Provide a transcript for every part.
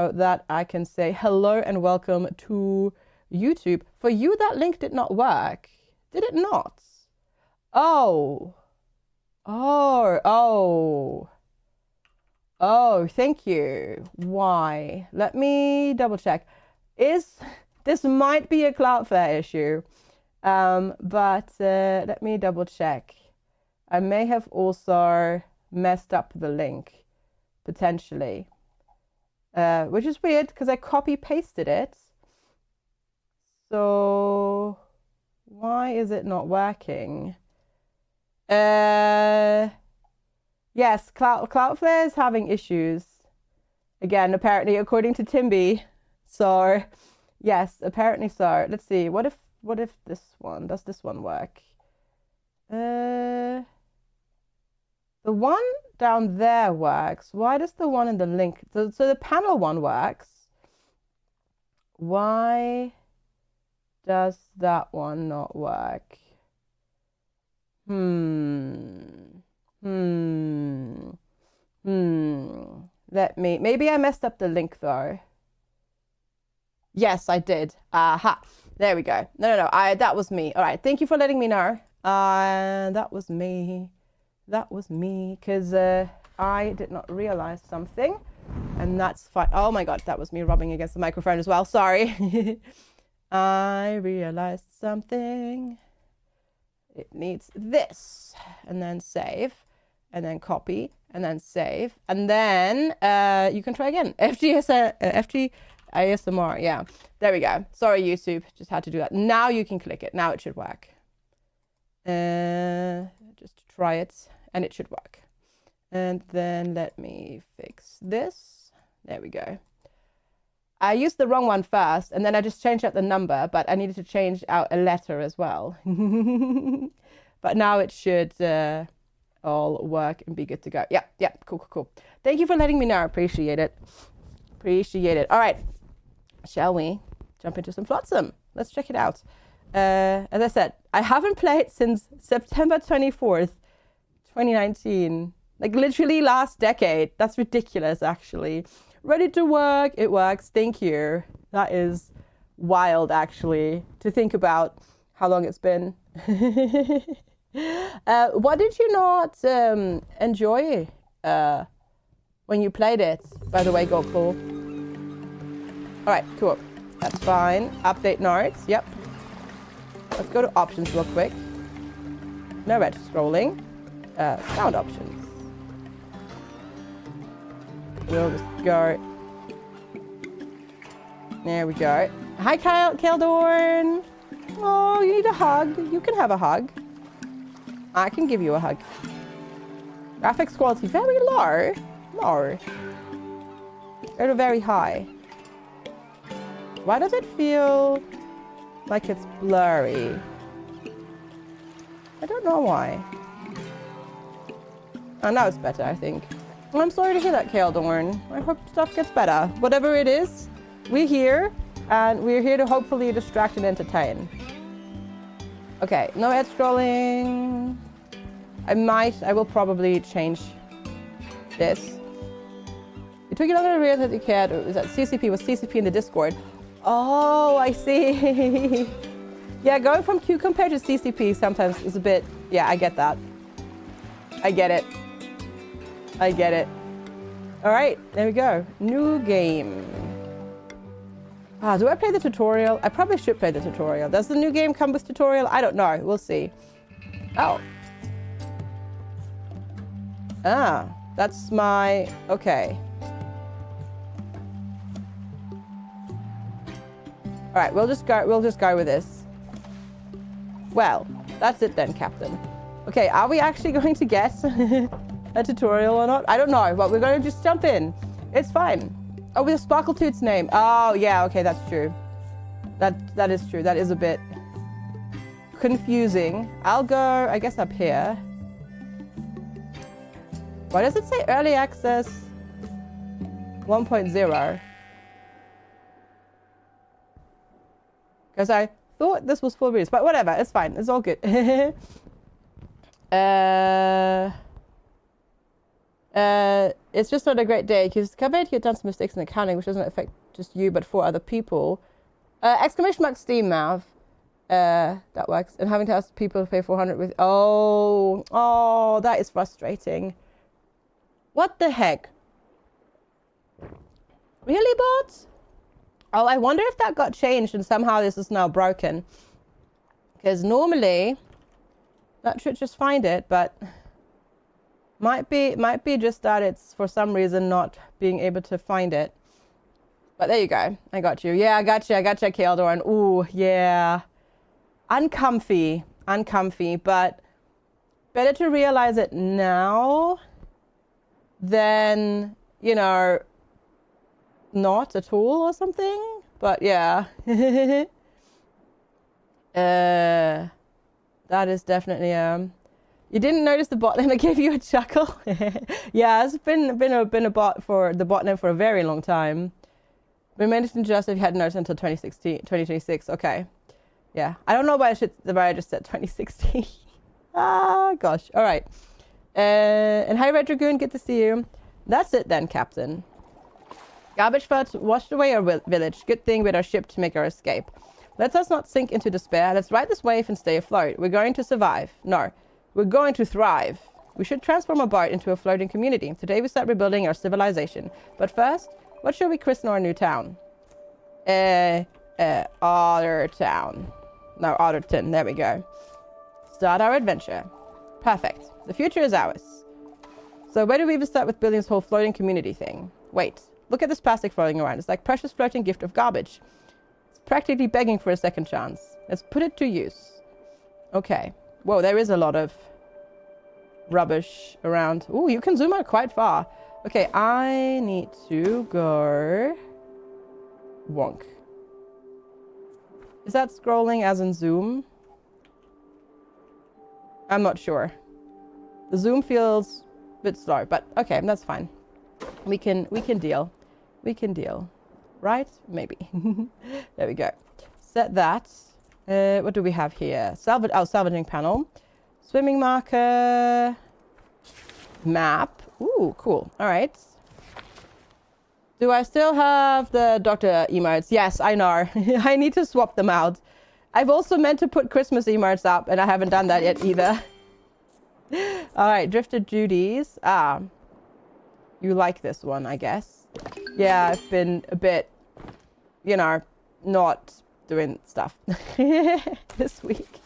so that I can say hello and welcome to YouTube. For you, that link did not work. Did it not? Oh. Oh, thank you. Why? Let me double check. This might be a Cloudflare issue, but let me double check. I may have also messed up the link, potentially, which is weird because I copy pasted it. So why is it not working? Yes, Cloudflare is having issues again, apparently, according to Timby. So yes, apparently so. Let's see. What if does this one work? The one down there works. Why does the one in the link? So the panel one works. Why does that one not work? Maybe I messed up the link though. Yes, I did. Aha. There we go. No. That was me. All right. Thank you for letting me know. That was me. That was me, because I did not realize something, and that's fine. Oh my God, that was me rubbing against the microphone as well. Sorry. I realized something. It needs this, and then save, and then copy, and then save, and then you can try again. FG ASMR. Yeah, there we go. Sorry, YouTube, just had to do that. Now you can click it. Now it should work. Just try it, and it should work. And then let me fix this. There we go. I used the wrong one first, and then I just changed out the number, but I needed to change out a letter as well. But now it should all work and be good to go. Yeah, cool. Thank you for letting me know. Appreciate it. All right, shall we jump into some Flotsam? Let's check it out. As I said, I haven't played since September 24th, 2019. Like literally last decade. That's ridiculous, actually. Ready to work. It works. Thank you. That is wild, actually, to think about how long it's been. What did you not enjoy when you played it, by the way, GoPro? All right, cool. That's fine. Update notes. Yep. Let's go to options real quick. No red scrolling. Sound options. We'll just go. There we go. Hi, Keldorn. Oh, you need a hug. You can have a hug. I can give you a hug. Graphics quality very low. Low. Go to very high. Why does it feel like it's blurry? I don't know why. Oh, now it's better, I think. Well, I'm sorry to hear that, Keldorn. I hope stuff gets better. Whatever it is, we're here, and we're here to hopefully distract and entertain. Okay, no head scrolling. I will probably change this. It took you longer to realize that you cared. Was that CCP? Was CCP in the Discord? Oh, I see. Yeah, going from Q compared to CCP sometimes is a bit... Yeah, I get that. I get it. All right, there we go. New game. Do I play the tutorial? I probably should play the tutorial. Does the new game come with tutorial? I don't know. We'll see. Oh. That's my... Okay. All right, we'll just go with this. Well, that's it then, Captain. Okay, are we actually going to get a tutorial or not? I don't know, but we're going to just jump in. It's fine. Oh, with Sparkletooth's name. Oh, yeah, okay, that's true. That is true. That is a bit confusing. I'll go, I guess, up here. Why does it say early access 1.0? Because I thought this was full release, but whatever, it's fine. It's all good. It's just not a great day. He's discovered he had done some mistakes in accounting, which doesn't affect just you, but 4 other people. Exclamation mark Steam Mav. That works. And having to ask people to pay 400 with... Oh, that is frustrating. What the heck? Really, bots? Oh, I wonder if that got changed and somehow this is now broken. Because normally, that should just find it, but... Might be just that it's for some reason not being able to find it. But there you go. I got you. Yeah, I got you, Keldor. Ooh, yeah. Uncomfy, but better to realize it now than, you know, not at all or something. But yeah. That is definitely you didn't notice the bot name that gave you a chuckle? Yeah, it's been a bot for the bot name for a very long time. We managed to adjust if you hadn't noticed until 2026. Okay. Yeah. I don't know why I just said 2016. Ah, gosh. All right. And hi, Red Dragoon. Good to see you. That's it then, Captain. Garbage floods washed away our village. Good thing with our ship to make our escape. Let us not sink into despair. Let's ride this wave and stay afloat. We're going to survive. No. We're going to thrive. We should transform our boat into a floating community. Today we start rebuilding our civilization. But first, what shall we christen our new town? Ottertown. No, Otterton. There we go. Start our adventure. Perfect. The future is ours. So where do we even start with building this whole floating community thing? Wait. Look at this plastic floating around. It's like precious floating gift of garbage. It's practically begging for a second chance. Let's put it to use. Okay. Whoa, there is a lot of rubbish around. Ooh, you can zoom out quite far. Okay, I need to go... Wonk. Is that scrolling as in zoom? I'm not sure. The zoom feels a bit slow, but okay, that's fine. We can deal. We can deal. Right? Maybe. There we go. Set that. What do we have here? Salvaging panel. Swimming marker. Map. Ooh, cool. All right. Do I still have the Doctor emotes? Yes, I know. I need to swap them out. I've also meant to put Christmas emotes up, and I haven't done that yet either. All right, Drifted Duties. Ah, you like this one, I guess. Yeah, I've been a bit, you know, not doing stuff this week.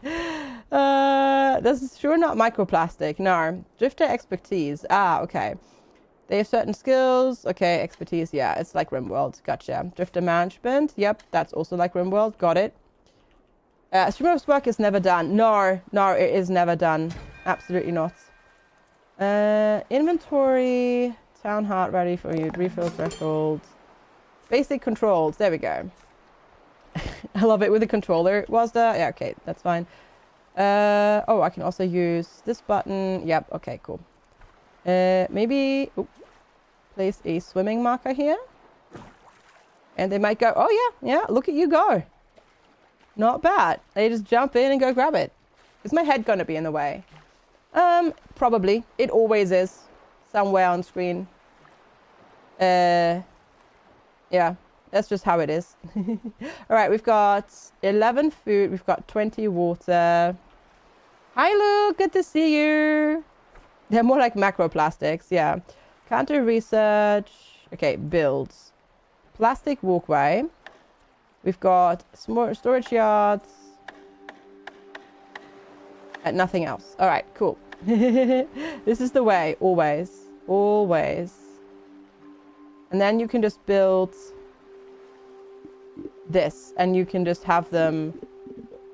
This is sure not microplastic. No. Drifter expertise. Ah, okay. They have certain skills. Okay, expertise. Yeah, it's like RimWorld. Gotcha. Drifter management. Yep, that's also like RimWorld. Got it. Streamer's work is never done. No, it is never done. Absolutely not. Inventory. Town heart ready for you. Refill threshold. Basic controls. There we go. I love it with the controller. Was there? Yeah, okay, that's fine. Oh, I can also use this button. Yep, okay, cool. Maybe place a swimming marker here. And they might go, oh yeah, look at you go. Not bad. They just jump in and go grab it. Is my head going to be in the way? Probably. It always is. Somewhere on screen. Yeah. That's just how it is. All right, we've got 11 food. We've got 20 water. Hi, Luke. Good to see you. They're more like macroplastics. Yeah. Counter research. Okay, builds. Plastic walkway. We've got storage yards. And nothing else. All right, cool. This is the way. Always. Always. And then you can just build... this, and you can just have them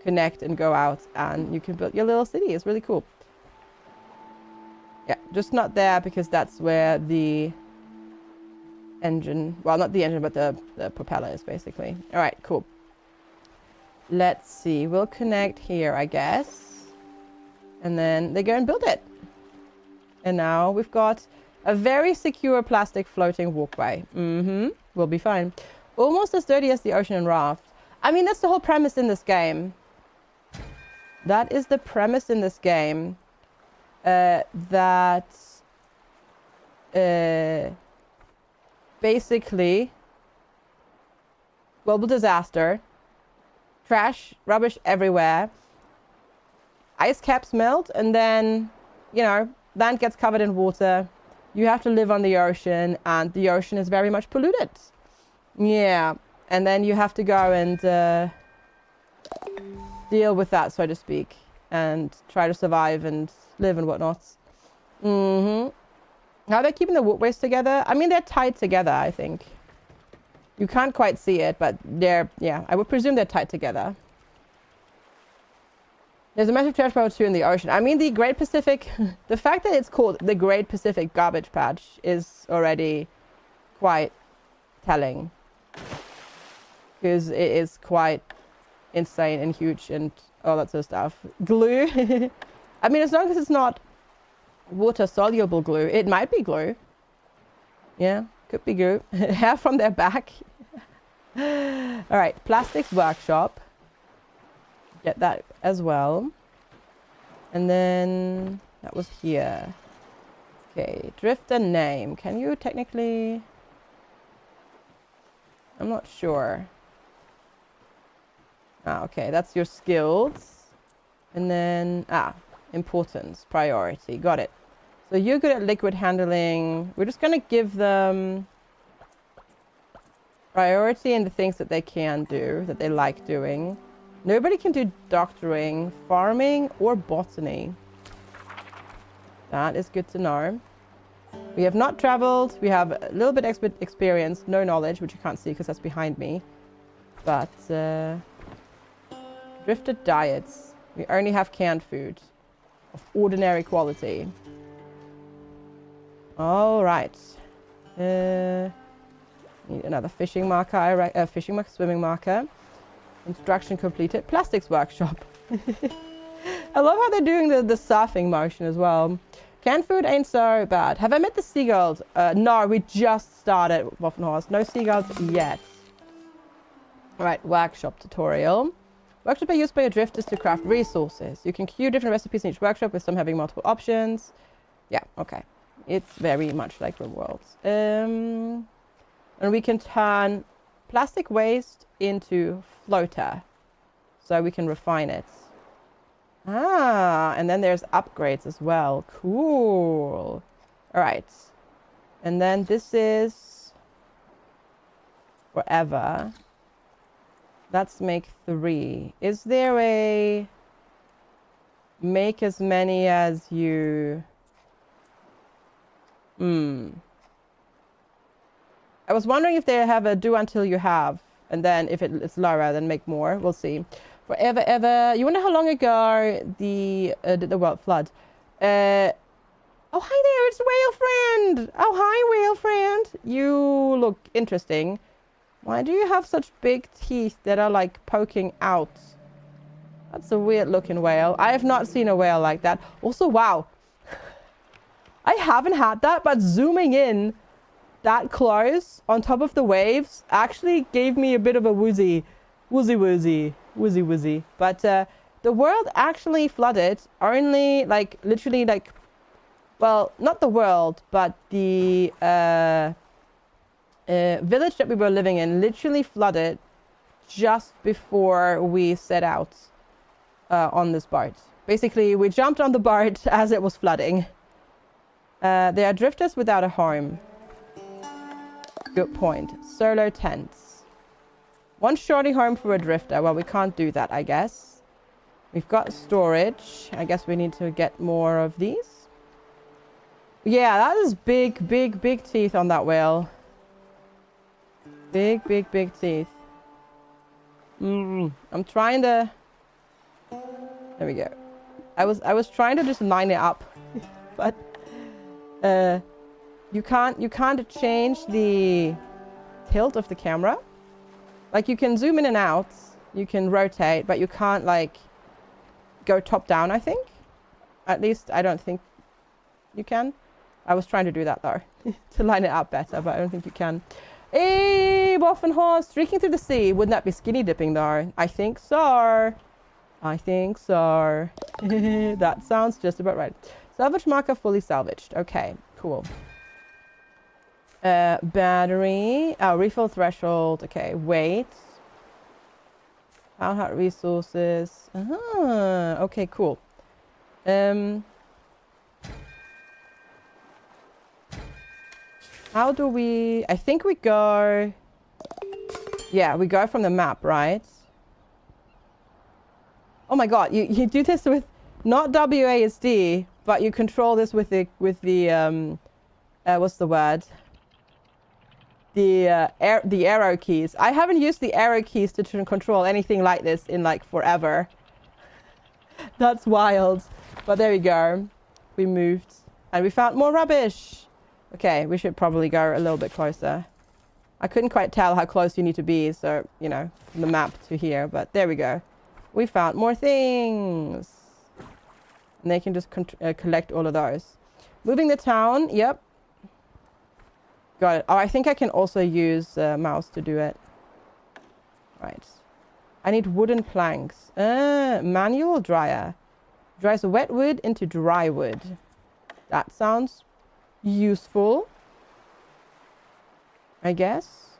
connect and go out, and you can build your little city. It's really cool. Yeah, just not there because that's where the engine, well, not the engine, but the propeller is basically. All right, cool. Let's see. We'll connect here, I guess. And then they go and build it. And now we've got a very secure plastic floating walkway. We'll be fine. Almost as dirty as the ocean and raft. I mean, that's the whole premise in this game. That is the premise in this game. That basically global disaster, trash, rubbish everywhere, ice caps melt, and then, you know, land gets covered in water. You have to live on the ocean, and the ocean is very much polluted. Yeah, and then you have to go and deal with that, so to speak, and try to survive and live and whatnot. How are they keeping the waterways together? I mean, they're tied together, I think. You can't quite see it, but they're, yeah, I would presume they're tied together. There's a massive trash pile too in the ocean. I mean, the Great Pacific, the fact that it's called the Great Pacific Garbage Patch is already quite telling. Because it is quite insane and huge and all that sort of stuff. Glue. I mean, as long as it's not water-soluble glue, it might be glue. Yeah, could be glue. Hair from their back. All right, plastics workshop. Get that as well. And then that was here. Okay, drifter name. Can you technically... I'm not sure. Ah, okay, that's your skills. And then, importance, priority. Got it. So you're good at liquid handling. We're just going to give them priority in the things that they can do, that they like doing. Nobody can do doctoring, farming, or botany. That is good to know. We have not traveled. We have a little bit experience, no knowledge, which you can't see because that's behind me. But drifter diets. We only have canned food of ordinary quality. All right. Need another fishing marker. Fishing marker, swimming marker. Instruction completed. Plastics workshop. I love how they're doing the surfing motion as well. Canned food ain't so bad. Have I met the seagulls? No, we just started Waffenhorst. No seagulls yet. All right, workshop tutorial. Workshop are used by your drifters to craft resources. You can queue different recipes in each workshop, with some having multiple options. Yeah, okay. It's very much like real world. And we can turn plastic waste into floater, so we can refine it. Ah, and then there's upgrades as well. Cool. All right. And then this is forever. Let's make 3. Is there a make as many as you... I was wondering if they have a do until you have, and then if it's lower, then make more. We'll see. Forever, ever. You wonder how long ago did the world flood? Oh, hi there, it's Whale Friend. Oh, hi, Whale Friend. You look interesting. Why do you have such big teeth that are like poking out? That's a weird looking whale. I have not seen a whale like that. Also, wow. I haven't had that, but zooming in that close on top of the waves actually gave me a bit of a woozy. But the world actually flooded only like literally like, well, not the world, but the village that we were living in literally flooded just before we set out on this boat. Basically, we jumped on the boat as it was flooding. They are drifters without a home. Good point. Solo tents. One shorty home for a drifter. Well, we can't do that, I guess. We've got storage. I guess we need to get more of these. Yeah, that is big teeth on that whale. Big teeth. I'm trying to... There we go. I was trying to just line it up, but you can't change the tilt of the camera. Like, you can zoom in and out, you can rotate, but you can't like go top down, I think. At least I don't think you can. I was trying to do that though to line it up better, but I don't think you can. Hey, Waffenhorst, streaking through the sea. Wouldn't that be skinny dipping though? I think so. I think so. That sounds just about right. Salvage marker fully salvaged. Okay, cool. Battery. Oh, refill threshold. Okay, wait. Power heart resources. Okay, cool. How do we... I think we go... Yeah, we go from the map, right? Oh my god, you do this with not WASD, but you control this with the what's the word? The arrow keys. I haven't used the arrow keys to control anything like this in like forever. That's wild. But there we go. We moved and we found more rubbish. Okay, we should probably go a little bit closer. I couldn't quite tell how close you need to be, so, you know, from the map to here, but there we go. We found more things. And they can just collect all of those. Moving the town, yep. Got it. Oh, I think I can also use mouse to do it. Right. I need wooden planks. Manual dryer. Dries wet wood into dry wood. That sounds useful, I guess.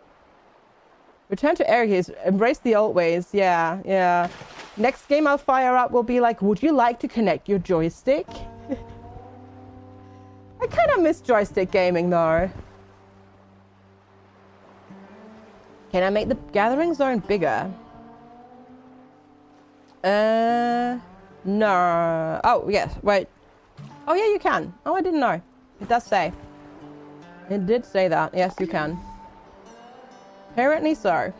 Return to Airgaze. Embrace the old ways. Yeah, yeah. Next game I'll fire up will be like, would you like to connect your joystick? I kind of miss joystick gaming though. Can I make the gathering zone bigger? No. Oh, yes. Wait. Oh, yeah, you can. Oh, I didn't know. It does say. It did say that. Yes, you can. Apparently so.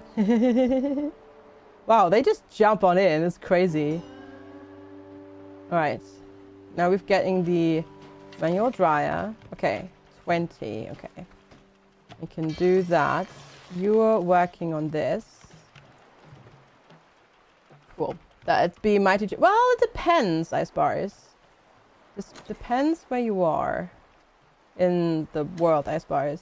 Wow, they just jump on in. It's crazy. Alright. Now we're getting the manual dryer. Okay. 20. Okay. We can do that. You're working on this. Cool. That'd be mighty... Well, it depends, I suppose. This depends where you are in the world, I suppose.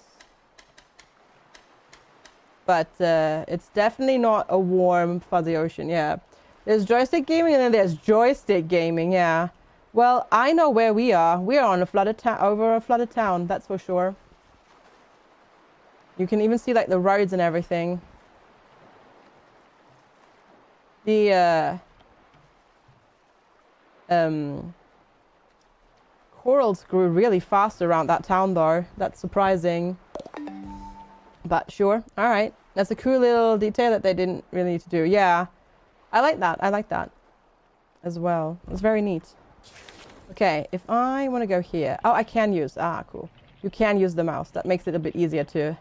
But it's definitely not a warm, fuzzy ocean, yeah. There's joystick gaming and then there's joystick gaming, yeah. Well, I know where we are. We are on a flooded town, over a flooded town, that's for sure. You can even see like the roads and everything. The corals grew really fast around that town though. That's surprising. But sure, all right. That's a cool little detail that they didn't really need to do. Yeah, I like that. I like that as well. It's very neat. Okay, if I want to go here. Oh, I can use. Ah, cool. You can use the mouse. That makes it a bit easier to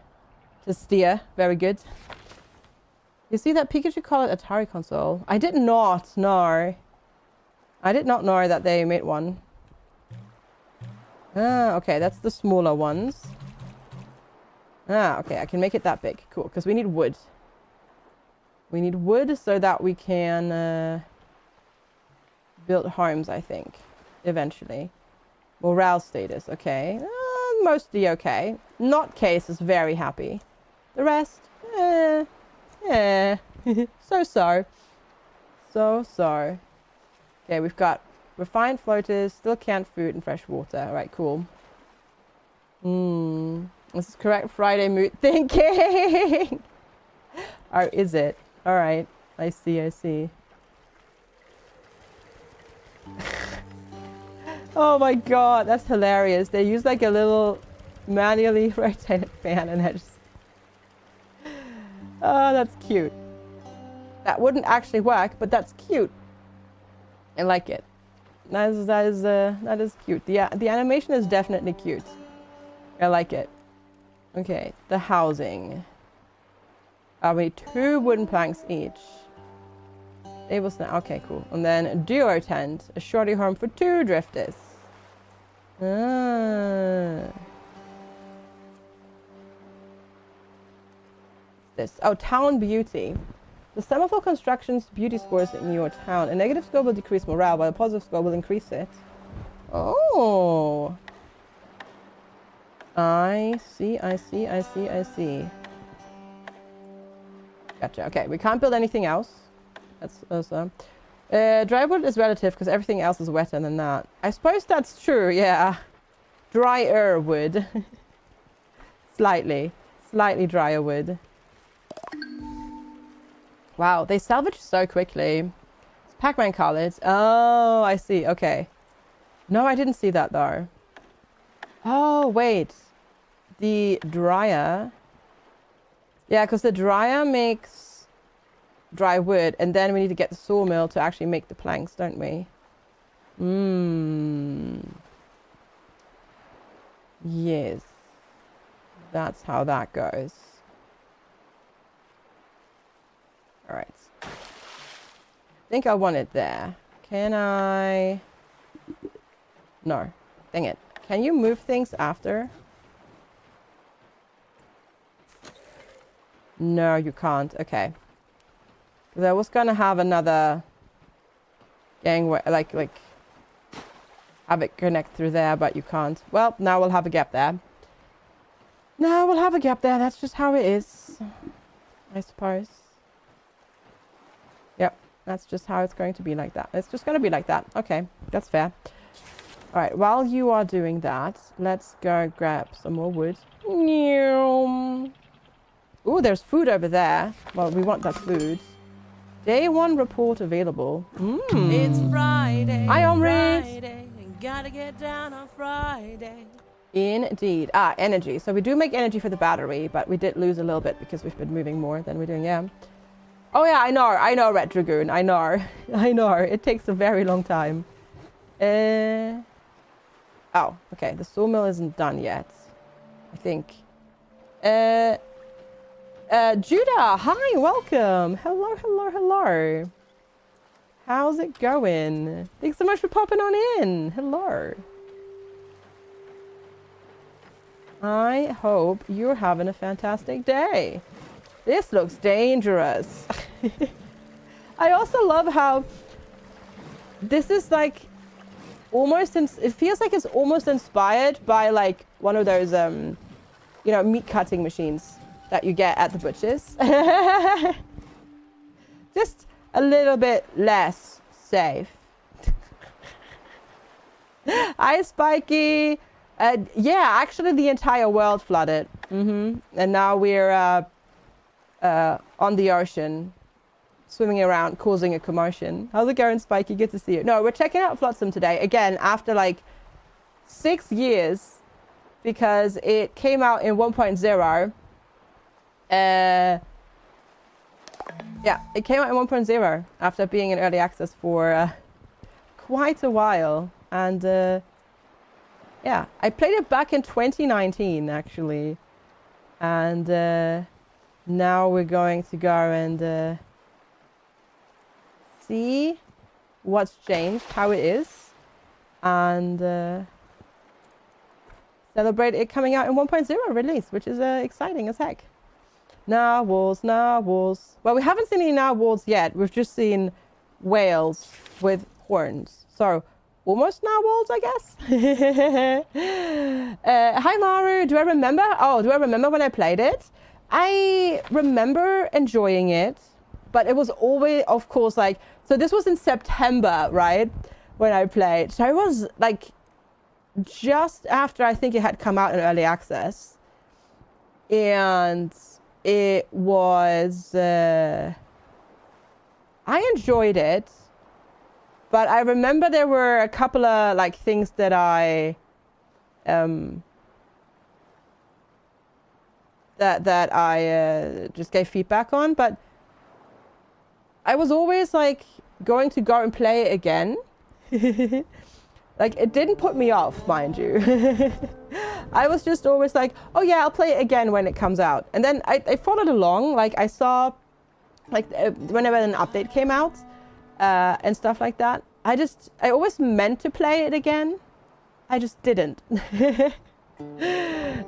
steer. Very good. You see that Pikachu called it Atari console? I did not know. I did not know that they made one. Ah, okay. That's the smaller ones. Ah, okay, I can make it that big. Cool, because we need wood. We need wood so that we can build homes, I think, eventually. Morale status, okay. Mostly okay. Not case is very happy. The rest, so-so. So-so. Okay, we've got refined floaters, still canned food, and fresh water. All right, cool. This is correct Friday mood thinking. Oh, is it? All right. I see, I see. Oh my god, that's hilarious. They use like a little manually rotated fan and I just... Oh, that's cute. That wouldn't actually work, but that's cute. I like it. That is cute. The animation is definitely cute. I like it. Okay, the housing. We need 2 wooden planks each. Stable snack. Okay, cool. And then a duo tent, a shorty home for 2 drifters. This. Oh, town beauty. The semaphore construction's beauty scores in your town. A negative score will decrease morale, while a positive score will increase it. Oh. I see. Gotcha. Okay, we can't build anything else. That's awesome. Dry wood is relative because everything else is wetter than that. I suppose that's true, yeah. Drier wood. Slightly drier wood. Wow, they salvage so quickly. It's Pac-Man colours. Oh, I see. Okay. No, I didn't see that though. Oh, wait. The dryer. Yeah, because the dryer makes dry wood, and then we need to get the sawmill to actually make the planks, don't we? Yes. That's how that goes. All right. I think I want it there. Can I? No. Dang it. Can you move things after? No, you can't. Okay. Because I was gonna have another gangway, like have it connect through there, but you can't. Well, now we'll have a gap there. Now we'll have a gap there. That's just how it is, I suppose. Yep, that's just how it's going to be like that. It's just going to be like that. Okay, that's fair. All right, while you are doing that, let's go grab some more wood. Ooh, there's food over there. Well, we want that food. Day 1 report available. It's Friday. Hi, Omri. Friday, and gotta get down on Friday. Indeed. Energy. So we do make energy for the battery, but we did lose a little bit because we've been moving more than we're doing, yeah. Oh yeah, I know, Red Dragoon. I know. I know. It takes a very long time. Oh, okay. The sawmill isn't done yet, I think. Judah, hi, welcome. Hello. How's it going? Thanks so much for popping on in. Hello. I hope you're having a fantastic day. This looks dangerous. I also love how this is like almost, it feels like it's almost inspired by like one of those, you know, meat cutting machines that you get at the butcher's. Just a little bit less safe. Hi, Spiky. Yeah, actually the entire world flooded. And now we're on the ocean, swimming around, causing a commotion. How's it going, Spiky? Good to see you. No, we're checking out Flotsam today. Again, after like 6 years, because it came out in 1.0. Yeah, it came out in 1.0 after being in early access for quite a while. And yeah, I played it back in 2019, actually. And now we're going to go and see what's changed, how it is, and celebrate it coming out in 1.0 release, which is exciting as heck. Narwhals. Well, we haven't seen any narwhals yet. We've just seen whales with horns. So, almost narwhals, I guess. Hi, Maru. Do I remember? Oh, do I remember when I played it? I remember enjoying it, but it was always, of course, like, so this was in September, right? When I played. So it was like just after I think it had come out in early access. And it was, I enjoyed it, but I remember there were a couple of like things that I, that I just gave feedback on, but I was always like going to go and play it again. Like, it didn't put me off, mind you. I was just always like, oh yeah, I'll play it again when it comes out. And then I followed along. Like, I saw, like, whenever an update came out and stuff like that, I always meant to play it again. I just didn't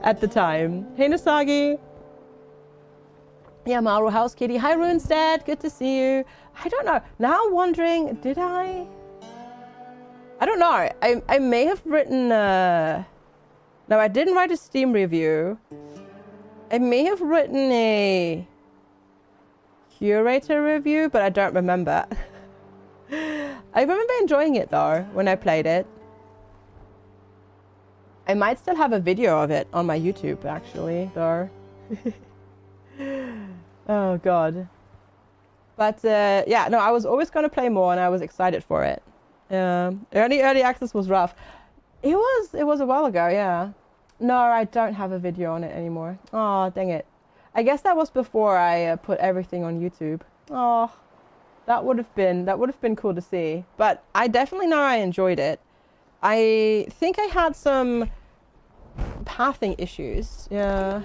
at the time. Hey, Nasagi. Yeah, Maru, House Kitty. Hi, Runestead. Good to see you. I don't know. Now I'm wondering, did I don't know. I may have written no, I didn't write a Steam review. I may have written a curator review, but I don't remember. I remember enjoying it though when I played it. I might still have a video of it on my YouTube, actually, though. Oh, God. But, yeah, no, I was always going to play more, and I was excited for it. Early access was rough. It was a while ago, yeah. No, I don't have a video on it anymore. Oh, dang it. I guess that was before I put everything on YouTube. Oh, that would have been cool to see. But I definitely know I enjoyed it. I think I had some pathing issues. Yeah.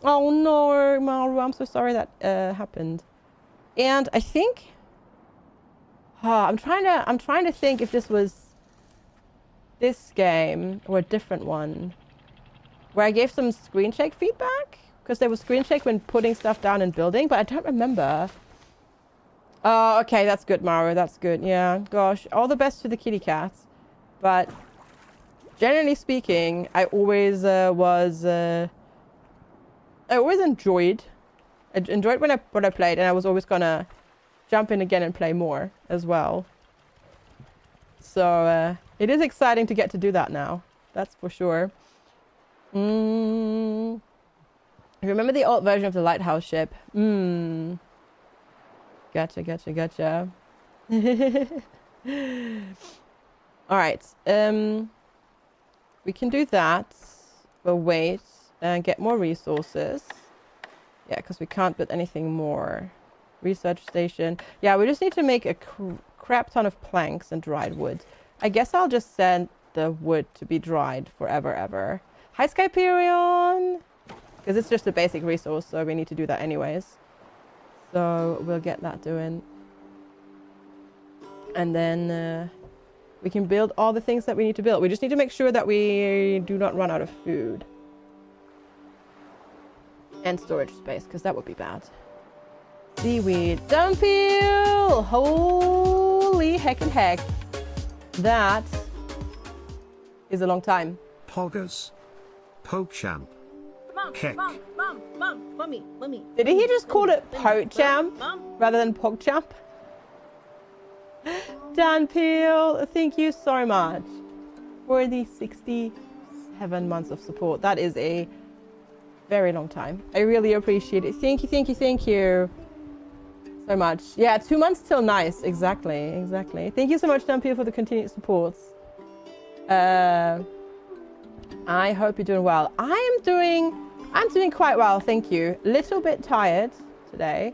Oh no, Maru, I'm so sorry that happened. And I think I'm trying to think if this was this game or a different one where I gave some screen shake feedback, because there was screen shake when putting stuff down and building, but I don't remember. Oh, okay, that's good, Maru. That's good. Yeah, gosh, all the best to the kitty cats. But generally speaking, I always I always enjoyed when I played, and I was always gonna jump in again and play more as well. So it is exciting to get to do that now. That's for sure. Remember the old version of the lighthouse ship? Gotcha. All right. We can do that. We'll wait and get more resources. Yeah, because we can't build anything more. Research station. Yeah, we just need to make a crap ton of planks and dried wood. I guess I'll just send the wood to be dried forever, ever. Hi, Skyperion! Because it's just a basic resource, so we need to do that anyways. So we'll get that doing. And then we can build all the things that we need to build. We just need to make sure that we do not run out of food. And storage space, because that would be bad. Seaweed. Dumpeel! Holy heck and heck. That is a long time. Poggers. PogChamp. Heck. Mummy. Did he just call it PogChamp rather than PogChamp? Dan Peel, thank you so much for the 67 months of support. That is a very long time. I really appreciate it. Thank you so much. Yeah, 2 months till nice. Exactly. Thank you so much, Dan Peel, for the continued support. I hope you're doing well. I'm doing quite well, thank you. Little bit tired today,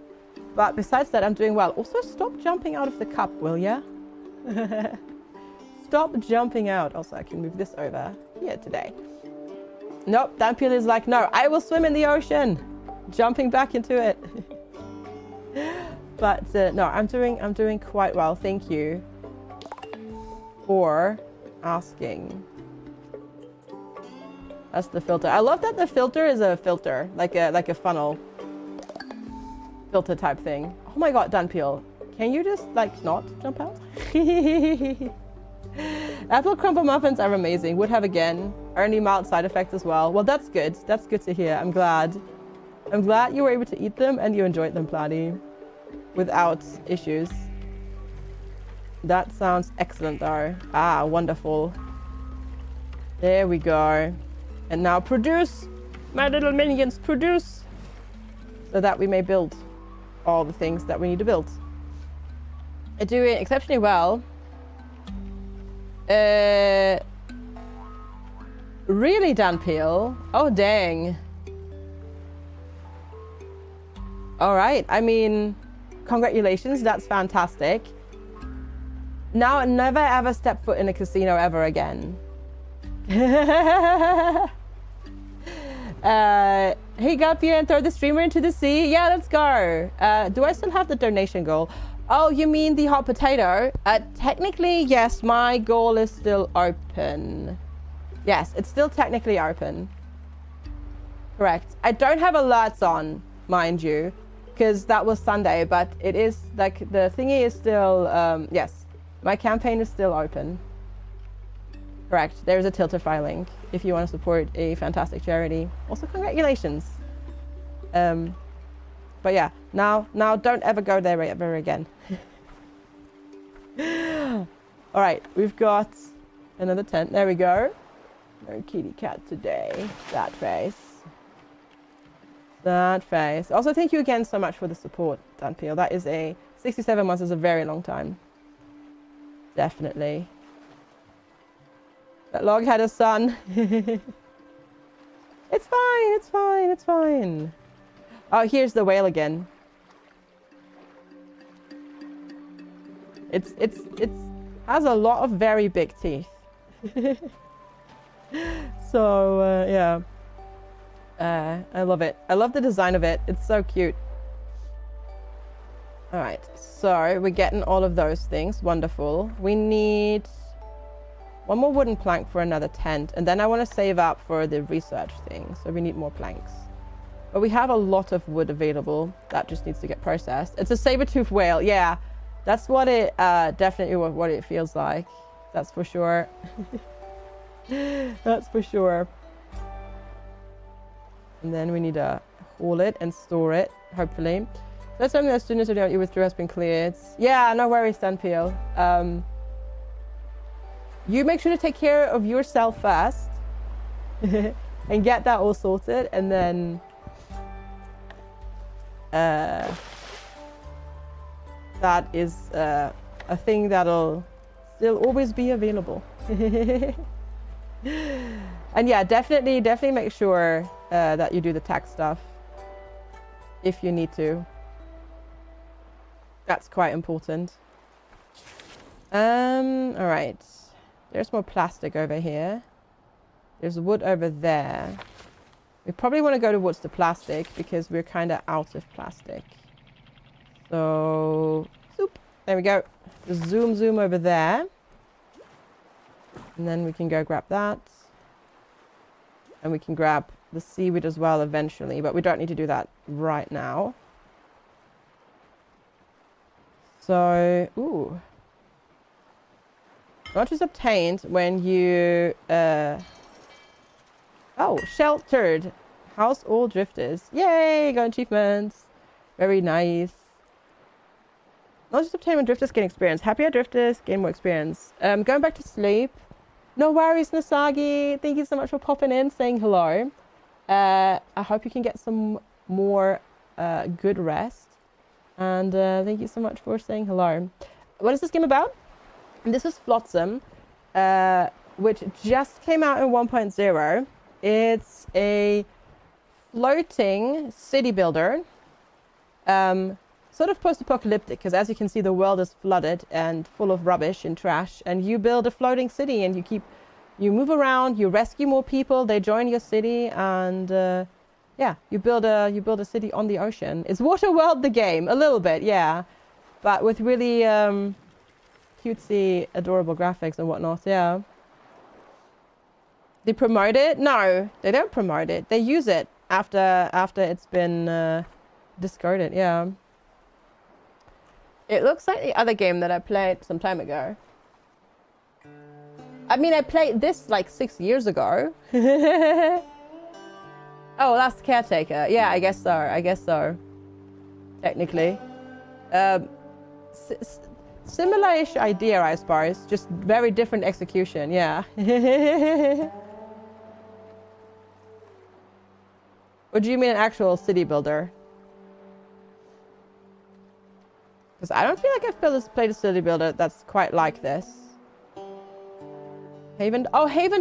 but besides that, I'm doing well. Also, stop jumping out of the cup, will ya? Stop jumping out. Also, I can move this over here today. Nope, Dampeel is like, no, I will swim in the ocean. Jumping back into it. But no, I'm doing quite well. Thank you for asking. That's the filter. I love that the filter is a filter, like a funnel filter type thing. Oh my god, Dunpeel, can you just like not jump out? Apple crumble muffins are amazing. Would have again. Only mild side effects as well. Well, that's good. That's good to hear. I'm glad you were able to eat them and you enjoyed them, Platy, without issues. That sounds excellent, though. Ah, wonderful. There we go. And now produce, my little minions, produce, so that we may build all the things that we need to build. Are doing exceptionally well. Really, Dan Peel? Oh, dang. All right. I mean, congratulations. That's fantastic. Now, never ever step foot in a casino ever again. Hey, Guppy, and throw the streamer into the sea. Yeah, let's go. Do I still have the donation goal? Oh, you mean the hot potato? Technically, yes, my goal is still open. Yes, it's still technically open. Correct. I don't have alerts on, mind you, because that was Sunday, but it is, like, the thingy is still, yes, my campaign is still open. Correct. There's a Tiltify link if you want to support a fantastic charity. Also, congratulations. But yeah, now don't ever go there ever again. All right, we've got another tent. There we go. No kitty cat today. Sad face. Sad face. Also, thank you again so much for the support, Danpeel. That is 67 months is a very long time. Definitely. That log had a son. It's fine, it's fine, it's fine. Oh, here's the whale again. It has a lot of very big teeth. So, yeah. I love it. I love the design of it. It's so cute. All right, so we're getting all of those things. Wonderful. We need one more wooden plank for another tent, and then I want to save up for the research thing, so we need more planks. But we have a lot of wood available. That just needs to get processed. It's a saber-toothed whale. Yeah, that's what it definitely what it feels like. That's for sure. That's for sure. And then we need to haul it and store it, hopefully. That's something that students who don't you withdrew has been cleared. Yeah, no worries, Danpeel. You make sure to take care of yourself first and get that all sorted, and then that is a thing that'll still always be available. And yeah, definitely make sure that you do the tax stuff if you need to. That's quite important. All right. There's more plastic over here. There's wood over there. We probably want to go towards the plastic because we're kind of out of plastic. So, zoop. There we go. Just zoom over there. And then we can go grab that. And we can grab the seaweed as well eventually, but we don't need to do that right now. So, ooh. What is obtained when you, oh, sheltered. House all drifters. Yay, got achievements. Very nice. Not just obtained when drifters gain experience. Happier drifters gain more experience. Going back to sleep. No worries, Nasagi. Thank you so much for popping in, saying hello. I hope you can get some more good rest. And thank you so much for saying hello. What is this game about? This is Flotsam, which just came out in 1.0. It's a floating city builder. Sort of post-apocalyptic, because as you can see, the world is flooded and full of rubbish and trash. And you build a floating city, and you move around, you rescue more people, they join your city, and yeah, you build a city on the ocean. It's Waterworld the game, a little bit, yeah, but with really cutesy, adorable graphics and whatnot. Yeah. They promote it? No, they don't promote it. They use it after it's been discarded. Yeah. It looks like the other game that I played some time ago. I mean, I played this like 6 years ago. Oh, that's Caretaker. Yeah, I guess so. I guess so. Technically. Similar-ish idea, I suppose. Just very different execution. Yeah. Or do you mean an actual city builder? Because I don't feel like I've played a city builder that's quite like this. Haven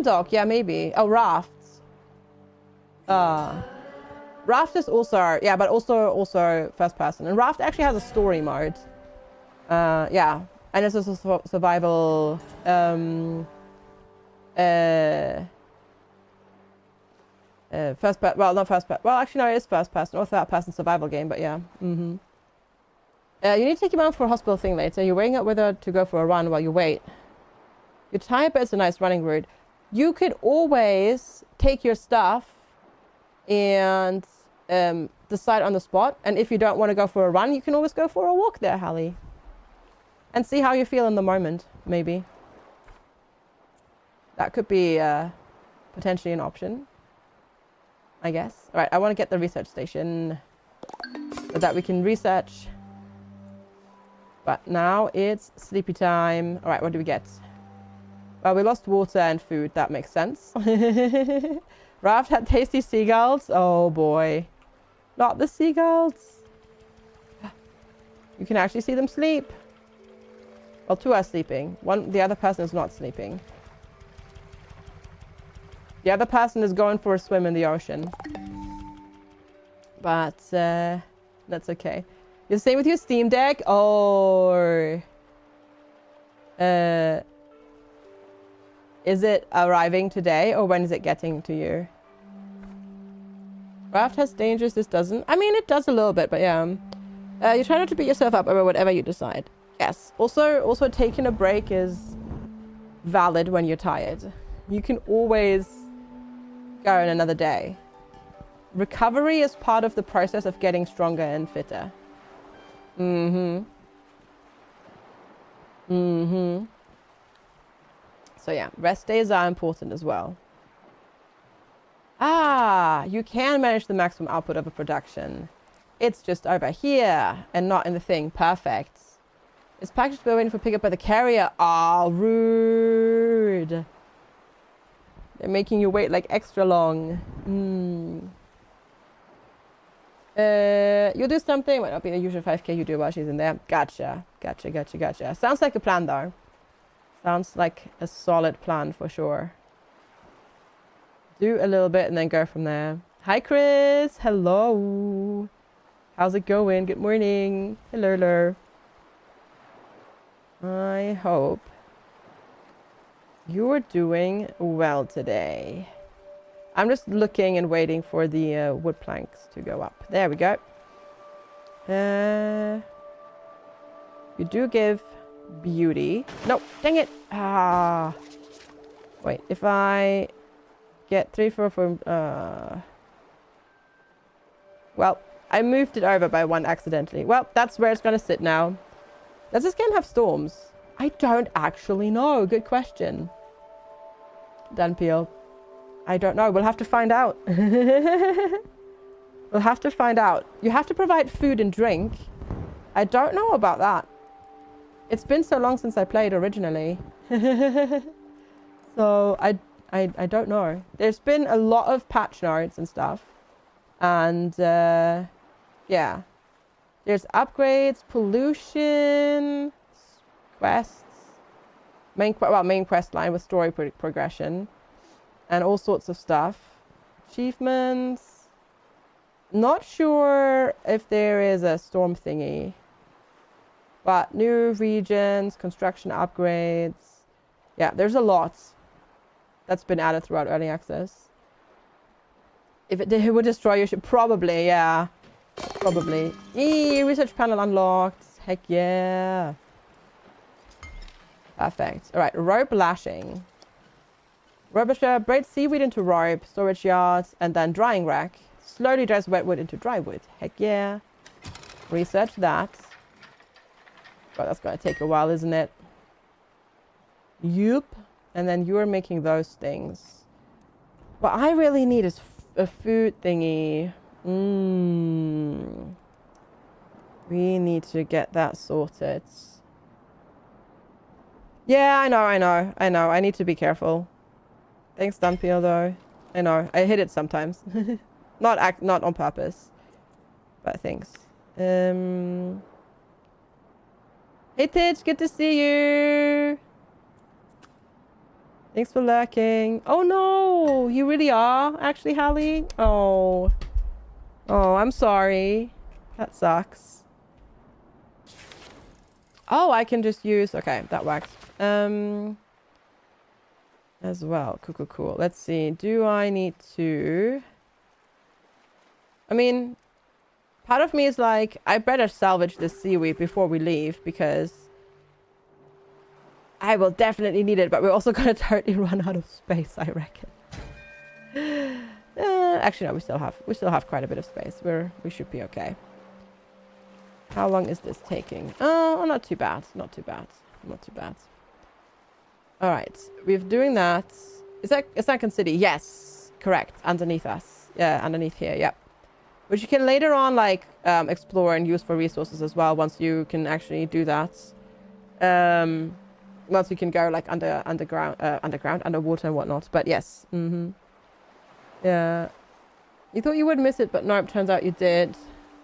Dock, yeah, maybe. Oh, Rafts. Raft is also, yeah, but also first person. And Raft actually has a story mode. Yeah, and it's a survival. Well, not first person. Well, actually, no, it is first person or third person survival game. But yeah. You need to take your mom for a hospital thing later. You're weighing up whether to go for a run while you wait. You're tired, but it's a nice running route. You could always take your stuff and decide on the spot. And if you don't want to go for a run, you can always go for a walk there, Hallie. And see how you feel in the moment, maybe. That could be potentially an option, I guess. All right, I want to get the research station so that we can research. But now it's sleepy time. All right, what do we get? Well, we lost water and food. That makes sense. Raft had tasty seagulls. Oh boy. Not the seagulls. You can actually see them sleep. Well, two are sleeping. The other person is not sleeping. The other person is going for a swim in the ocean. But that's okay. The same with your Steam Deck? Or... is it arriving today, or when is it getting to you? Raft has dangers, this doesn't. I mean, it does a little bit, but yeah. You try not to beat yourself up over whatever you decide. Yes. Also taking a break is valid when you're tired. You can always go in another day. Recovery is part of the process of getting stronger and fitter. So yeah, rest days are important as well. Ah, you can manage the maximum output of a production. It's just over here and not in the thing. Perfect. It's packaged but waiting for pickup by the carrier. Ah, rude. They're making you wait like extra long. You'll do something. Might not be the usual 5k you do while she's in there. Gotcha. Sounds like a plan though. Sounds like a solid plan for sure. Do a little bit and then go from there. Hi, Chris. Hello. How's it going? Good morning. Hello. I hope you're doing well today. I'm just looking and waiting for the wood planks to go up. There we go. You do give beauty. No, dang it. Ah. Wait, if I get 3, 4 from... Well, I moved it over by 1 accidentally. Well, that's where it's going to sit now. Does this game have storms? I don't actually know. Good question. Dunpeel. I don't know. We'll have to find out. We'll have to find out. You have to provide food and drink. I don't know about that. It's been so long since I played originally. So I don't know. There's been a lot of patch notes and stuff. And yeah. There's upgrades, pollution, quests. Main quest line with story progression. And all sorts of stuff. Achievements. Not sure if there is a storm thingy. But new regions, construction upgrades. Yeah, there's a lot that's been added throughout early access. If it would destroy you, should probably, yeah. Probably. Research panel unlocked. Heck yeah. Perfect. All right, rope lashing. Rubber braid seaweed into rope, storage yards, and then drying rack. Slowly dries wet wood into dry wood. Heck yeah. Research that. But that's going to take a while, isn't it? Yup. And then you're making those things. What I really need is a food thingy. We need to get that sorted. Yeah, I know. I need to be careful. Thanks, Dunpeel, though. I know. I hit it sometimes. Not on purpose. But thanks. Hey, Titch. Good to see you. Thanks for lurking. Oh, no. You really are, actually, Hallie? Oh. Oh, I'm sorry. That sucks. Oh, I can just use... Okay, that works. As well. Cool. Let's see. Do I need to... I mean, part of me is like, I better salvage this seaweed before we leave, because I will definitely need it, but we're also going to totally run out of space, I reckon. Actually, no, we still have quite a bit of space. We should be okay. How long is this taking? Oh, not too bad. Not too bad. All right, we're doing that. Is that Sunken City? Yes, correct. Underneath us. Yeah, underneath here. Yep. Which you can later on like explore and use for resources as well once you can actually do that. once we can go like underwater and whatnot. But yes. Yeah. You thought you would miss it, but nope, turns out you did.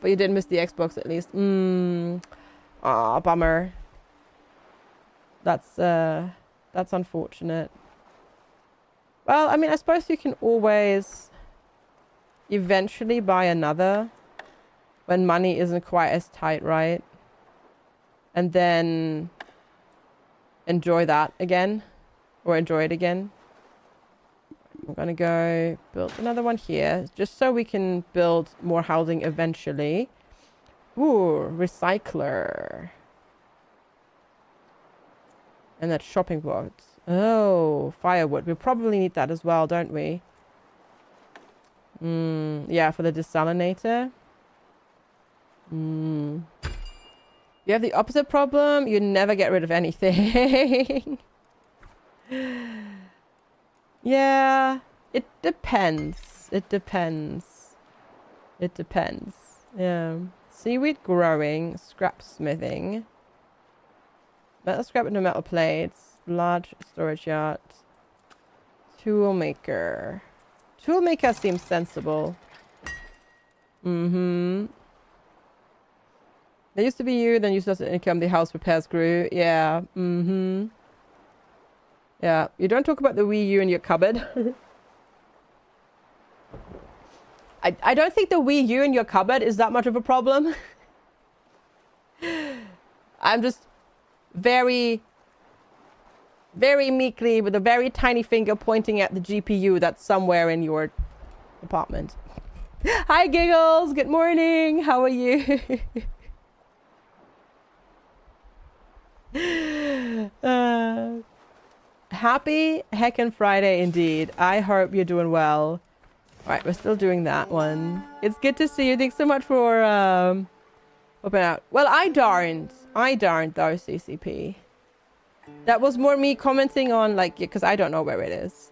But you did miss the Xbox at least. Aw, bummer. That's unfortunate. Well, I mean, I suppose you can always eventually buy another when money isn't quite as tight, right? And then enjoy that again, or enjoy it again. I'm gonna go build another one here, just so we can build more housing eventually. Ooh, recycler. And that shopping box. Oh, firewood. We probably need that as well, don't we? Yeah, for the desalinator. You have the opposite problem. You never get rid of anything. Yeah, it depends. It depends. It depends. Yeah. Seaweed growing, scrap smithing. Metal scrap into metal plates. Large storage yard. Toolmaker. Toolmaker seems sensible. There used to be you, then you started income, the house repairs grew. Yeah. Yeah. You don't talk about the Wii U in your cupboard. I don't think the Wii U in your cupboard is that much of a problem. I'm just very, very meekly with a very tiny finger pointing at the GPU that's somewhere in your apartment. Hi, Giggles. Good morning. How are you? Happy heckin' Friday indeed. I hope you're doing well. All right, we're still doing that one. It's good to see you. Thanks so much for opening out. Well, I darned though, CCP. That was more me commenting on, like, because I don't know where it is.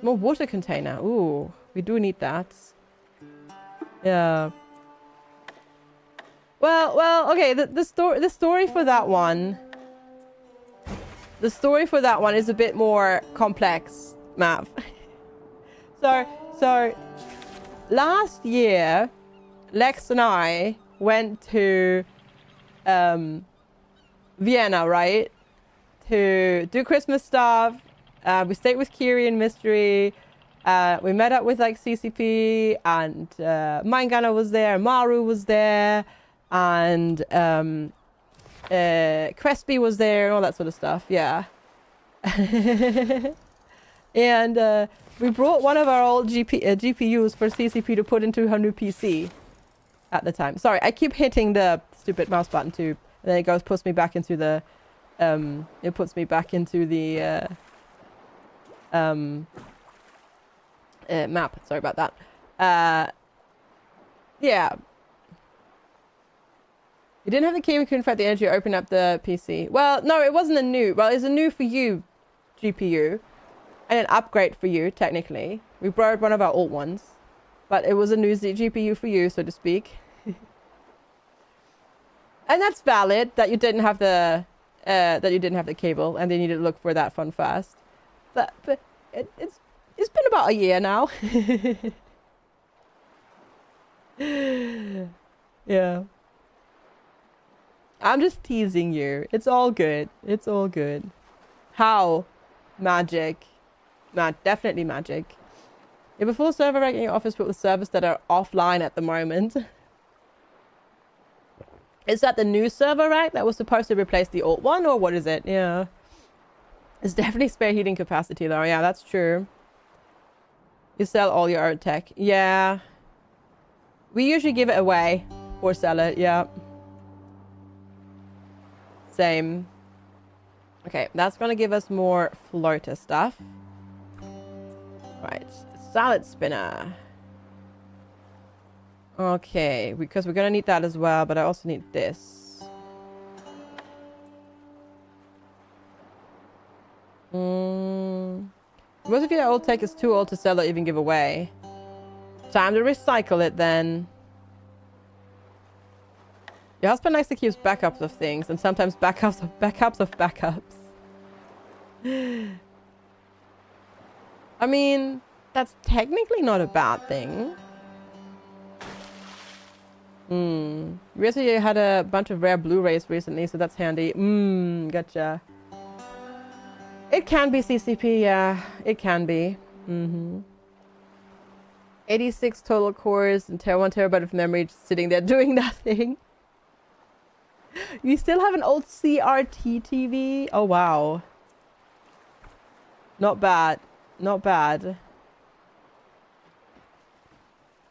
Small water container. Ooh, we do need that. Yeah. Well, okay. The story for that one. The story for that one is a bit more complex, Mav. So last year, Lex and I went to Vienna, right? To do Christmas stuff. We stayed with Kiri and Mystery. We met up with like CCP and Mindgunner was there. Maru was there. And Crespi was there and all that sort of stuff. Yeah. And we brought one of our old GPUs for CCP to put into her new PC at the time. Sorry, I keep hitting the stupid mouse button too. And then it puts me back into the map. Sorry about that. Yeah. You didn't have the key, we couldn't find the energy to open up the PC. Well, no, it wasn't a new. Well, it's a new for you GPU. And an upgrade for you, technically. We borrowed one of our old ones. But it was a new GPU for you, so to speak. And that's valid that you didn't have the cable and they needed to look for that fun fast. But it's been about a year now. Yeah. I'm just teasing you. It's all good. It's all good. How? Magic. Definitely magic. You have a full server rack in your office, but with servers that are offline at the moment. Is that the new server rack that was supposed to replace the old one, or what is it? Yeah. It's definitely spare heating capacity, though. Yeah, that's true. You sell all your own tech. Yeah. We usually give it away or sell it. Yeah. Same. Okay, that's going to give us more floater stuff. Right. Salad spinner. Okay, because we're going to need that as well, but I also need this. Most of your old tech is too old to sell or even give away. Time to recycle it then. Your husband likes to keep backups of things, and sometimes backups of backups of backups. I mean, that's technically not a bad thing. Recently, you had a bunch of rare Blu-rays recently, so that's handy. Gotcha. It can be CCP, yeah. It can be. 86 total cores and 1 terabyte of memory just sitting there doing nothing. You still have an old CRT TV? Oh, wow. Not bad. Not bad.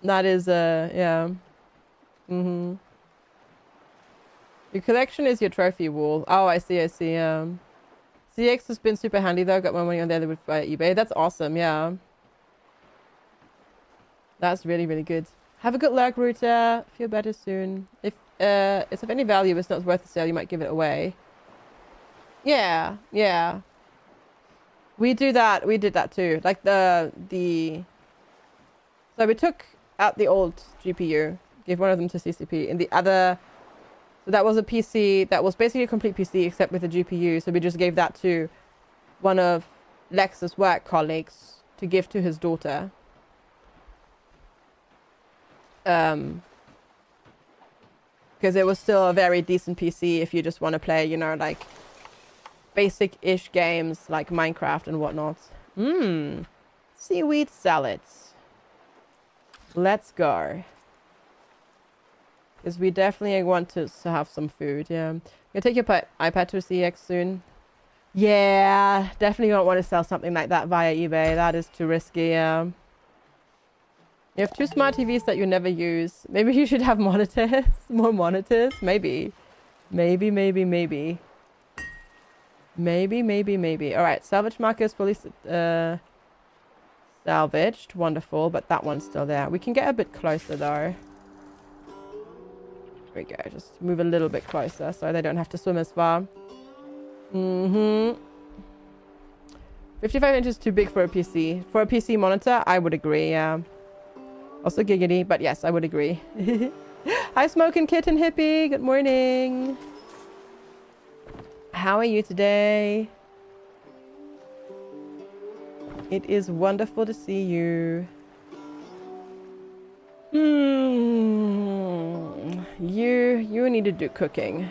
That is, yeah. Your collection is your trophy wall. Oh, I see, I see. CX has been super handy, though. Got my money on there with eBay. That's awesome, yeah. That's really, really good. Have a good luck, Router. Feel better soon. If it's of any value, it's not worth the sale, you might give it away. Yeah, yeah. We do that. We did that too. Like so we took out the old GPU, gave one of them to CCP, and the other, so that was a PC that was basically a complete PC except with a GPU. So we just gave that to one of Lex's work colleagues to give to his daughter. Because it was still a very decent PC if you just want to play, you know, like basic-ish games like Minecraft and whatnot. Seaweed salads. Let's go. Because we definitely want to have some food, yeah. You'll take your iPad to a CX soon. Yeah, definitely don't want to sell something like that via eBay. That is too risky, yeah. You have 2 smart TVs that you never use. Maybe you should have monitors. More monitors. Maybe. Maybe. All right. Salvage marker is fully salvaged. Wonderful. But that one's still there. We can get a bit closer, though. There we go. Just move a little bit closer so they don't have to swim as far. 55 inches is too big for a PC. For a PC monitor, I would agree, yeah. Also giggity, but yes, I would agree. Hi, Smoking Kitten Hippie. Good morning. How are you today? It is wonderful to see you. You need to do cooking.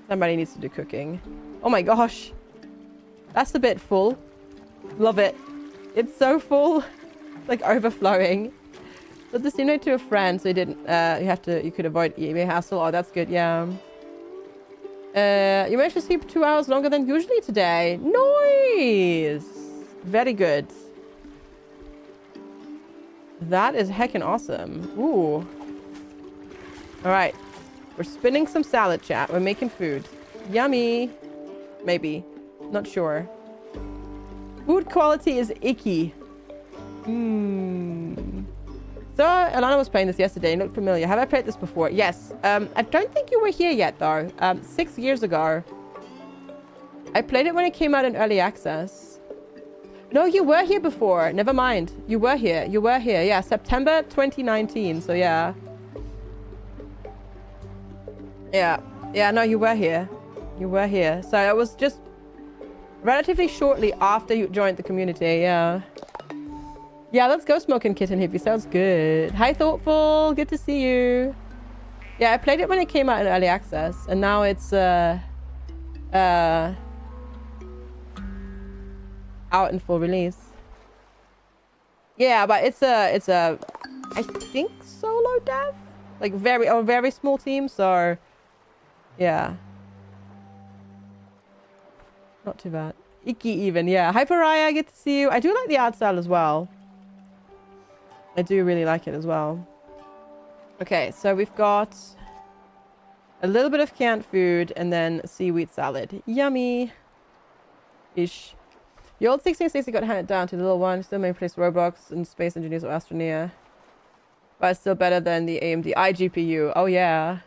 Somebody needs to do cooking. Oh my gosh. That's a bit full. Love it. It's so full. Like overflowing. But the same note to a friend, so you didn't you could avoid eBay hassle. Oh, that's good, yeah. You managed to sleep 2 hours longer than usually today. Nice! Very good. That is heckin' awesome. Ooh. Alright. We're spinning some salad, chat. We're making food. Yummy. Maybe. Not sure. Food quality is icky. So Alana was playing this yesterday and looked familiar. Have I played this before? Yes. I don't think you were here yet though. 6 years ago. I played it when it came out in early access. No, you were here before. Never mind. You were here. You were here. Yeah, September 2019. So yeah. Yeah. Yeah, no, you were here. You were here. So it was just relatively shortly after you joined the community. Yeah. Yeah, let's go Smoking Kitten Hippie. Sounds good. Hi, Thoughtful. Good to see you. Yeah, I played it when it came out in early access, and now it's out in full release. Yeah, but it's a I think solo dev, like very small team. So yeah, not too bad. Icky even, yeah. Hi, Pariah. Good to see you. I do like the art style as well. I do really like it as well. Okay, so we've got a little bit of canned food and then seaweed salad. Yummy. Ish. The old 1660 got handed down to the little one. Still may place Roblox and Space Engineers or Astroneer. But it's still better than the AMD iGPU. Oh, yeah.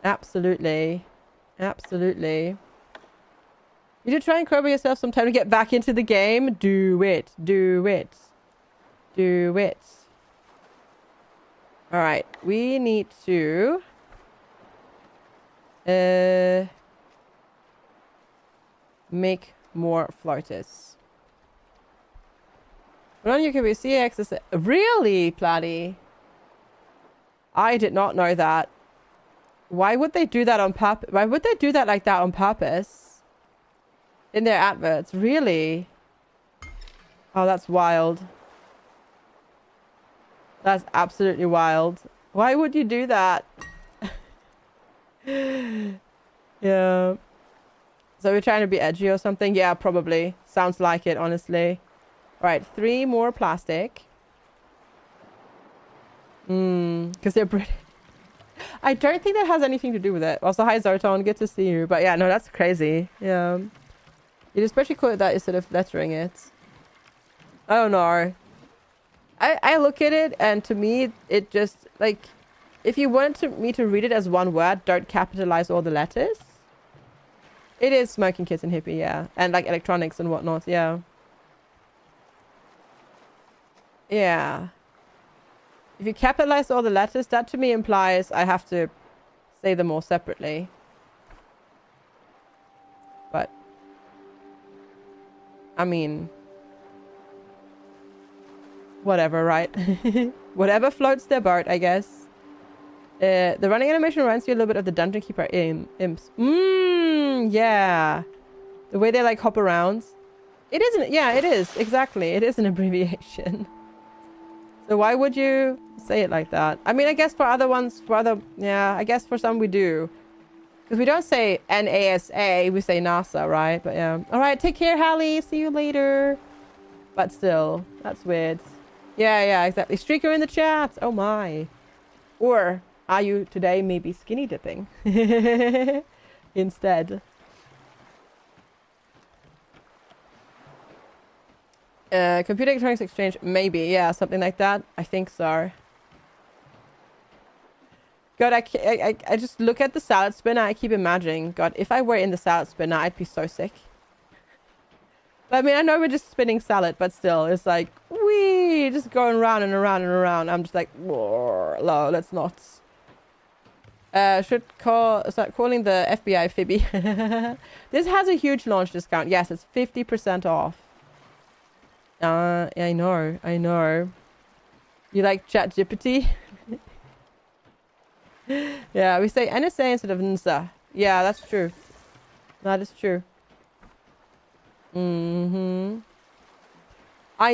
Absolutely. Absolutely. You should try and crowbar yourself sometime to get back into the game. Do it. Do it. Do it. All right. We need to Make more floaters. But on your computer, CX is really bloody. I did not know that. Why would they do that on purpose? Why would they do that like that on purpose? In their adverts, really? Oh, that's wild. That's absolutely wild. Why would you do that? Yeah. So we're trying to be edgy or something? Yeah, probably. Sounds like it, honestly. All right, 3 more plastic. Because they're British. I don't think that has anything to do with it. Also, hi Zoton, good to see you. But yeah, no, that's crazy. Yeah. You'd especially call it that instead of lettering it. I don't know. I look at it and to me, it just, like, if you wanted me to read it as one word, don't capitalize all the letters. It is smoking kids and hippie, yeah. And like electronics and whatnot, yeah. Yeah. If you capitalize all the letters, that to me implies I have to say them all separately. But, I mean, whatever, right? Whatever floats their boat, I guess. The running animation reminds you a little bit of the Dungeon Keeper imps. Yeah. The way they like hop around. It isn't, yeah, it is, exactly. It is an abbreviation. So why would you say it like that? I mean, I guess for other ones, yeah, I guess for some we do. Because we don't say NASA, we say NASA, right? But yeah. All right, take care, Hallie. See you later. But still, that's weird. Yeah, exactly. Streaker in the chat. Oh my. Or are you today maybe skinny dipping instead? Computer electronics exchange, maybe. Yeah, something like that. I think so. God, I just look at the salad spinner. I keep imagining, God, if I were in the salad spinner, I'd be so sick. But I mean, I know we're just spinning salad, but still, it's like, wee, just going round and around and around. I'm just like, whoa, no, let's not. Should start calling the FBI Fibby. This has a huge launch discount. Yes, it's 50% off. I know. You like ChatGPT? Yeah, we say NSA instead of NSA. Yeah, that's true. That is true. I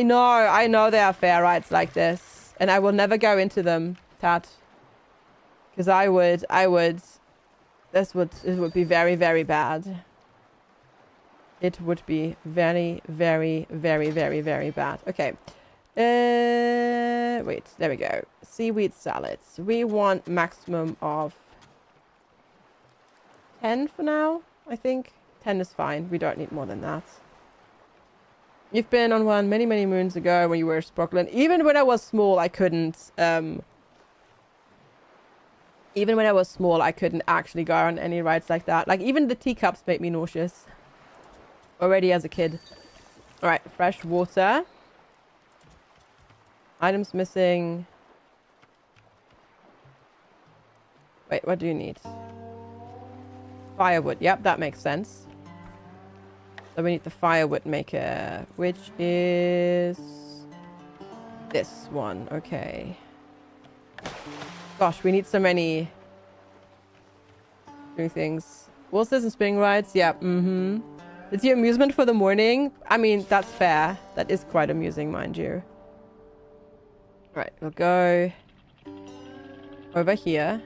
know there are fair rights like this. And I will never go into them, Tat. Because it would be very, very bad. It would be very, very, very, very, very bad. Okay. Wait, there we go. Seaweed salads. We want maximum of 10 for now, I think. 10 is fine. We don't need more than that. You've been on one many, many moons ago when you were Sprocklin. Even when I was small, I couldn't... even when I was small, I couldn't actually go on any rides like that. Like, even the teacups made me nauseous. Already as a kid. Alright, fresh water. Items missing. Wait, what do you need? Firewood. Yep, that makes sense. So we need the firewood maker, which is this one. Okay. Gosh, we need so many doing things. Waltzes and spinning rides. Yeah, It's your amusement for the morning. I mean, that's fair. That is quite amusing, mind you. Right, we'll go over here.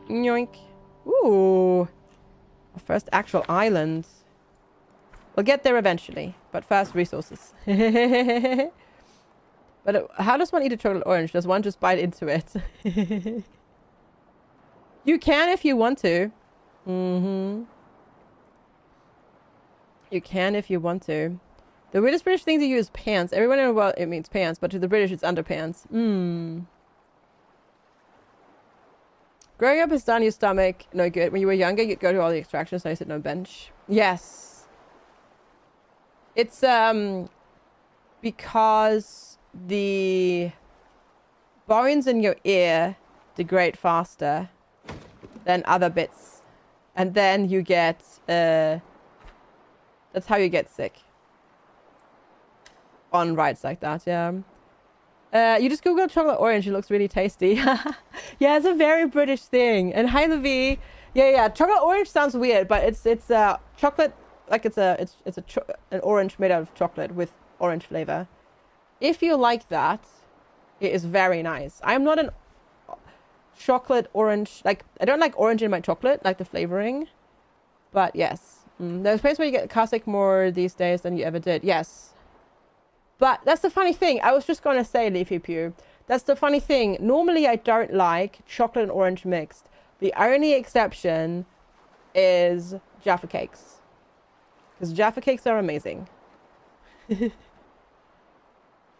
Yoink. Ooh. Our first actual island. We'll get there eventually, but first resources. But how does one eat a chocolate orange? Does one just bite into it? You can if you want to. You can if you want to. The weirdest British thing to use is pants. Everyone in the world, it means pants, but to the British, it's underpants. Growing up is down your stomach. No good. When you were younger, you'd go to all the extractions. Now you sit on a bench. Yes. It's, because the bones in your ear degrade faster. than other bits. And then you get, that's how you get sick. On rides like that, yeah. You just Google chocolate orange, it looks really tasty. Yeah, it's a very British thing. And hi, Levi. Yeah. Chocolate orange sounds weird, but it's chocolate, like it's an orange made out of chocolate with orange flavor. If you like that, it is very nice. I'm not an chocolate orange, like I don't like orange in my chocolate, like the flavoring. But yes, there's a place where you get classic more these days than you ever did. Yes. But that's the funny thing. I was just going to say, Leafy Pew, that's the funny thing. Normally, I don't like chocolate and orange mixed. The only exception is Jaffa cakes. Because Jaffa cakes are amazing.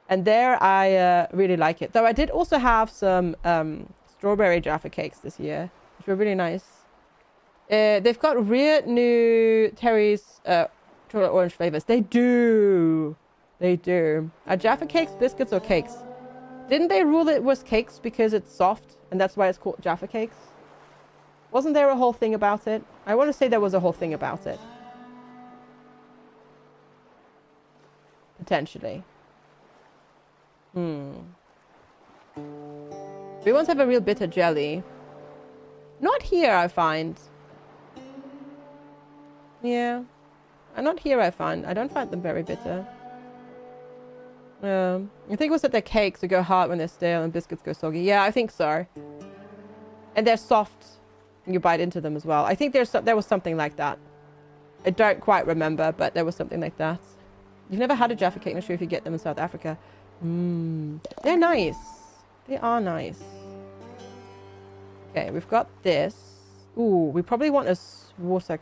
And there, I really like it. Though I did also have some strawberry Jaffa cakes this year, which were really nice. They've got weird new Terry's chocolate orange flavors. They do. They do. Are Jaffa cakes biscuits or cakes? Didn't they rule it was cakes because it's soft and that's why it's called Jaffa cakes? Wasn't there a whole thing about it? I want to say there was a whole thing about it. Potentially. We once have a real bitter jelly. Not here, I find. Yeah. Not here, I find. I don't find them very bitter. I think it was that their cakes go hard when they're stale and biscuits go soggy. Yeah, I think so. And they're soft when you bite into them as well. I think there was something like that. I don't quite remember, but there was something like that. You've never had a Jaffa cake? Not sure if you get them in South Africa. They're nice. They are nice. Okay, we've got this. Ooh, we probably want a water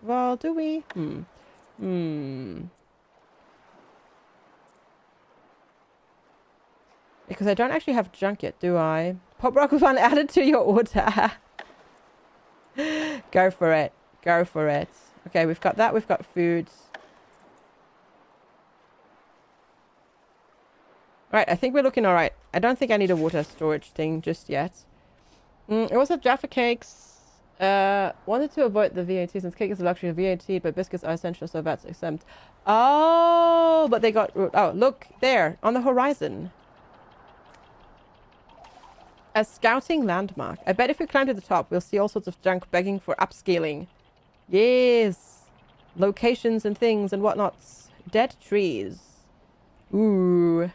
well, do we? Because I don't actually have junk yet, do I? Pop rock fun added to your order. Go for it. Go for it. Okay, we've got that. We've got foods. Right, I think we're looking all right. I don't think I need a water storage thing just yet. I also have Jaffa cakes. Wanted to avoid the VAT since cake is a luxury of VAT, but biscuits are essential, so that's exempt. Oh, but they got... Oh, look there on the horizon. A scouting landmark. I bet if we climb to the top, we'll see all sorts of junk begging for upscaling. Yes. Locations and things and whatnots. Dead trees. Ooh.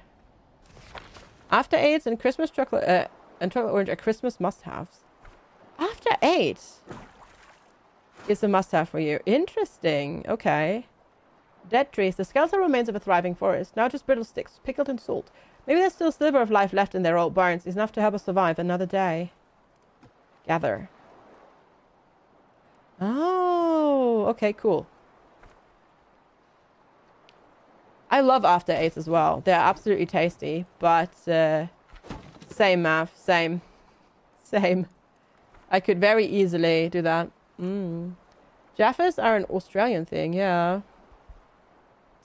After 8 and Christmas chocolate and chocolate orange are Christmas must-haves. After 8 is a must-have for you. Interesting. Okay. Dead trees. The skeletal remains of a thriving forest. Now just brittle sticks, pickled in salt. Maybe there's still a sliver of life left in their old bones. It's enough to help us survive another day. Gather. Oh, okay, cool. I love after 8 as well. They're absolutely tasty, but same, Mav. Same. I could very easily do that. Jaffas are an Australian thing, yeah.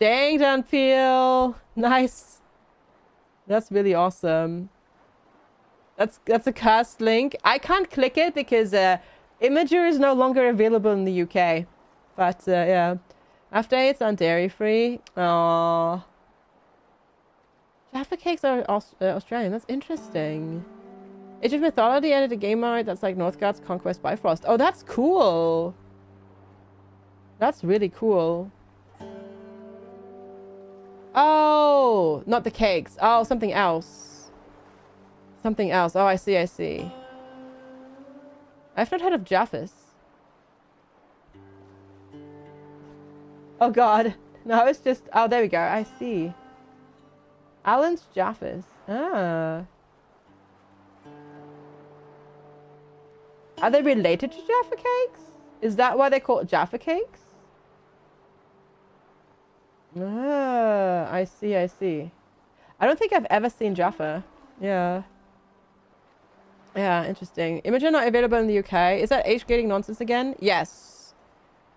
Dang, Dan Peel. Nice. That's really awesome. That's a cursed link. I can't click it because Imager is no longer available in the UK. But yeah. After 8's on dairy free. Aww. Jaffa cakes are Australian. That's interesting. Age of Mythology added a game mode that's like Northgard's Conquest Bifrost. Oh, that's cool. That's really cool. Oh, not the cakes. Oh, something else. Something else. Oh, I see. I've not heard of Jaffas. Oh, God. No, it's just... Oh, there we go. I see. Alan's Jaffas. Ah. Are they related to Jaffa cakes? Is that why they're called Jaffa cakes? Ah, I see. I don't think I've ever seen Jaffa. Yeah. Yeah, interesting. Imager not available in the UK. Is that age-gating nonsense again? Yes.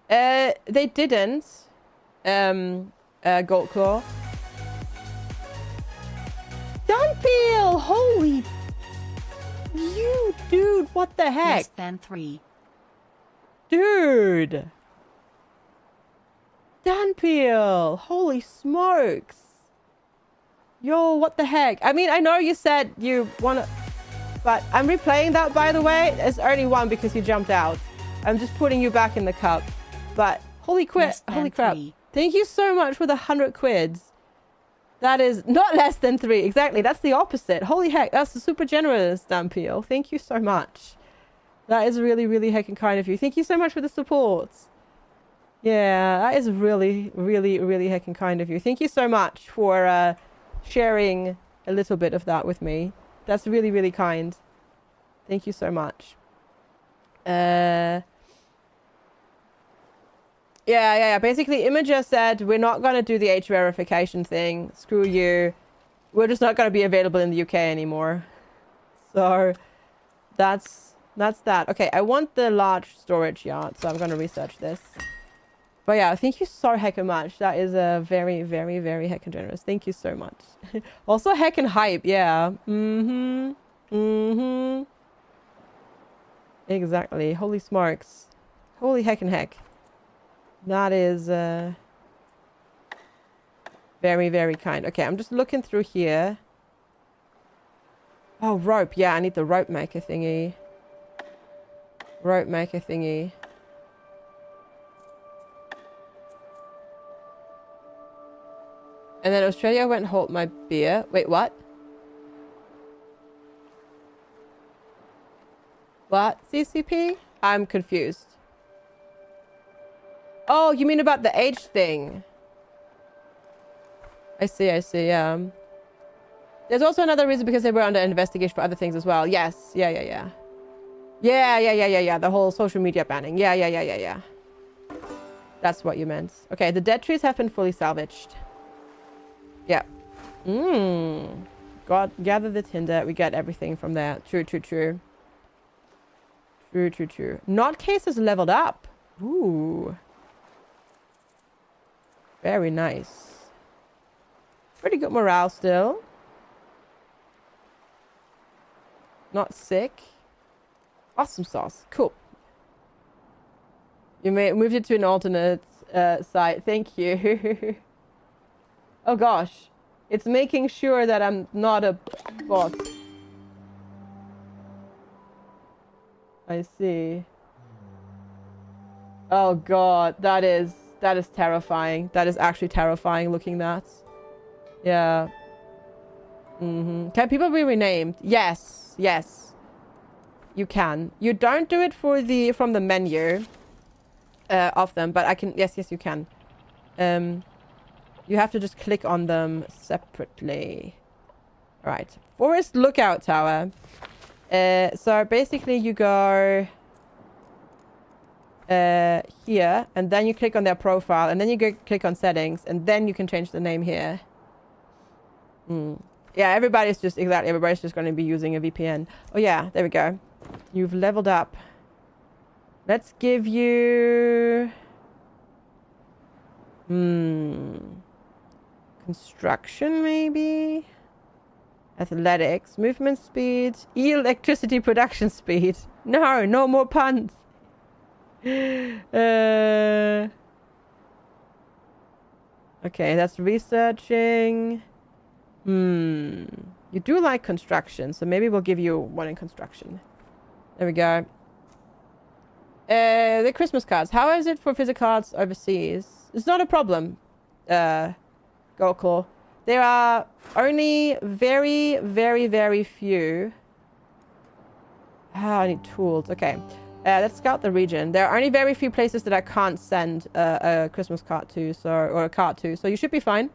They didn't. Gold Claw. Don't peel! Holy... You dude what the heck? Less than 3. Dude. Dan Peel. Holy smokes. Yo, what the heck? I mean, I know you said you want to... But I'm replaying that, by the way. It's only 1 because you jumped out. I'm just putting you back in the cup. But holy crap. Thank you so much for the 100 quids. That is not less than 3. Exactly. That's the opposite. Holy heck. That's super generous, Dan Peel. Thank you so much. That is really, really heckin' kind of you. Thank you so much for the support. Yeah, that is really, really, really heckin' kind of you. Thank you so much for sharing a little bit of that with me. That's really, really kind. Thank you so much. Yeah. Basically, Imager said we're not going to do the age verification thing. Screw you. We're just not going to be available in the UK anymore. So that's that. Okay, I want the large storage yard, so I'm going to research this. But yeah, thank you so heckin' much. That is a very, very, very heckin' generous. Thank you so much. Also heckin' hype, yeah. Exactly. Holy smokes. Holy heckin' heck. That is very, very kind. Okay, I'm just looking through here. Oh, rope. Yeah, I need the rope maker thingy. Rope maker thingy. And then Australia went hold my beer. Wait, what? What? CCP? I'm confused. Oh, you mean about the age thing? I see, yeah. There's also another reason because they were under investigation for other things as well. Yes, yeah. Yeah. The whole social media banning. Yeah. That's what you meant. Okay, the dead trees have been fully salvaged. Yeah. Gather the tinder. We get everything from there. True. Not case is leveled up. Ooh. Very nice. Pretty good morale still. Not sick. Awesome sauce. Cool. You moved it to an alternate site. Thank you. Oh gosh. It's making sure that I'm not a bot. I see. Oh god, that is terrifying. That is actually terrifying looking at. Yeah. Can people be renamed? Yes. You can. You don't do it from the menu of them, but I can. Yes, you can. You have to just click on them separately. All right. Forest Lookout Tower. So basically you go here, and then you click on their profile, and then you click on settings, and then you can change the name here. Yeah, everybody's just going to be using a VPN. Oh yeah, there we go. You've leveled up. Let's give you... Construction, maybe? Athletics, movement speed, electricity production speed. No more puns. Okay, that's researching. You do like construction, so maybe we'll give you one in construction. There we go. The Christmas cards. How is it for physical cards overseas? It's not a problem. Gokul. There are only very, very, very few. I need tools. Okay. Let's scout the region. There are only very few places that I can't send a Christmas card to, or a card to. So you should be fine.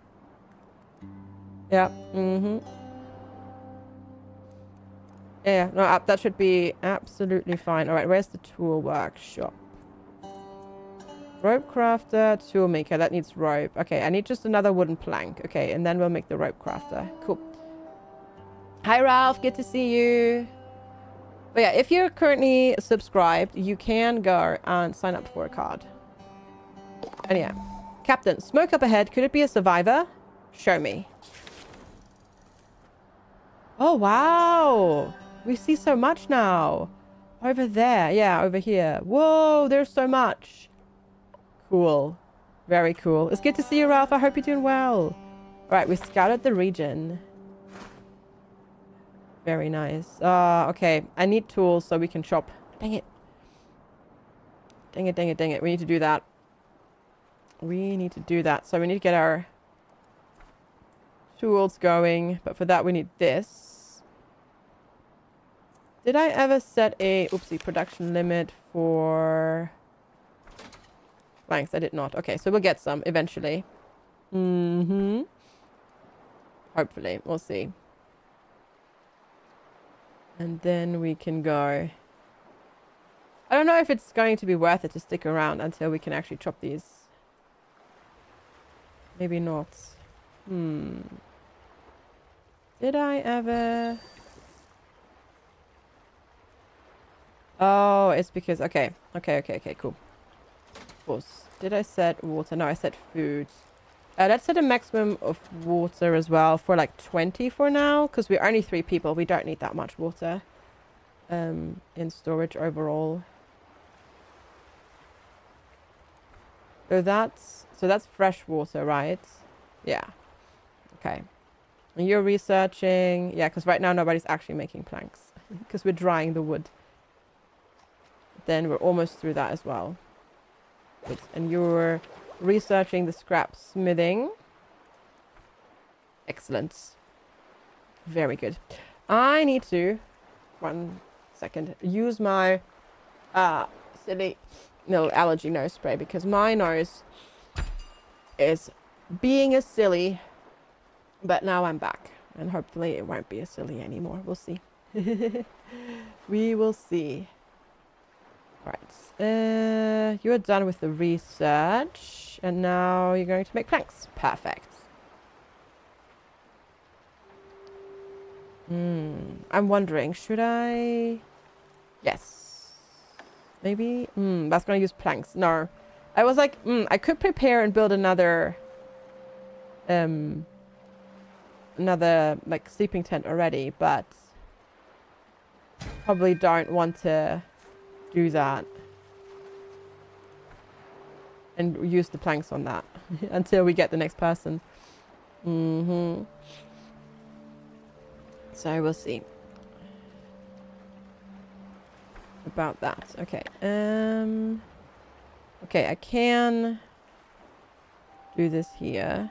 Yeah. Yeah. No, that should be absolutely fine. All right. Where's the tool workshop? Rope crafter, tool maker. That needs rope. Okay, I need just another wooden plank. Okay, and then we'll make the rope crafter. Cool. Hi, Ralph. Good to see you. But yeah, if you're currently subscribed, you can go and sign up for a card. And yeah. Captain, smoke up ahead. Could it be a survivor? Show me. Oh, wow. We see so much now. Over there. Yeah, over here. Whoa, there's so much. Cool. Very cool. It's good to see you, Ralph. I hope you're doing well. All right, we scouted the region. Very nice. Okay. I need tools so we can chop. Dang it. Dang it, dang it, dang it. We need to do that. We need to do that. So we need to get our tools going. But for that, we need this. Did I ever set a, oopsie, production limit for planks? I did not. Okay, so we'll get some eventually. Hopefully. We'll see. And then we can go. I don't know if it's going to be worth it to stick around until we can actually chop these. Maybe not. Did I ever... Oh, it's because... Okay, cool. Of course. Did I set water? No, I set food. Let's set a maximum of water as well for like 20 for now. Because we're only 3 people. We don't need that much water in storage overall. So that's fresh water, right? Yeah. Okay. And you're researching. Yeah, because right now nobody's actually making planks. Because we're drying the wood. Then we're almost through that as well. Good. And you're researching the scrap smithing. Excellent. Very good. I need to, 1 second, use my silly little allergy nose spray because my nose is being a silly, but now I'm back and hopefully it won't be a silly anymore. We'll see. We will see. Right. You're done with the research and now you're going to make planks. Perfect. I'm wondering, should I... Yes. Maybe? That's going to use planks. No. I was like, I could prepare and build another like sleeping tent already, but probably don't want to do that and use the planks on that until we get the next person. So we'll see about that. Okay. Okay, I can do this here.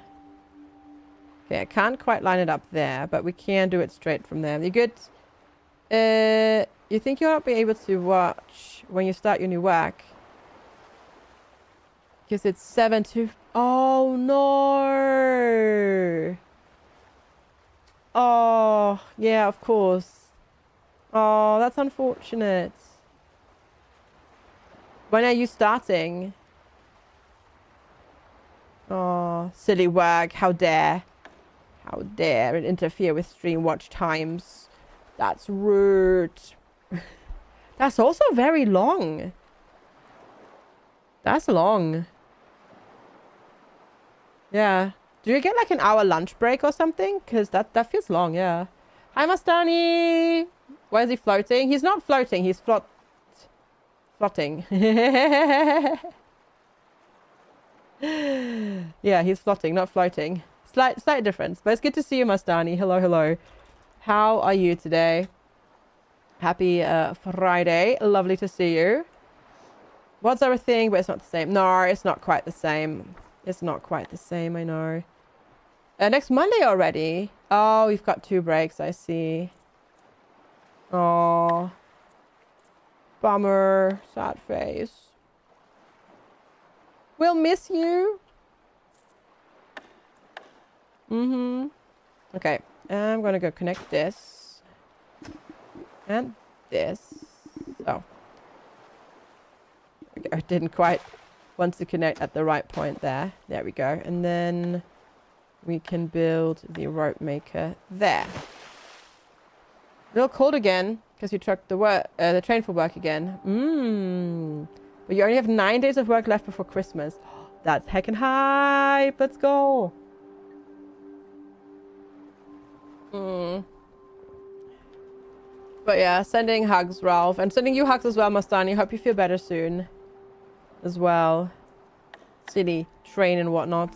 Okay, I can't quite line it up there, but we can do it straight from there. You good? You think you'll be able to watch when you start your new work? Because it's 7 to... Oh, no! Oh, yeah, of course. Oh, that's unfortunate. When are you starting? Oh, silly wag. How dare. How dare it interfere with stream watch times. That's rude. That's also very long. That's long. Yeah. Do you get like an hour lunch break or something? Because that feels long, yeah. Hi, Mastani! Why is he floating? He's not floating. He's floating. Yeah, he's floating, not floating. Slight difference. But it's good to see you, Mastani. Hello, hello. How are you today? Happy Friday. Lovely to see you. What's our thing? But it's not the same. No, it's not quite the same. It's not quite the same, I know. Next Monday already. Oh, we've got 2 breaks, I see. Oh. Bummer. Sad face. We'll miss you. Okay. I'm gonna go connect this. And this. Oh. Okay, I didn't quite want to connect at the right point there. There we go. And then we can build the rope maker there. A little cold again because you trucked the train for work again. But you only have 9 days of work left before Christmas. That's heckin' hype. Let's go. But yeah, sending hugs, Ralph. And sending you hugs as well, Mastani. Hope you feel better soon. As well. Silly train and whatnot.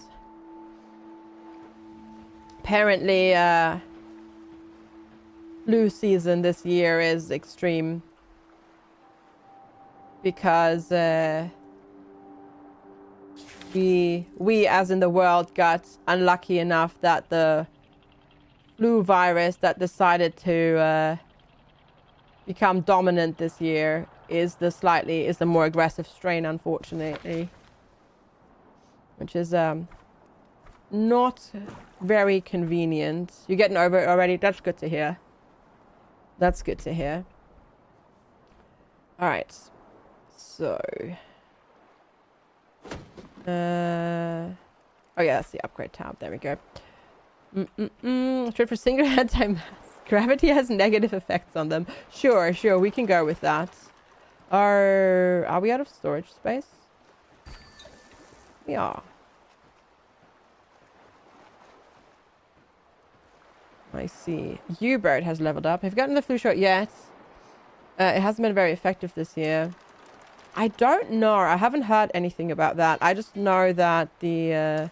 Apparently, flu season this year is extreme. Because, we as in the world got unlucky enough that the flu virus that decided to become dominant this year is the more aggressive strain, unfortunately, which is not very convenient. You're getting over it already. That's good to hear. That's good to hear. All right, so oh yeah, that's the upgrade tab. There we go. Trade for single anti-mass. Gravity has negative effects on them. Sure, we can go with that. Are we out of storage space? We are. I see. U-Bird has leveled up. Have you gotten the flu shot yet? It hasn't been very effective this year. I don't know. I haven't heard anything about that. I just know that the...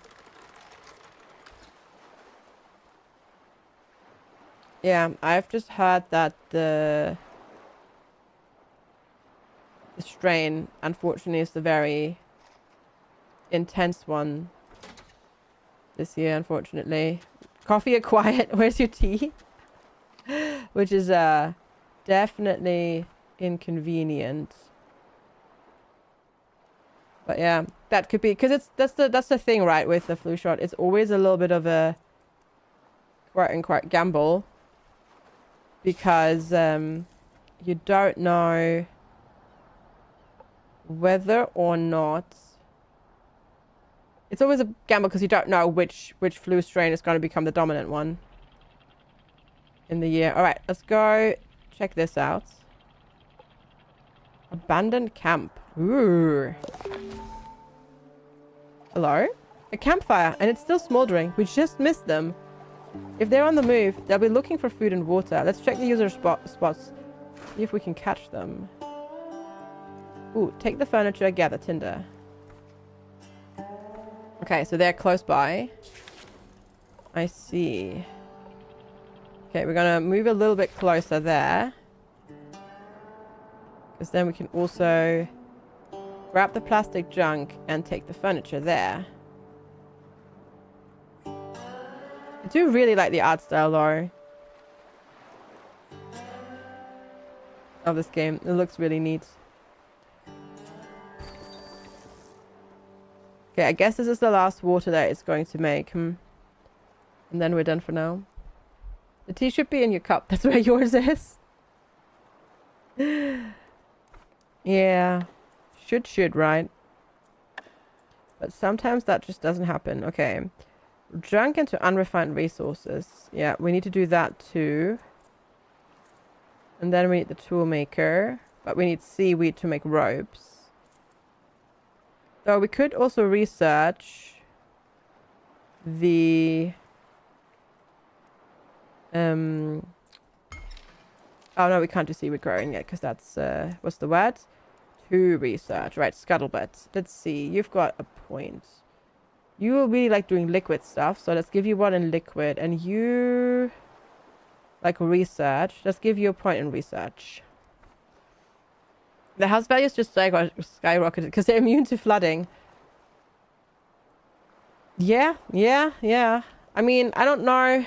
yeah, I've just heard that the strain, unfortunately, is the very intense one this year, unfortunately. Coffee acquired. Where's your tea? Which is definitely inconvenient. But yeah, that could be because that's the thing, right? With the flu shot, it's always a little bit of a quote unquote gamble because you don't know whether or not. It's always a gamble because you don't know which flu strain is going to become the dominant one in the year. All right, let's go check this out. Abandoned camp. Ooh. Hello? A campfire, and it's still smoldering. We just missed them. If they're on the move, they'll be looking for food and water. Let's check the user spots. See if we can catch them. Ooh, take the furniture, gather tinder. Okay, so they're close by. I see. Okay, we're gonna move a little bit closer there. Because then we can also grab the plastic junk and take the furniture there. I do really like the art style though of this game. It looks really neat. Okay, I guess this is the last water that it's going to make. And then we're done for now. The tea should be in your cup. That's where yours is. Yeah. Should, right? But sometimes that just doesn't happen. Okay. Junk into unrefined resources. Yeah, we need to do that too. And then we need the tool maker. But we need seaweed to make ropes. So we could also research the... oh no, we can't do seaweed growing yet because that's... what's the word? To research. Right, scuttlebutt. Let's see. You've got a point. You will really like doing liquid stuff. So let's give you one in liquid. And you... like research. Let's give you a point in research. The house values just skyrocketed because they're immune to flooding. Yeah. I mean, I don't know. I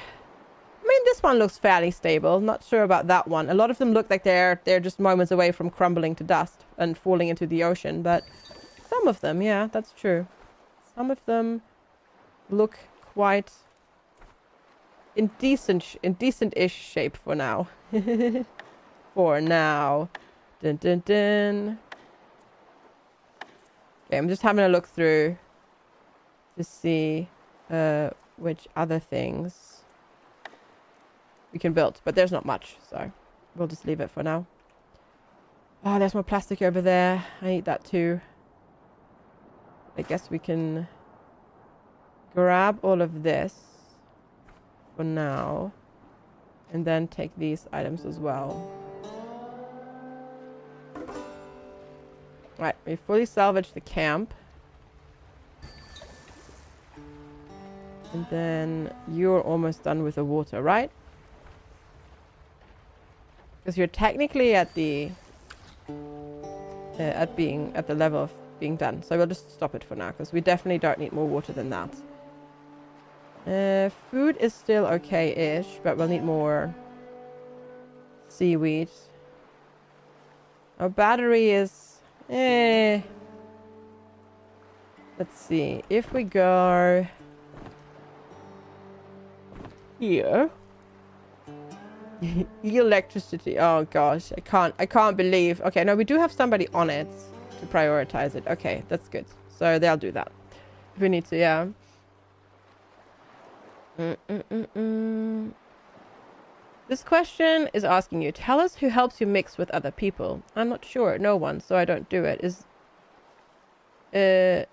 mean, this one looks fairly stable. Not sure about that one. A lot of them look like they're just moments away from crumbling to dust and falling into the ocean. But some of them, yeah, that's true. Some of them look quite in decent-ish shape for now. For now. Dun dun dun. Okay, I'm just having a look through to see which other things we can build. But there's not much, so we'll just leave it for now. Oh, there's more plastic over there. I need that too. I guess we can grab all of this for now. And then take these items as well. Right, we fully salvaged the camp. And then you're almost done with the water, right? Because you're technically at the at the level of being done. So we'll just stop it for now because we definitely don't need more water than that. Food is still okay-ish, but we'll need more seaweed. Our battery is Let's see. If we go here. Electricity. Oh gosh, I can't believe. Okay, no, we do have somebody on it to prioritize it. Okay, that's good. So they'll do that if we need to. Yeah. This question is asking you, tell us who helps you mix with other people. I'm not sure. No one, so I don't do it. Is the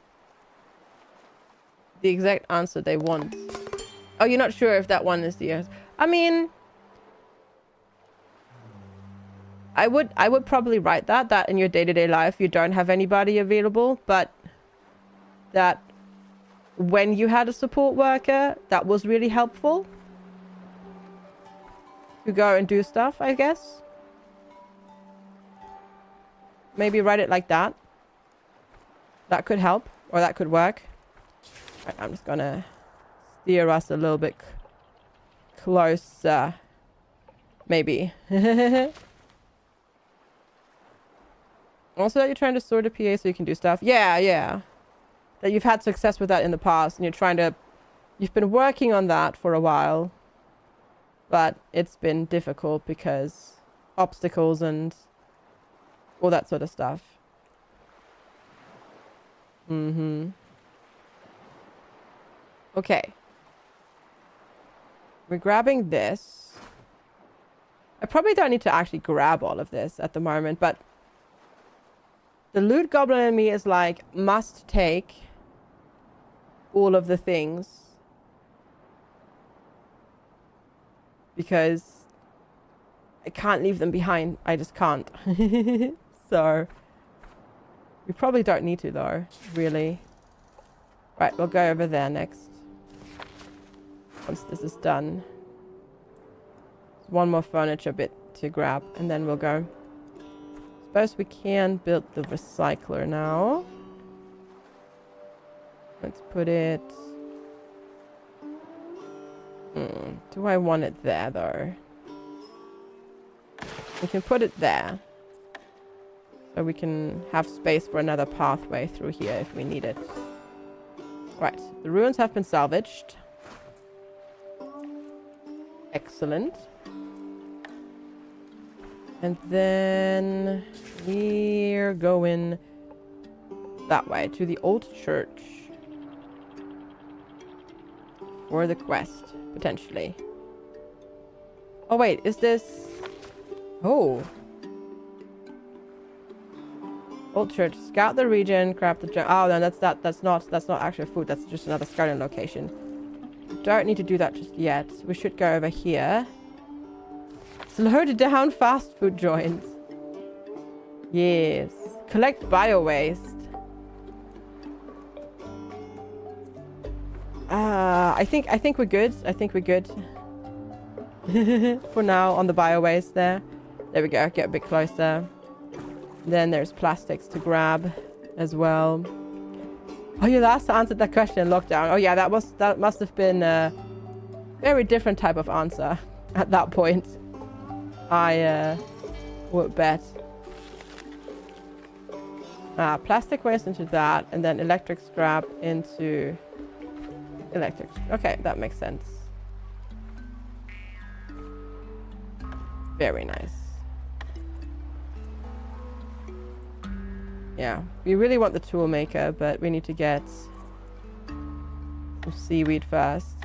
exact answer they want. Oh, you're not sure if that one is the answer. I mean, I would probably write that in your day-to-day life you don't have anybody available, but that when you had a support worker, that was really helpful to go and do stuff, I guess. Maybe write it like that. That could help, or that could work. Right, I'm just gonna steer us a little bit closer. Maybe. Also that you're trying to sort a PA so you can do stuff. Yeah, yeah. That you've had success with that in the past and you're trying to... You've been working on that for a while. But it's been difficult because obstacles and all that sort of stuff. Okay. We're grabbing this. I probably don't need to actually grab all of this at the moment, but the loot goblin in me is like, must take all of the things. Because I can't leave them behind. I just can't. So, we probably don't need to though, really. Right, we'll go over there next. Once this is done. There's one more furniture bit to grab and then we'll go. Suppose we can build the recycler now. Let's put it... do I want it there though? We can put it there. So we can have space for another pathway through here if we need it. Right, the ruins have been salvaged. Excellent. And then we're going that way to the old church for the quest, potentially. Oh wait, is this... Oh. Old church. Scout the region, grab the... Oh, no, that's not actually food. That's just another scouting location. Don't need to do that just yet. We should go over here. Slow down fast food joints. Yes. Collect bio waste. I think we're good. I think we're good. For now on the bio waste there. There we go. Get a bit closer. Then there's plastics to grab as well. Oh, you last answered that question in lockdown. Oh yeah, that must have been a very different type of answer at that point. I would bet. Plastic waste into that, and then electric scrap into electric. Okay, that makes sense. Very nice. Yeah, we really want the tool maker, but we need to get some seaweed first.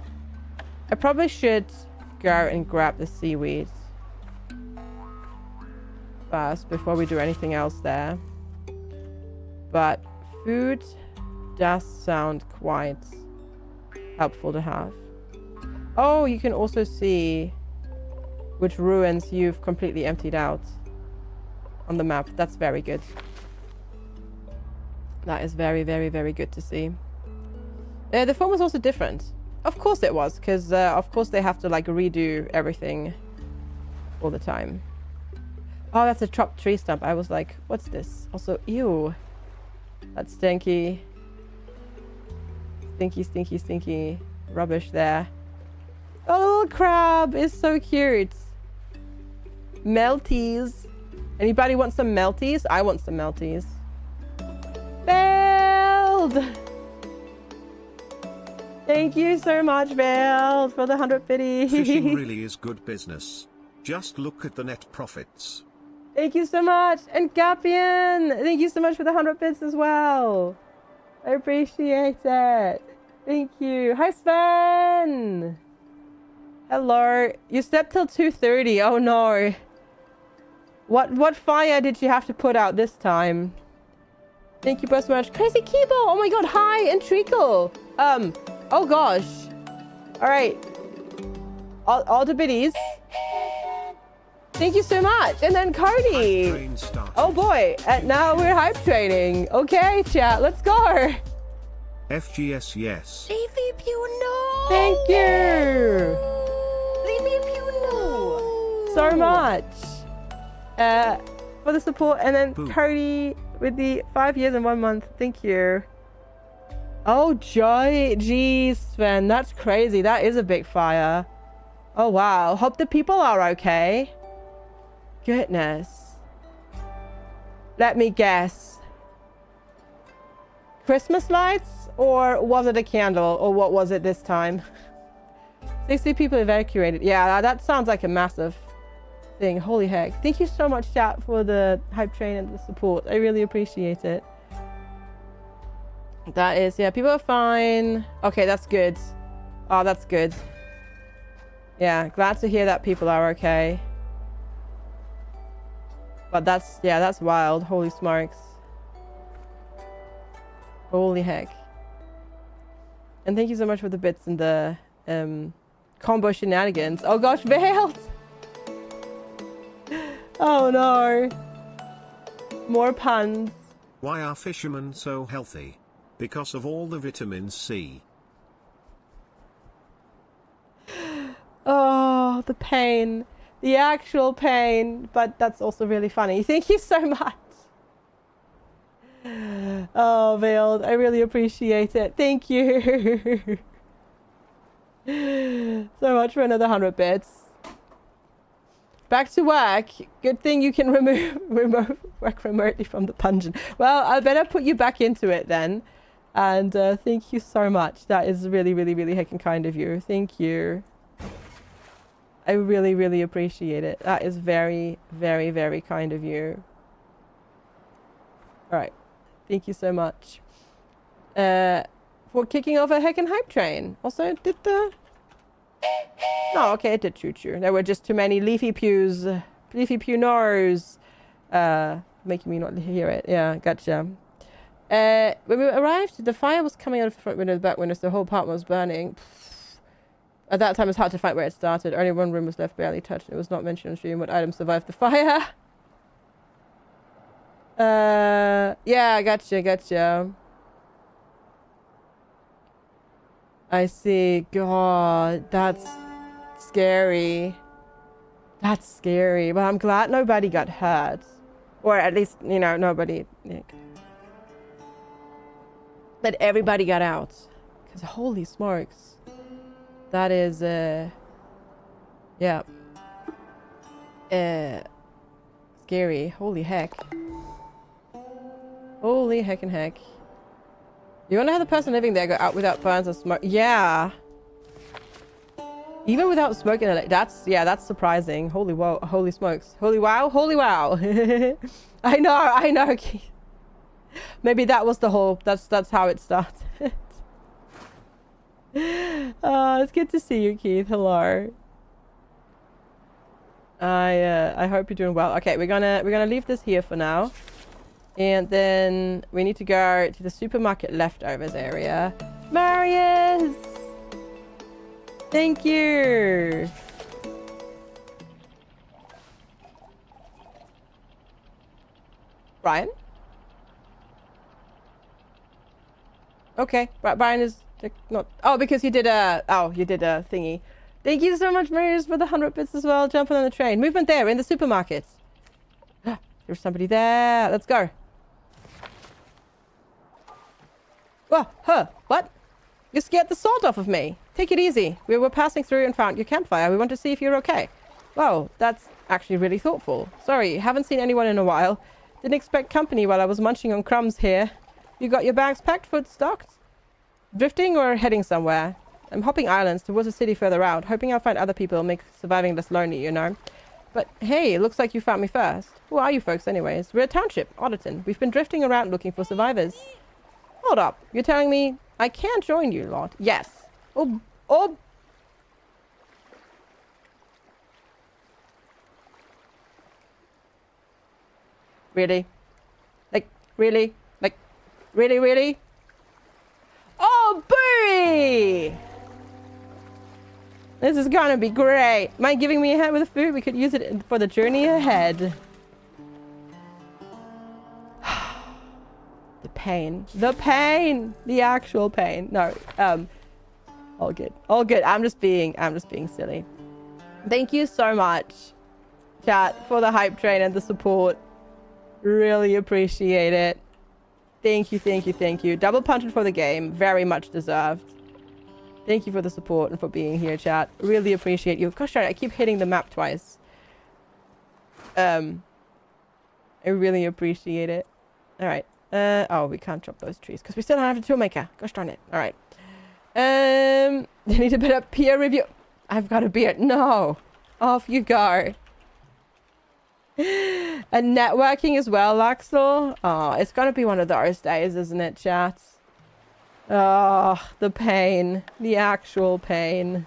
I probably should go and grab the seaweed first before we do anything else there. But food does sound quite helpful to have. Oh, you can also see which ruins you've completely emptied out on the map. That's very good. That is very, very, very good to see. The phone was also different. Of course it was, because of course they have to like redo everything all the time. Oh, that's a chopped tree stump. I was like, what's this? Also, ew. That's stinky. Stinky, stinky, stinky. Rubbish there. Oh, little crab is so cute. Melties. Anybody want some melties? I want some melties. Failed! Thank you so much, Veld, for the 100 biddies. Fishing really is good business. Just look at the net profits. Thank you so much. And Gapian, thank you so much for the 100 bits as well. I appreciate it. Thank you. Hi, Sven. Hello. You slept till 2:30. Oh, no. What fire did you have to put out this time? Thank you both so much. Crazy Kibo. Oh, my God. Hi. And Treacle. Oh, gosh. All right. All the biddies. Thank you so much. And then Cody. Oh boy. And now we're hype training. Okay, chat. Let's go. FGS, yes. Leafy Pew, no! Thank you. Leafy Pew, no! So much. For the support. And then Boom. Cody with the 5 years and 1 month. Thank you. Oh, Joy. Jeez, Sven. That's crazy. That is a big fire. Oh, wow. Hope the people are okay. Goodness. Let me guess. Christmas lights? Or was it a candle? Or what was it this time? 60 people evacuated. Yeah, that sounds like a massive thing. Holy heck. Thank you so much, chat, for the hype train and the support. I really appreciate it. That is, yeah, people are fine. Okay, that's good. Oh, that's good. Yeah, glad to hear that people are okay. But that's, yeah, that's wild. Holy smokes. Holy heck. And thank you so much for the bits and the combo shenanigans. Oh gosh, Veiled! Oh no. More puns. Why are fishermen so healthy? Because of all the vitamin C. Oh, the pain. The actual pain. But that's also really funny. Thank you so much. Oh, Veiled. I really appreciate it. Thank you. So much for another 100 bits. Back to work. Good thing you can work remotely from the dungeon. Well, I better put you back into it then. And thank you so much. That is really, really, really heckin' kind of you. Thank you. I really, really appreciate it. That is very, very, very kind of you. All right. Thank you so much. For kicking off a heckin' hype train. Also, did the... No, okay, it did choo-choo. There were just too many leafy pews. Leafy pew nors. Making me not hear it. Yeah, gotcha. When we arrived, the fire was coming out of the front window and the back window, so the whole apartment was burning. At that time, it was hard to find where it started. Only one room was left barely touched. It was not mentioned on stream what items survived the fire. Yeah, gotcha. I see. God, that's scary. That's scary. But I'm glad nobody got hurt. Or at least, you know, nobody... that everybody got out. Because holy smokes. That is, yeah. Scary. Holy heck. Holy heckin' heck. You wonder how the person living there got out without burns or smoke? Yeah. Even without smoking it, that's, yeah, that's surprising. Holy whoa, holy smokes. Holy wow. I know. Maybe that was the whole, that's how it started. It's good to see you, Keith. Hello. I hope you're doing well. Okay, we're gonna leave this here for now. And then we need to go to the supermarket leftovers area. Marius! Thank you! Brian? Okay, Brian is not. Oh, because you did a. Oh, you did a thingy. Thank you so much, Marius, for the 100 bits as well. Jumping on the train. Movement there in the supermarket. There's somebody there. Let's go. Oh, what? You scared the salt off of me. Take it easy. We were passing through and found your campfire. We want to see if you're okay. Wow, that's actually really thoughtful. Sorry, haven't seen anyone in a while. Didn't expect company while I was munching on crumbs here. You got your bags packed, food stocked? Drifting or heading somewhere? I'm hopping islands towards a city further out, hoping I'll find other people, make surviving less lonely, you know. But hey, it looks like you found me first. Who are you folks anyways? We're a township, Otterton. We've been drifting around looking for survivors. Hold up. You're telling me I can't join you lot? Yes. Oh. Really? Like, really? Like, really? Oh, booey! This is gonna be great. Mind giving me a hand with the food? We could use it for the journey ahead. The pain. The actual pain. No, all good. I'm just being silly. Thank you so much, chat, for the hype train and the support. Really appreciate it. Thank you. Double punching for the game. Very much deserved. Thank you for the support and for being here, chat. Really appreciate you. Gosh darn it, I keep hitting the map twice. I really appreciate it. Alright. Oh, we can't chop those trees because we still don't have the toolmaker. Gosh darn it. Alright. I need a bit of peer review. I've got a beard. No. Off you go. And networking as well, Laxel. Oh, it's gonna be one of those days, isn't it, chat? Oh, the pain. The actual pain.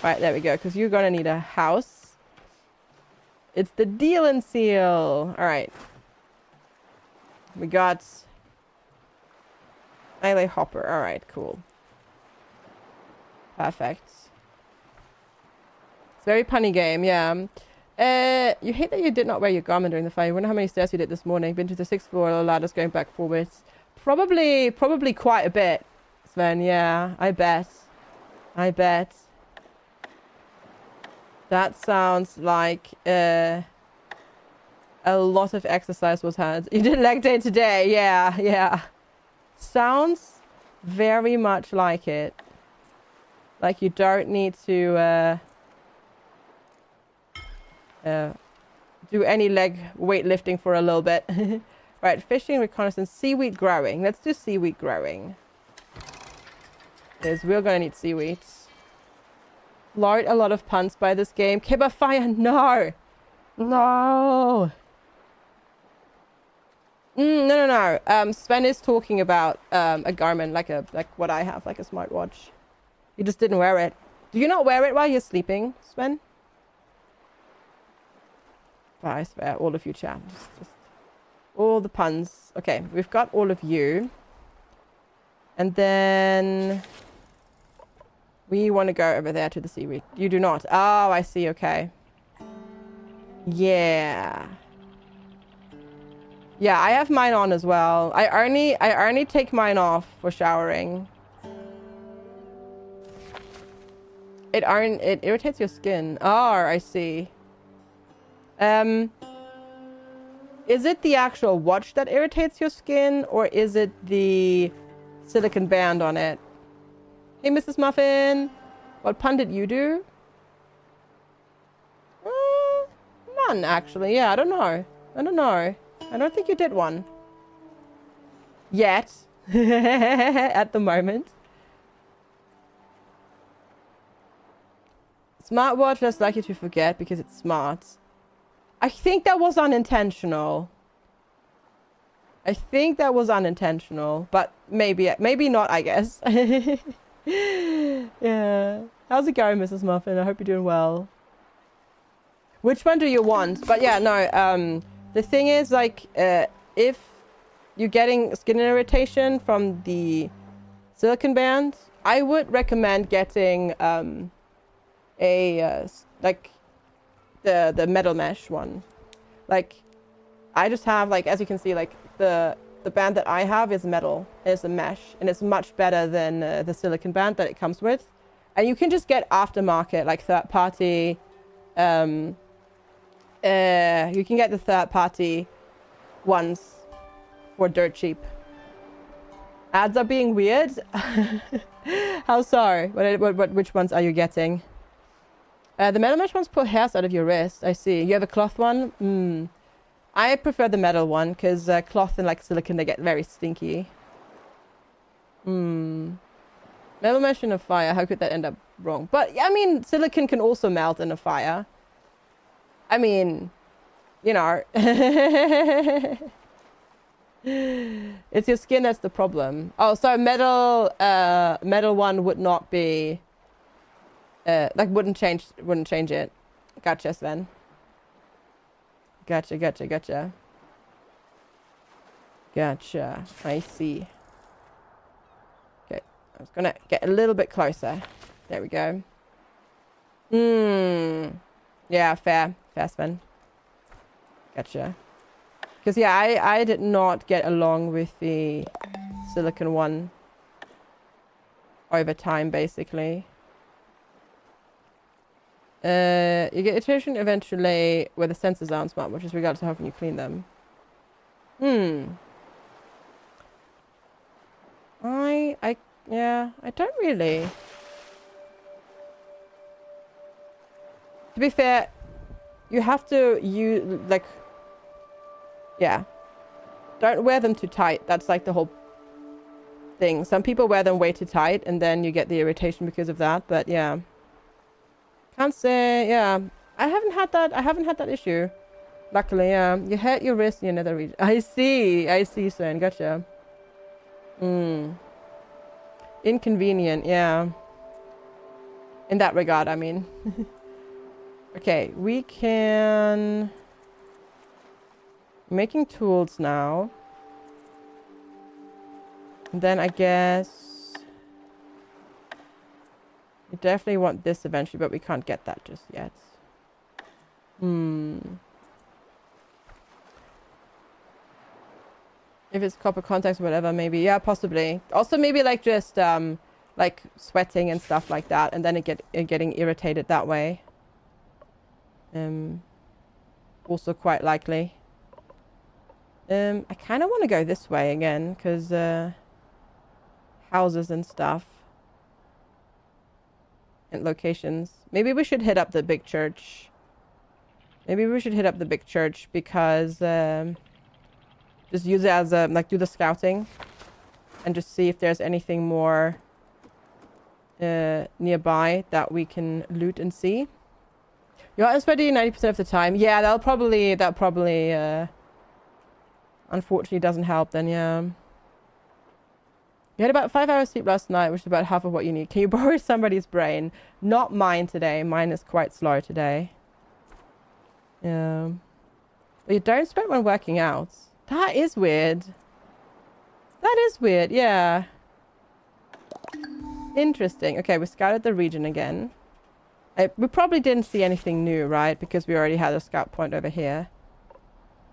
Right, there we go, because you're gonna need a house. It's the deal and seal. Alright. We got Melee Hopper. Alright, cool. Perfect. It's a very punny game, yeah. You hate that you did not wear your garment during the fire. You wonder how many stairs you did this morning. Been to the 6th floor, the ladders going back forwards. Probably quite a bit, Sven. Yeah, I bet. That sounds like a lot of exercise was had. You did leg day today. Yeah. Sounds very much like it. Like you don't need to do any leg weightlifting for a little bit. Right, fishing, reconnaissance, seaweed growing. Let's do seaweed growing. Because we're gonna need seaweeds. Float a lot of puns by this game. Kibber fire, no! No! No. Sven is talking about a garment like what I have, like a smartwatch. You just didn't wear it. Do you not wear it while you're sleeping, Sven? I swear, all of you chat. Just all the puns. Okay, we've got all of you. And then we want to go over there to the seaweed. You do not. Oh, I see. Okay. Yeah. Yeah, I have mine on as well. I only take mine off for showering. It irritates your skin. Oh, I see. Is it the actual watch that irritates your skin, or is it the silicone band on it? Hey, Mrs. Muffin, what pun did you do? None, actually. Yeah, I don't know. I don't think you did one. Yet. At the moment. Smartwatch, less likely to forget because it's smart. I think that was unintentional. But maybe not, I guess. Yeah. How's it going, Mrs. Muffin? I hope you're doing well. Which one do you want? But yeah, no, the thing is, like, if you're getting skin irritation from the silicone band, I would recommend getting like the metal mesh one. Like, I just have, like, as you can see, like, the the band that I have is metal. It's a mesh, and it's much better than the silicon band that it comes with. And you can just get aftermarket, like third party. You can get the third party ones for dirt cheap. Ads are being weird. How sorry? Which ones are you getting? The metal mesh ones pull hairs out of your wrist. I see. You have a cloth one? I prefer the metal one because cloth and like silicon, they get very stinky. Metal mesh in a fire. How could that end up wrong? But I mean, silicon can also melt in a fire. I mean, you know. It's your skin that's the problem. Oh, so metal one would not be like wouldn't change it. Gotcha, Sven. Gotcha. I see. Okay, I was gonna get a little bit closer. There we go. Yeah, fair, Sven. Gotcha. Because, yeah, I did not get along with the silicon one over time, basically. You get iteration eventually where the sensors aren't smart, which is regardless of how often you clean them. Yeah, I don't really. To be fair, you have to use, like, yeah. Don't wear them too tight. That's like the whole thing. Some people wear them way too tight and then you get the irritation because of that. But yeah. Can't say, yeah. I haven't had that issue. Luckily, yeah. You hurt your wrist in your nether region. I see, son. Gotcha. Inconvenient, yeah. In that regard, I mean. Okay, we can... Making tools now. And then I guess... We definitely want this eventually, but we can't get that just yet. If it's copper contacts or whatever, maybe. Yeah, possibly. Also maybe like just like sweating and stuff like that, and then it getting irritated that way. Also quite likely. I kind of want to go this way again, because houses and stuff. And locations. Maybe we should hit up the big church. Because just use it as a, like, do the scouting. And just see if there's anything more nearby that we can loot and see. You're ready 90% of the time. Yeah, that probably unfortunately doesn't help then, yeah. You had about 5 hours sleep last night, which is about half of what you need. Can you borrow somebody's brain? Not mine today. Mine is quite slow today. Yeah. But you don't sweat when working out. That is weird. Yeah. Interesting. Okay, we scouted the region again. We probably didn't see anything new, right? Because we already had a scout point over here.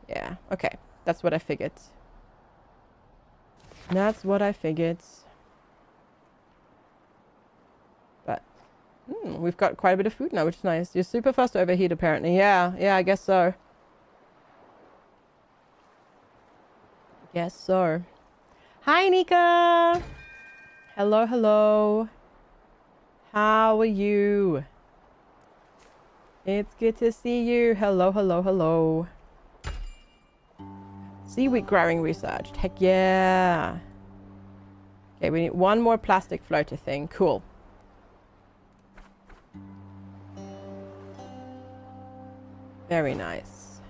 Yeah, okay. That's what I figured. But we've got quite a bit of food now, which is nice. You're super fast to overheat, apparently. Yeah, I guess so. Hi, Nika. Hello. How are you? It's good to see you. Hello. Seaweed growing researched. Heck yeah. Okay, we need one more plastic floater thing. Cool. Very nice.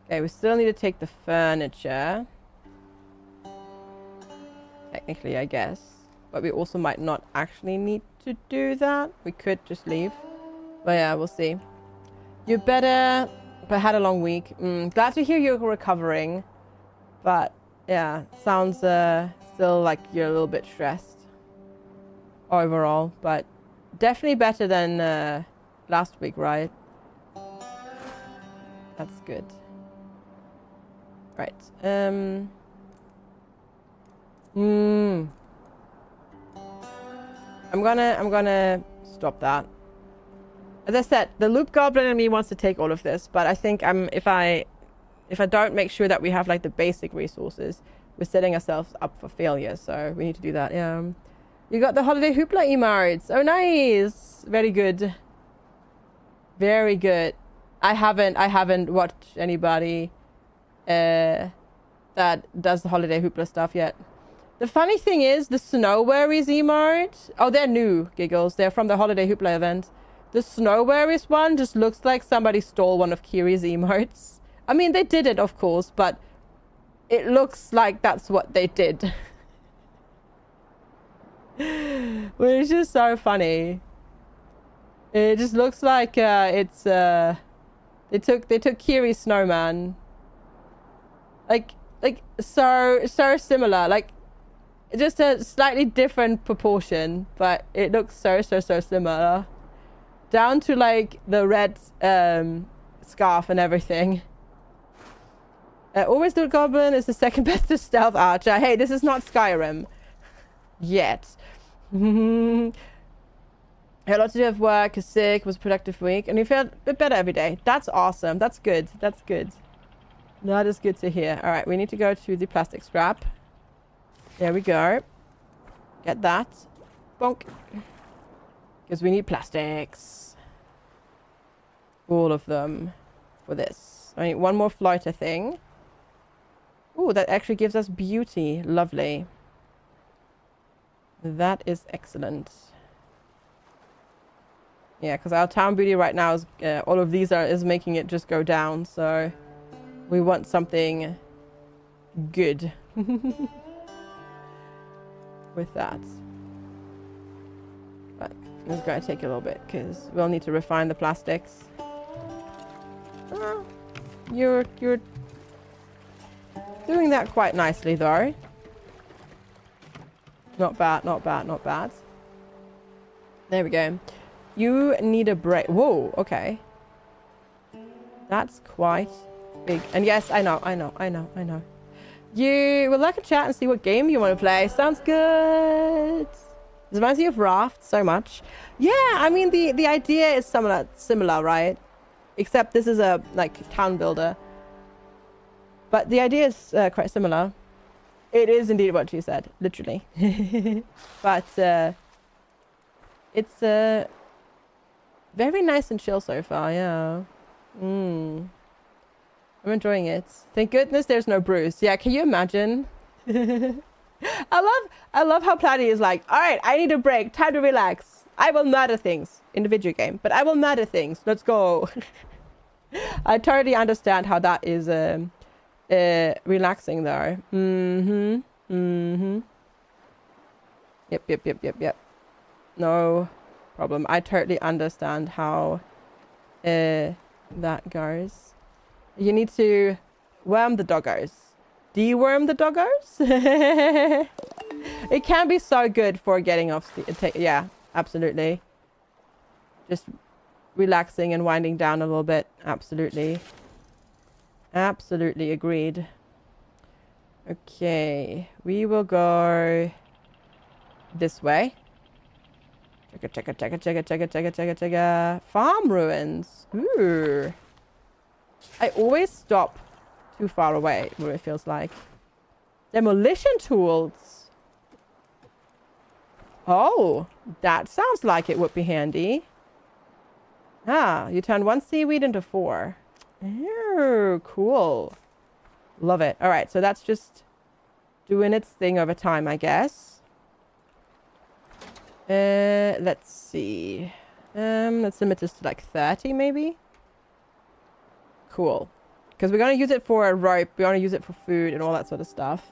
Okay, we still need to take the furniture. Technically, I guess. But we also might not actually need to do that. We could just leave. But yeah, we'll see. You better... But had a long week. Glad to hear you're recovering. But yeah, sounds still like you're a little bit stressed overall. But definitely better than last week, right? That's good. Right. I'm gonna stop that. As I said, the loop goblin in me wants to take all of this, but I think if I don't make sure that we have like the basic resources, we're setting ourselves up for failure. So we need to do that. Yeah. You got the holiday hoopla emotes. Oh, nice. Very good. Very good. I haven't watched anybody that does the holiday hoopla stuff yet. The funny thing is, the Snow Worries emote... Oh, they're new, Giggles. They're from the holiday hoopla event. The Snow Worries one just looks like somebody stole one of Kiri's emotes. I mean, they did it, of course, but it looks like that's what they did. Which is so funny. It just looks like it's they took Kiri's snowman. Like so similar. Like just a slightly different proportion, but it looks so similar. Down to like the red scarf and everything. Always the goblin is the second best stealth archer. Hey, this is not Skyrim. Yet. Had a lot to do with work, is sick, was a productive week, and you feel a bit better every day. That's awesome. That's good. That's good. That is good to hear. All right, we need to go to the plastic scrap. There we go. Get that. Bonk. Because we need plastics. All of them for this. I need one more floater thing. Ooh, that actually gives us beauty. Lovely. That is excellent. Yeah, because our town beauty right now is all of these is making it just go down. So we want something good with that. But it's going to take a little bit because we'll need to refine the plastics. You're doing that quite nicely though. Not bad, not bad, not bad. There we go. You need a break. Whoa, okay. That's quite big. And yes, I know. You would like a chat and see what game you want to play. Sounds good. This reminds me of Raft so much. Yeah, I mean, the idea is similar, right? Except this is a, like, town builder. But the idea is quite similar. It is indeed what you said, literally. But it's very nice and chill so far, yeah. I'm enjoying it. Thank goodness there's no Bruce. Yeah, can you imagine? I love how Platy is like, all right, I need a break. Time to relax. I will murder things in the video game, but I will murder things. Let's go. I totally understand how that is relaxing though. Yep. No problem. I totally understand how that goes. You need to worm the doggos. Deworm the doggos? It can be so good for getting off yeah, absolutely. Just relaxing and winding down a little bit. Absolutely. Absolutely agreed. Okay. We will go this way. Check. Farm ruins. Ooh. I always stop too far away, where it feels like. Demolition tools. Oh, that sounds like it would be handy. Ah, you turn 1 seaweed into 4. Oh, cool. Love it. All right, so that's just doing its thing over time, I guess. Let's see. Let's limit this to like 30 maybe. Cool. Because we're going to use it for a rope. We're going to use it for food and all that sort of stuff.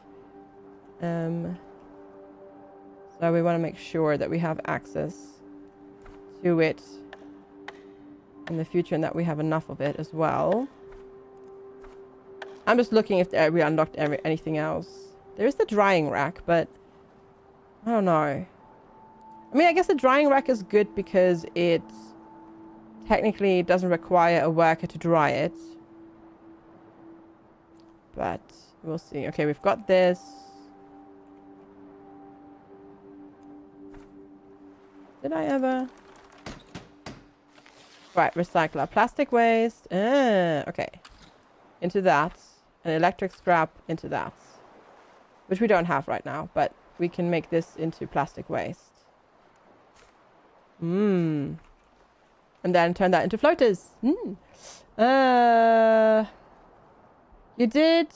So we want to make sure that we have access to it in the future and that we have enough of it as well. I'm just looking if we unlocked anything else. There's the drying rack, but I don't know. I mean, I guess the drying rack is good because it technically doesn't require a worker to dry it. but we'll see. Okay, we've got this. Did I ever? Right, recycle our plastic waste. Okay. Into that. And electric scrap into that. Which we don't have right now, but we can make this into plastic waste. And then turn that into floaters. You did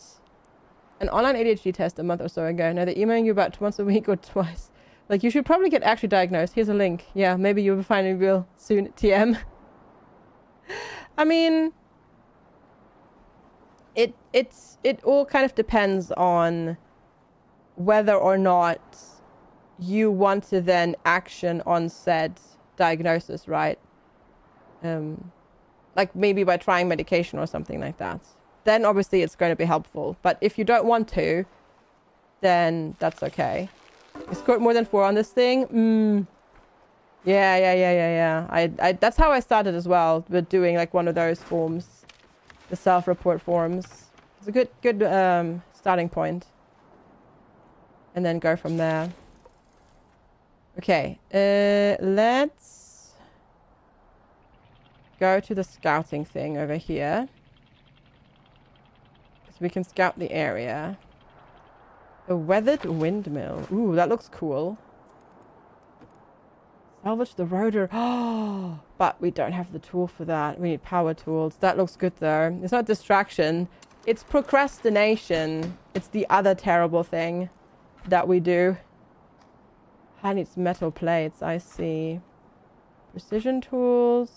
an online ADHD test a month or so ago. Now they're emailing you about once a week or twice. Like, you should probably get actually diagnosed. Here's a link. Yeah, maybe you'll be finding real soon. TM. I mean, it all kind of depends on whether or not you want to then action on said diagnosis, right? Like maybe by trying medication or something like that. Then obviously it's going to be helpful. But if you don't want to, then that's okay. You scored more than 4 on this thing? Yeah. I that's how I started as well, with doing like one of those forms. The self-report forms. It's a good starting point. And then go from there. Okay, let's go to the scouting thing over here. So we can scout the area. A weathered windmill. Ooh, that looks cool. Salvage the rotor. Oh, but we don't have the tool for that. We need power tools. That looks good though. It's not distraction. It's procrastination. It's the other terrible thing that we do. And it's metal plates. I see. Precision tools.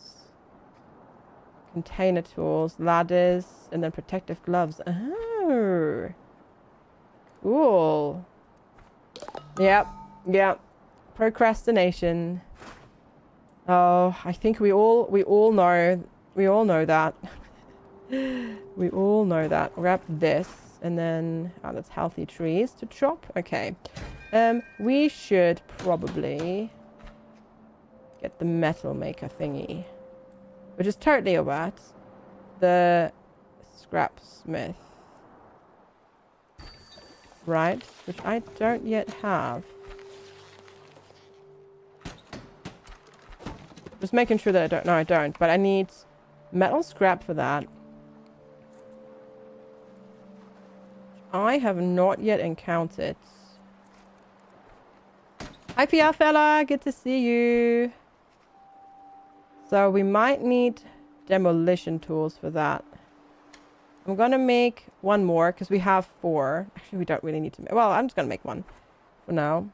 Container tools. Ladders. And then protective gloves. Oh. Cool. Yep. Procrastination. Oh, I think we all know that. We all know that. Grab this and then that's healthy trees to chop. Okay. We should probably get the metal maker thingy, which is totally a what? The scrap smith. Right, which I don't yet have. Just making sure that I don't. No, I don't. But I need metal scrap for that. I have not yet encountered. Hi, PR fella. Good to see you. So we might need demolition tools for that. I'm going to make one more because we have 4. Actually, we don't really need to make... Well, I'm just going to make one for now.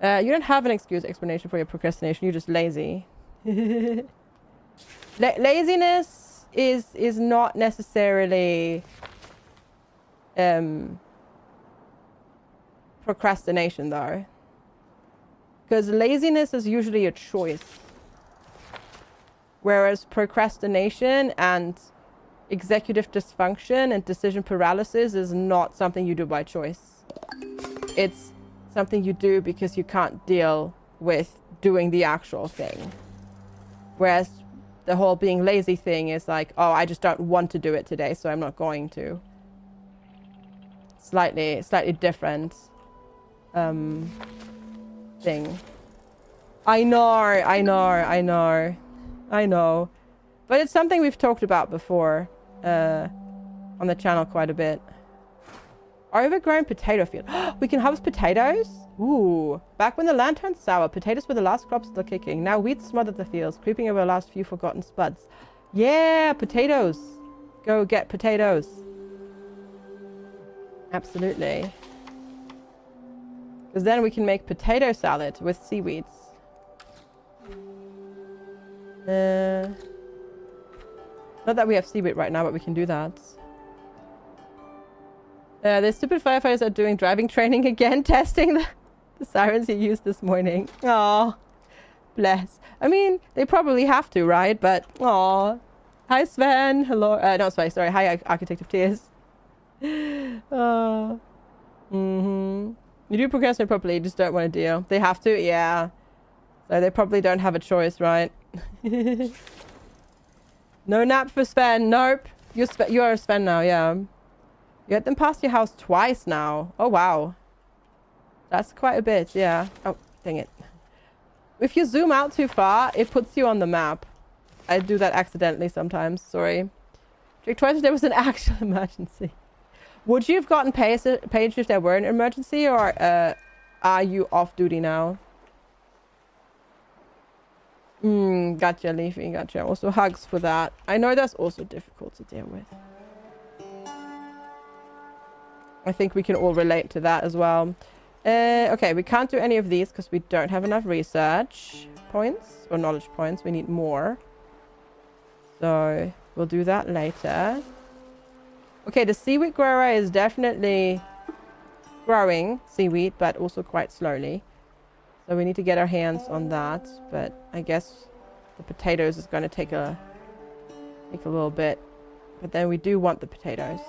You don't have an explanation for your procrastination. You're just lazy. Laziness is not necessarily procrastination though, because laziness is usually a choice, whereas procrastination and executive dysfunction and decision paralysis is not something you do by choice. It's something you do because you can't deal with doing the actual thing. Whereas the whole being lazy thing is like, oh, I just don't want to do it today, so I'm not going to. Slightly different thing. I know. But it's something we've talked about before on the channel quite a bit. Overgrown potato field. We can harvest potatoes? Ooh. Back when the land turned sour, potatoes were the last crops still kicking. Now weeds smothered the fields, creeping over the last few forgotten spuds. Yeah, potatoes. Go get potatoes. Absolutely. Because then we can make potato salad with seaweeds. Not that we have seaweed right now, but we can do that. The stupid firefighters are doing driving training again, testing the sirens you used this morning. Aw, bless. I mean, they probably have to, right? But, aw. Hi, Sven. Hello. Not Sven, sorry. Hi, Architect of Tears. You do procrastinate properly, you just don't want to deal. They have to? Yeah. So they probably don't have a choice, right? No nap for Sven. Nope. You are Sven now, yeah. You had them past your house twice now. Oh, wow. That's quite a bit, yeah. Oh, dang it. If you zoom out too far, it puts you on the map. I do that accidentally sometimes. Sorry. Check twice if there was an actual emergency. Would you have gotten paid if there were an emergency, or are you off duty now? Gotcha, Leafy. Gotcha. Also, hugs for that. I know that's also difficult to deal with. I think we can all relate to that as well. Okay, we can't do any of these because we don't have enough research points or knowledge points. We need more. So we'll do that later. Okay, the seaweed grower is definitely growing seaweed, but also quite slowly. So we need to get our hands on that. But I guess the potatoes is going to take a little bit. But then we do want the potatoes.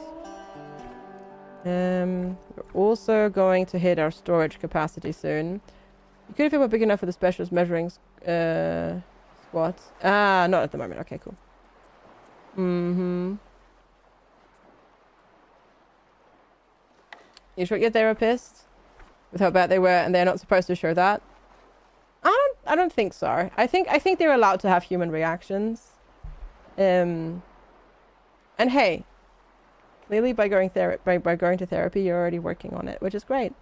We're also going to hit our storage capacity soon. You could if it were big enough for the specialist measuring squats. Ah, not at the moment. Okay, cool. You shot your therapist with how bad they were, and they're not supposed to show that. I don't think so. I think they're allowed to have human reactions. And hey, clearly by going to therapy, you're already working on it, which is great.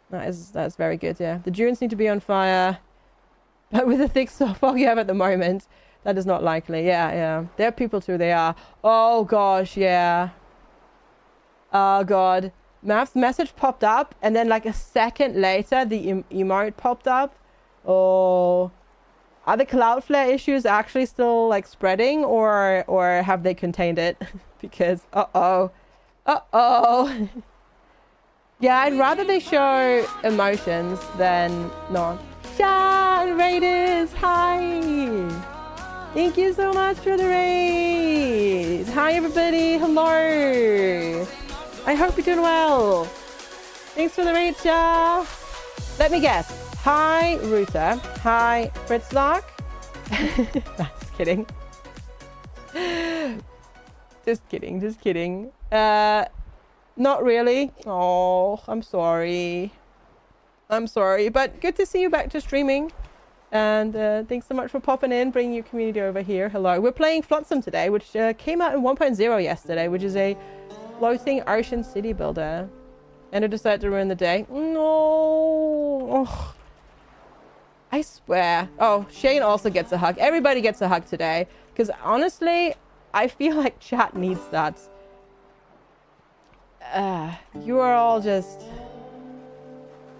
That's very good. Yeah, the dunes need to be on fire, but with the thick fog you have at the moment, that is not likely. Yeah. There are people too. They are. Oh gosh, yeah. Oh god. Mav's message popped up, and then like a second later, the emote popped up. Oh, are the Cloudflare issues actually still like spreading, or have they contained it? Because uh-oh. Yeah, I'd rather they show emotions than not. Sean Raiders, hi! Thank you so much for the raid! Hi everybody, hello! I hope you're doing well. Thanks for the raid, Sha. Let me guess. Hi, Ruta. Hi, Fritzlock. Just kidding. Just kidding. Not really. Oh, I'm sorry. But good to see you back to streaming. And thanks so much for popping in, bringing your community over here. Hello. We're playing Flotsam today, which came out in 1.0 yesterday, which is a floating ocean city builder. And it decided to ruin the day. No. Oh. I swear. Oh, Shane also gets a hug. Everybody gets a hug today. Because honestly, I feel like chat needs that. You are all just...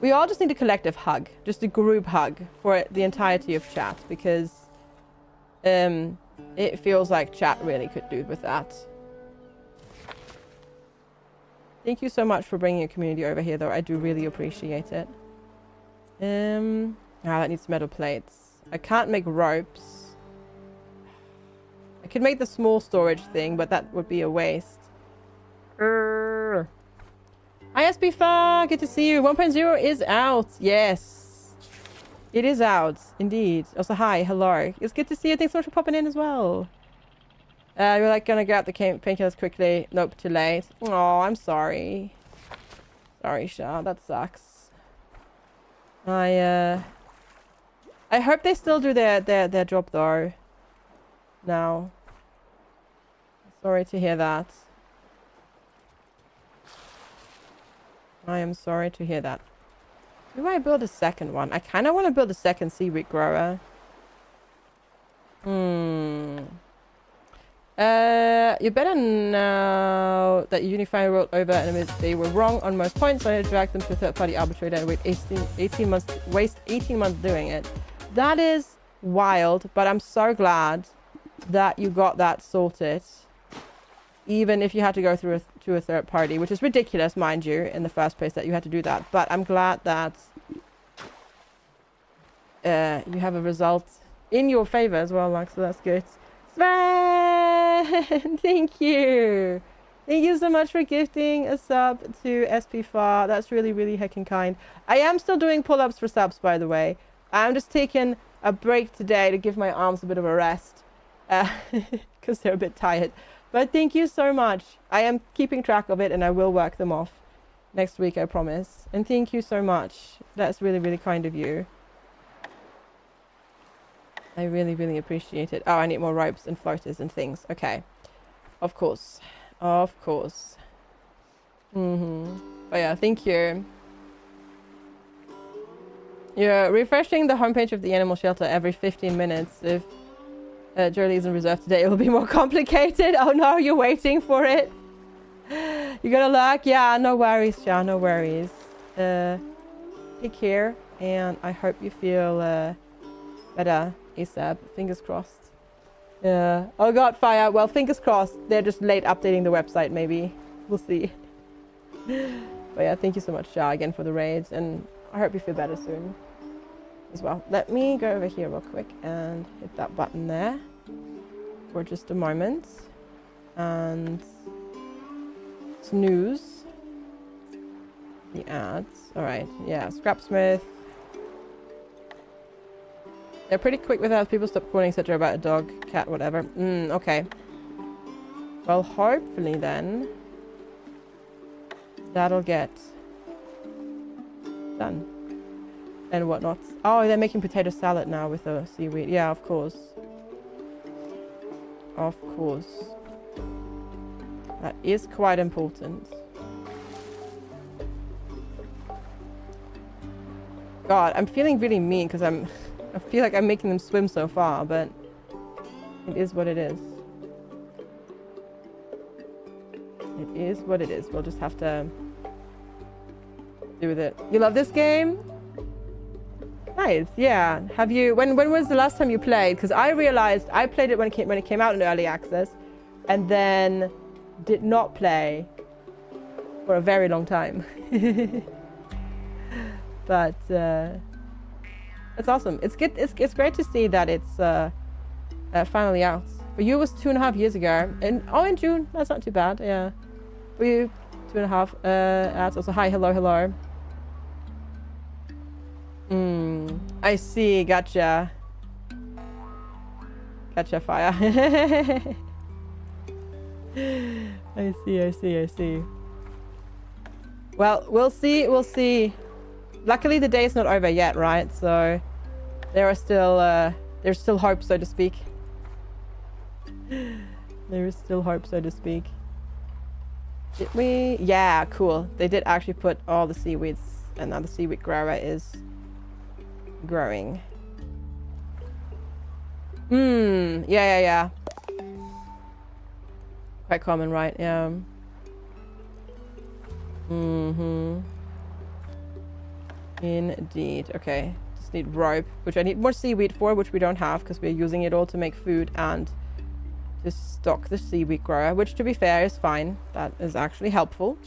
We all just need a collective hug. Just a group hug for the entirety of chat. Because it feels like chat really could do with that. Thank you so much for bringing your community over here, though. I do really appreciate it. That needs metal plates. I can't make ropes. I could make the small storage thing, but that would be a waste. Hi, SB4. Good to see you. 1.0 is out. Yes. It is out. Indeed. Also, hi. Hello. It's good to see you. Thanks so much for popping in as well. You're like gonna grab the painkillers quickly. Nope, too late. Oh, I'm sorry. Sorry, Sha. That sucks. I hope they still do their job though. Now. Sorry to hear that. I am sorry to hear that. Do I build a second one? I kind of want to build a second seaweed grower. You better know that Unify rolled over and admit they were wrong on most points, so I dragged them to a third-party arbitrator and waste 18 months doing it. That is wild, but I'm so glad that you got that sorted. Even if you had to go through to a third party, which is ridiculous, mind you, in the first place that you had to do that. But I'm glad that you have a result in your favor as well, Max, so that's good. Sven! Thank you! Thank you so much for gifting a sub to SP4. That's really, really heckin' kind. I am still doing pull-ups for subs, by the way. I'm just taking a break today to give my arms a bit of a rest. Because they're a bit tired. But thank you so much. I am keeping track of it and I will work them off next week, I promise. And thank you so much. That's really, really kind of you. I really, really appreciate it. Oh, I need more ropes and floaters and things. Okay. Of course. Of course. But yeah, thank you. You're refreshing the homepage of the animal shelter every 15 minutes. If Jolie isn't reserved today, it will be more complicated. Oh no, you're waiting for it. You gotta look. Yeah, no worries, Sha, no worries. Take care, and I hope you feel better ASAP. Fingers crossed. Oh god, fire. Well, fingers crossed. They're just late updating the website, maybe. We'll see. But yeah, thank you so much, Sha, again for the raids, and I hope you feel better soon as well. Let me go over here real quick and hit that button there for just a moment. And snooze the ads. Alright, yeah, Scrapsmith. They're pretty quick with that. People stop calling, etc. about a dog, cat, whatever. Okay. Well, hopefully then that'll get done. And whatnot. Oh, they're making potato salad now with the seaweed. Yeah, of course. Of course. That is quite important. God, I'm feeling really mean because I feel like I'm making them swim so far, but it is what it is. It is what it is. We'll just have to do with it. You love this game? Nice, yeah. Have you? When was the last time you played? Because I realized I played it when it came out in early access, and then did not play for a very long time. But it's awesome. It's good. It's great to see that it's finally out. For you, it was 2.5 years ago. In June. That's not too bad. Yeah. For you, 2.5. Ads also. Hi, hello, hello. I see. Gotcha. Gotcha, fire. I see. Well, we'll see. Luckily, the day is not over yet, right? So there are still there's still hope, so to speak. There is still hope, so to speak. Did we? Yeah, cool. They did actually put all the seaweeds, and now the seaweed grower is growing. Yeah. Quite common, right? Yeah. Indeed. Okay. Just need rope, which I need more seaweed for, which we don't have because we're using it all to make food and to stock the seaweed grower, which to be fair is fine. That is actually helpful.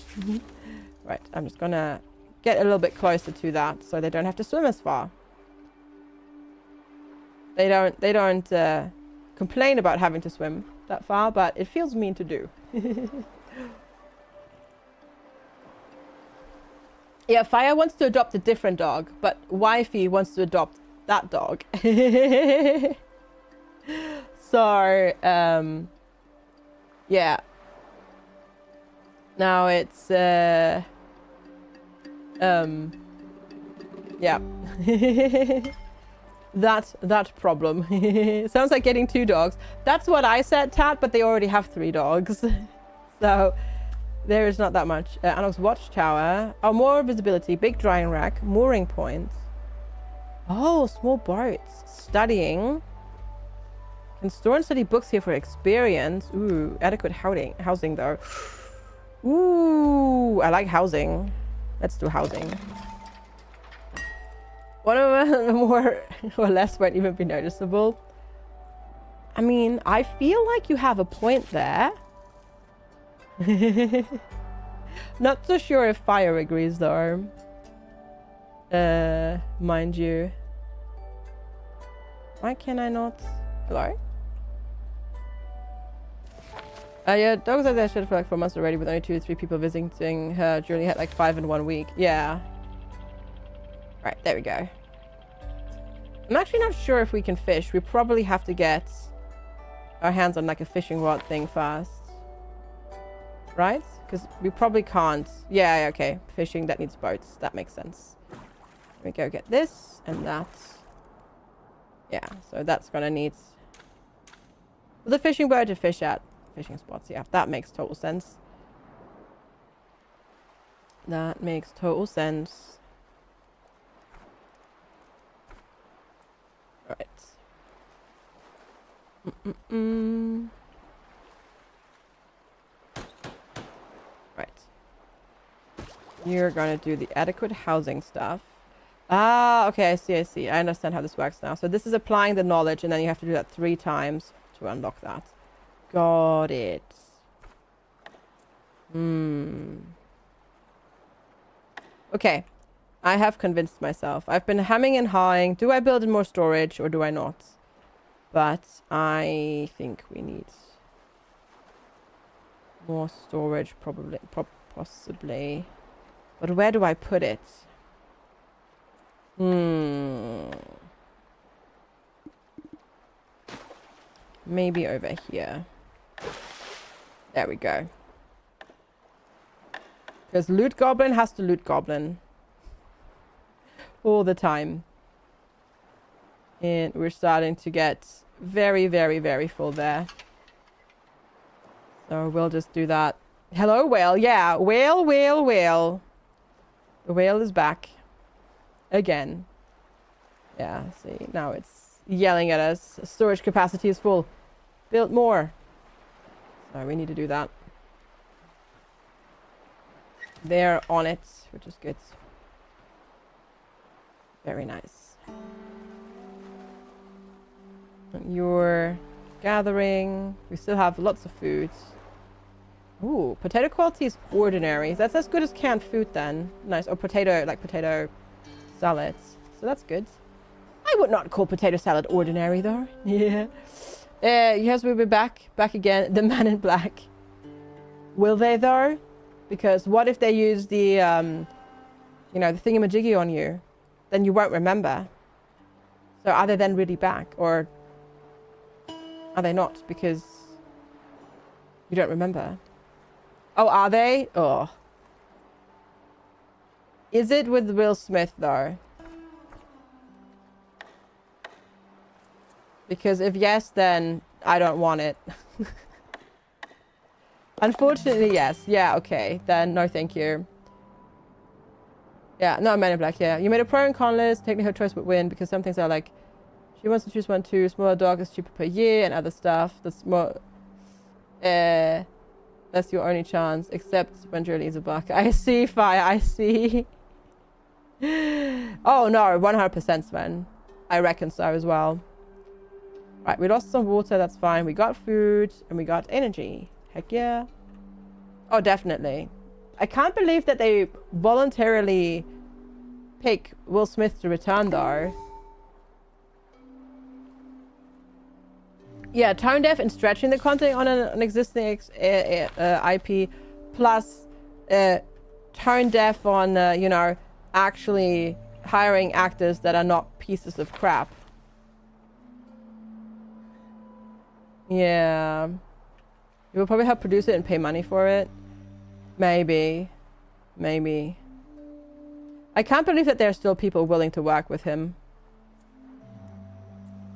Right. I'm just gonna get a little bit closer to that so they don't have to swim as far. They don't complain about having to swim that far, but it feels mean to do. Yeah, Fire wants to adopt a different dog, but Wifey wants to adopt that dog. So, yeah. Now it's, yeah. That problem. Sounds like getting 2 dogs. That's what I said, Tat, but they already have 3 dogs. So there is not that much. Anok's watchtower. Oh, more visibility. Big drying rack. Mooring point. Oh, small boats. Studying. Can store and study books here for experience. Ooh, adequate housing though. Ooh, I like housing. Let's do housing. One of them more or less won't even be noticeable. I mean, I feel like you have a point there. Not so sure if Fire agrees though. Mind you. Why can I not? Hello? Yeah, dogs like that shit for like 4 months already with only 2 or 3 people visiting her. Julie had like 5 in 1 week. Yeah. Right, there we go. I'm actually not sure if we can fish. We probably have to get our hands on like a fishing rod thing first. right? Because we probably can't. Yeah, okay. Fishing, that needs boats. That makes sense. Let me go get this and that. Yeah, so that's gonna need the fishing boat to fish at fishing spots. Yeah, that makes total sense. That makes total sense. All right. Right. You're gonna do the adequate housing stuff. Ah, okay, I see. I understand how this works now. So this is applying the knowledge, and then you have to do that 3 times to unlock that. Got it. Okay. I have convinced myself. I've been hemming and hawing. Do I build in more storage or do I not? But I think we need more storage, probably, possibly. But where do I put it? Maybe over here. There we go. Because loot goblin has to loot goblin. All the time. And we're starting to get very, very, very full there. So we'll just do that. Hello, whale. Yeah, whale, whale, whale. The whale is back. Again. Yeah, see, now it's yelling at us. Storage capacity is full. Build more. So we need to do that. They're on it, which is good. Very nice. You're gathering. We still have lots of food. Ooh, potato quality is ordinary. That's as good as canned food then. Nice. Or potato, like potato salads. So that's good. I would not call potato salad ordinary though. Yeah. Yes, we'll be back again. The man in black. Will they though? Because what if they use the, you know, the thingamajiggy on you? Then you won't remember. So are they then really back? Or are they not? Because you don't remember. Oh, are they? Oh. Is it with Will Smith though? Because if yes, then I don't want it. Unfortunately, yes. Yeah, okay. Then no thank you. Yeah, no, Man in Black, yeah. You made a pro and con list. Technically her choice would win because some things are like, she wants to choose one too. Smaller dog is cheaper per year and other stuff. That's more, that's your only chance. Except when Julie is a buck. I see, Fire, I see. Oh no, 100% Sven. I reckon so as well. Right, we lost some water, that's fine. We got food and we got energy. Heck yeah. Oh, definitely. I can't believe that they voluntarily pick Will Smith to return though. Yeah, tone deaf and stretching the content on an existing IP, plus tone deaf on, you know, actually hiring actors that are not pieces of crap. Yeah. You will probably help produce it and pay money for it. Maybe. Maybe. I can't believe that there are still people willing to work with him.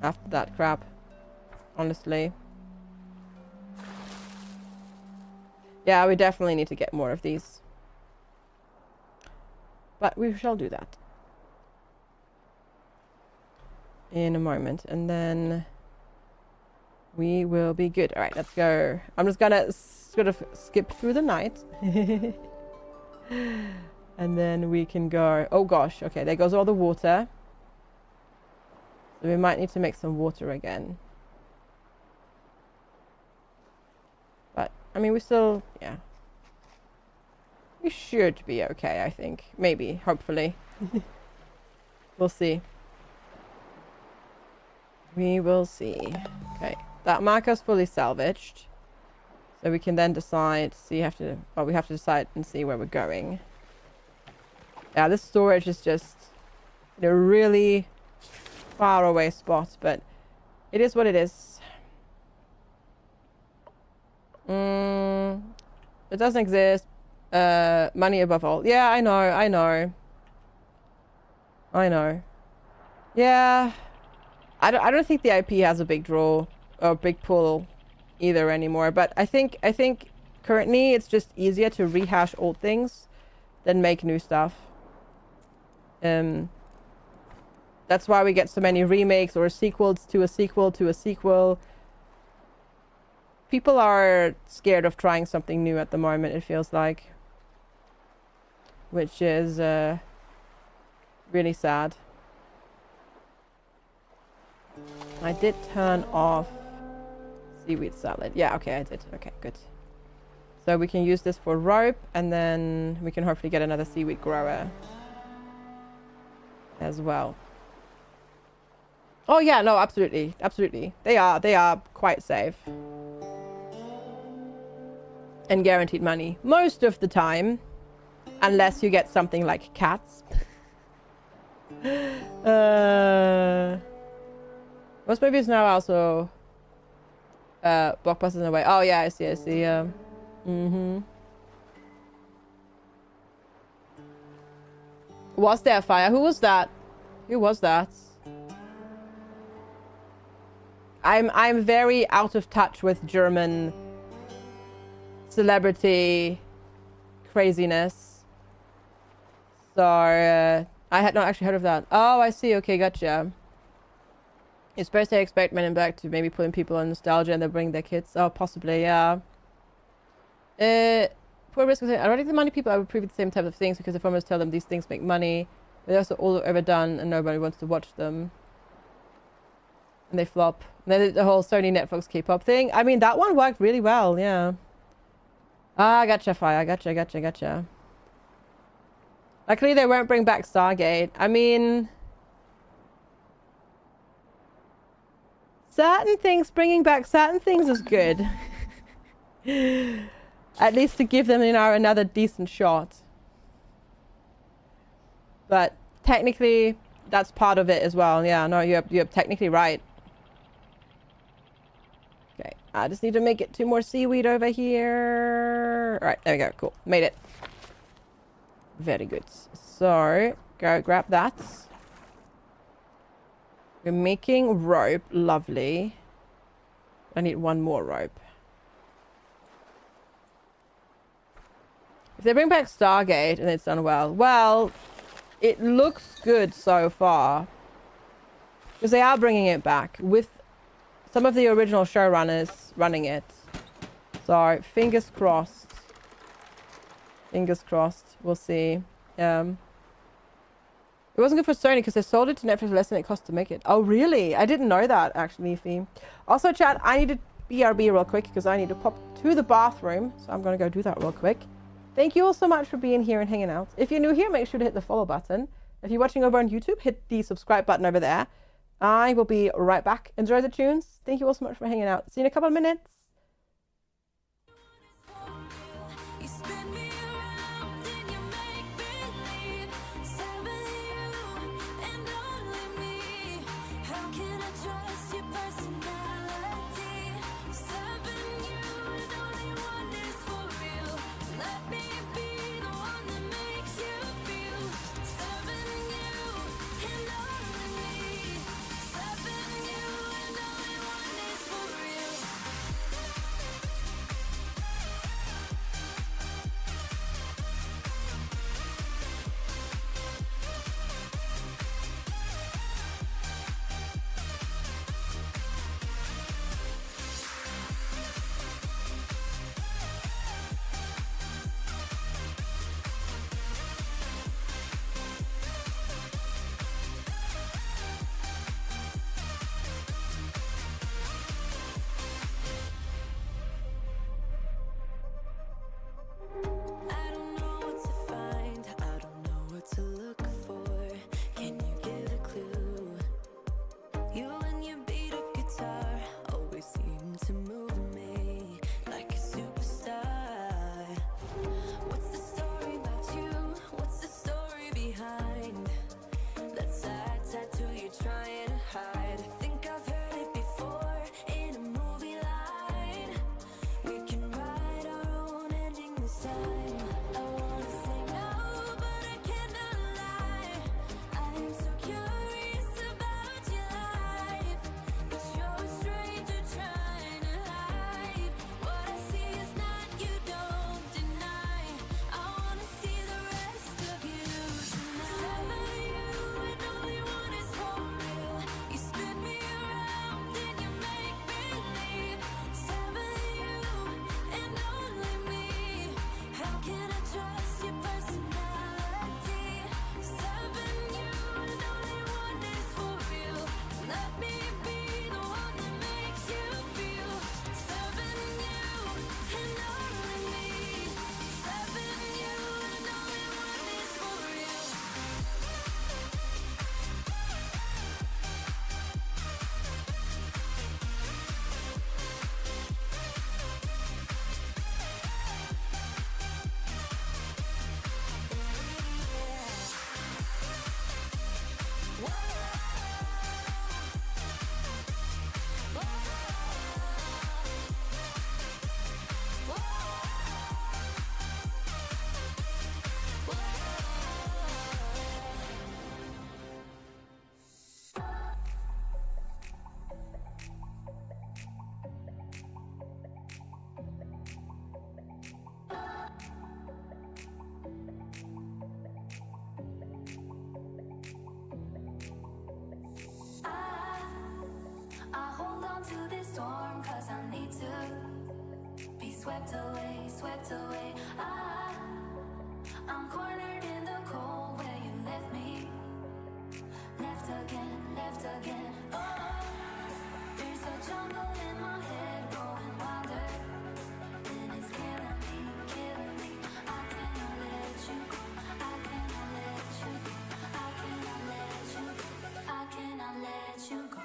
After that crap. Honestly. Yeah, we definitely need to get more of these. But we shall do that. In a moment. And then we will be good. All right, let's go. I'm just gonna sort of skip through the night. And then we can go. Oh gosh, okay, there goes all the water. So we might need to make some water again. But, I mean, we still, yeah. We should be okay, I think. Maybe, hopefully. We'll see. We will see. Okay. That marker's fully salvaged. So we can then decide, we have to decide and see where we're going. Yeah, this storage is just in a really far away spot, but it is what it is. It doesn't exist. Money above all. Yeah, I know. Yeah. I don't think the IP has a big draw or big pull either anymore. But I think currently it's just easier to rehash old things than make new stuff. That's why we get so many remakes or sequels to a sequel to a sequel. People are scared of trying something new at the moment, it feels like. Which is really sad. I did turn off seaweed salad. Yeah, okay, I did. Okay, good. So we can use this for rope, and then we can hopefully get another seaweed grower as well. Oh yeah, no, absolutely. They are quite safe. And guaranteed money. Most of the time. Unless you get something like cats. Most movies now also blockbusters in a way. Oh yeah, I see. Was there a fire? Who was that? I'm very out of touch with German celebrity craziness. So I had not actually heard of that. Oh, I see. Okay, gotcha. You're supposed to expect Men in Black to maybe put in people on nostalgia and they'll bring their kids. Oh, possibly, yeah. Poor risk. I don't think the money people I would prove the same type of things because the farmers tell them these things make money. They're also all overdone and nobody wants to watch them. And they flop. And then the whole Sony Netflix K-pop thing. I mean, that one worked really well, yeah. Ah, gotcha, Fire. Gotcha. Luckily, they won't bring back Stargate. I mean... bringing back certain things is good. At least to give them, another decent shot. But technically, that's part of it as well. Yeah, no, you're technically right. Okay, I just need to make it 2 more seaweed over here. All right, there we go. Cool, made it. Very good. So, go grab that. We're making rope. Lovely. I need 1 more rope. If they bring back Stargate and it's done well, it looks good so far. Because they are bringing it back with some of the original showrunners running it. So, fingers crossed. We'll see. It wasn't good for Sony because they sold it to Netflix for less than it cost to make it. Oh, really? I didn't know that, actually, Fee. Also, chat, I need to BRB real quick because I need to pop to the bathroom. So I'm going to go do that real quick. Thank you all so much for being here and hanging out. If you're new here, make sure to hit the follow button. If you're watching over on YouTube, hit the subscribe button over there. I will be right back. Enjoy the tunes. Thank you all so much for hanging out. See you in a couple of minutes. swept away, swept away. I'm cornered in the cold where you left me. Left again, left again. Oh, there's a jungle in my head growing wilder, and it's killing me, killing me. I cannot let you go. I cannot let you go. I cannot let you go. I cannot let you go.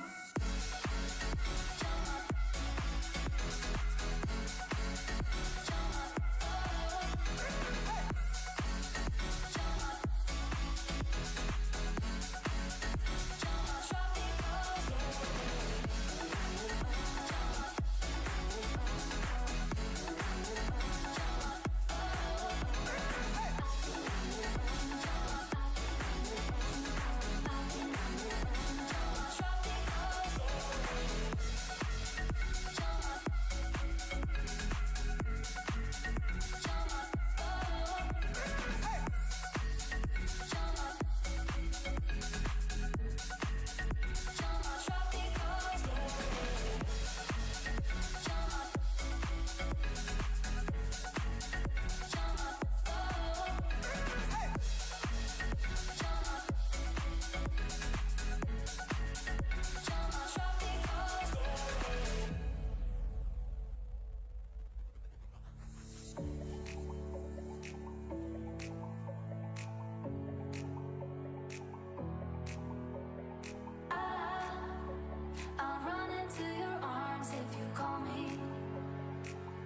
I'll run into your arms if you call me.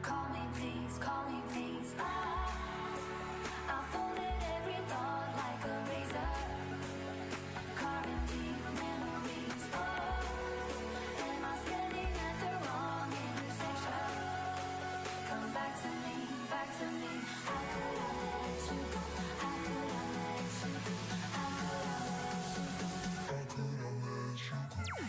Call me please, call me please. I folded every thought like a razor, carving deep memories. Oh, am I standing at the wrong intersection? Come back to me, back to me. How could I let you go? How could I let you go? How could I let you go? How could I let you go?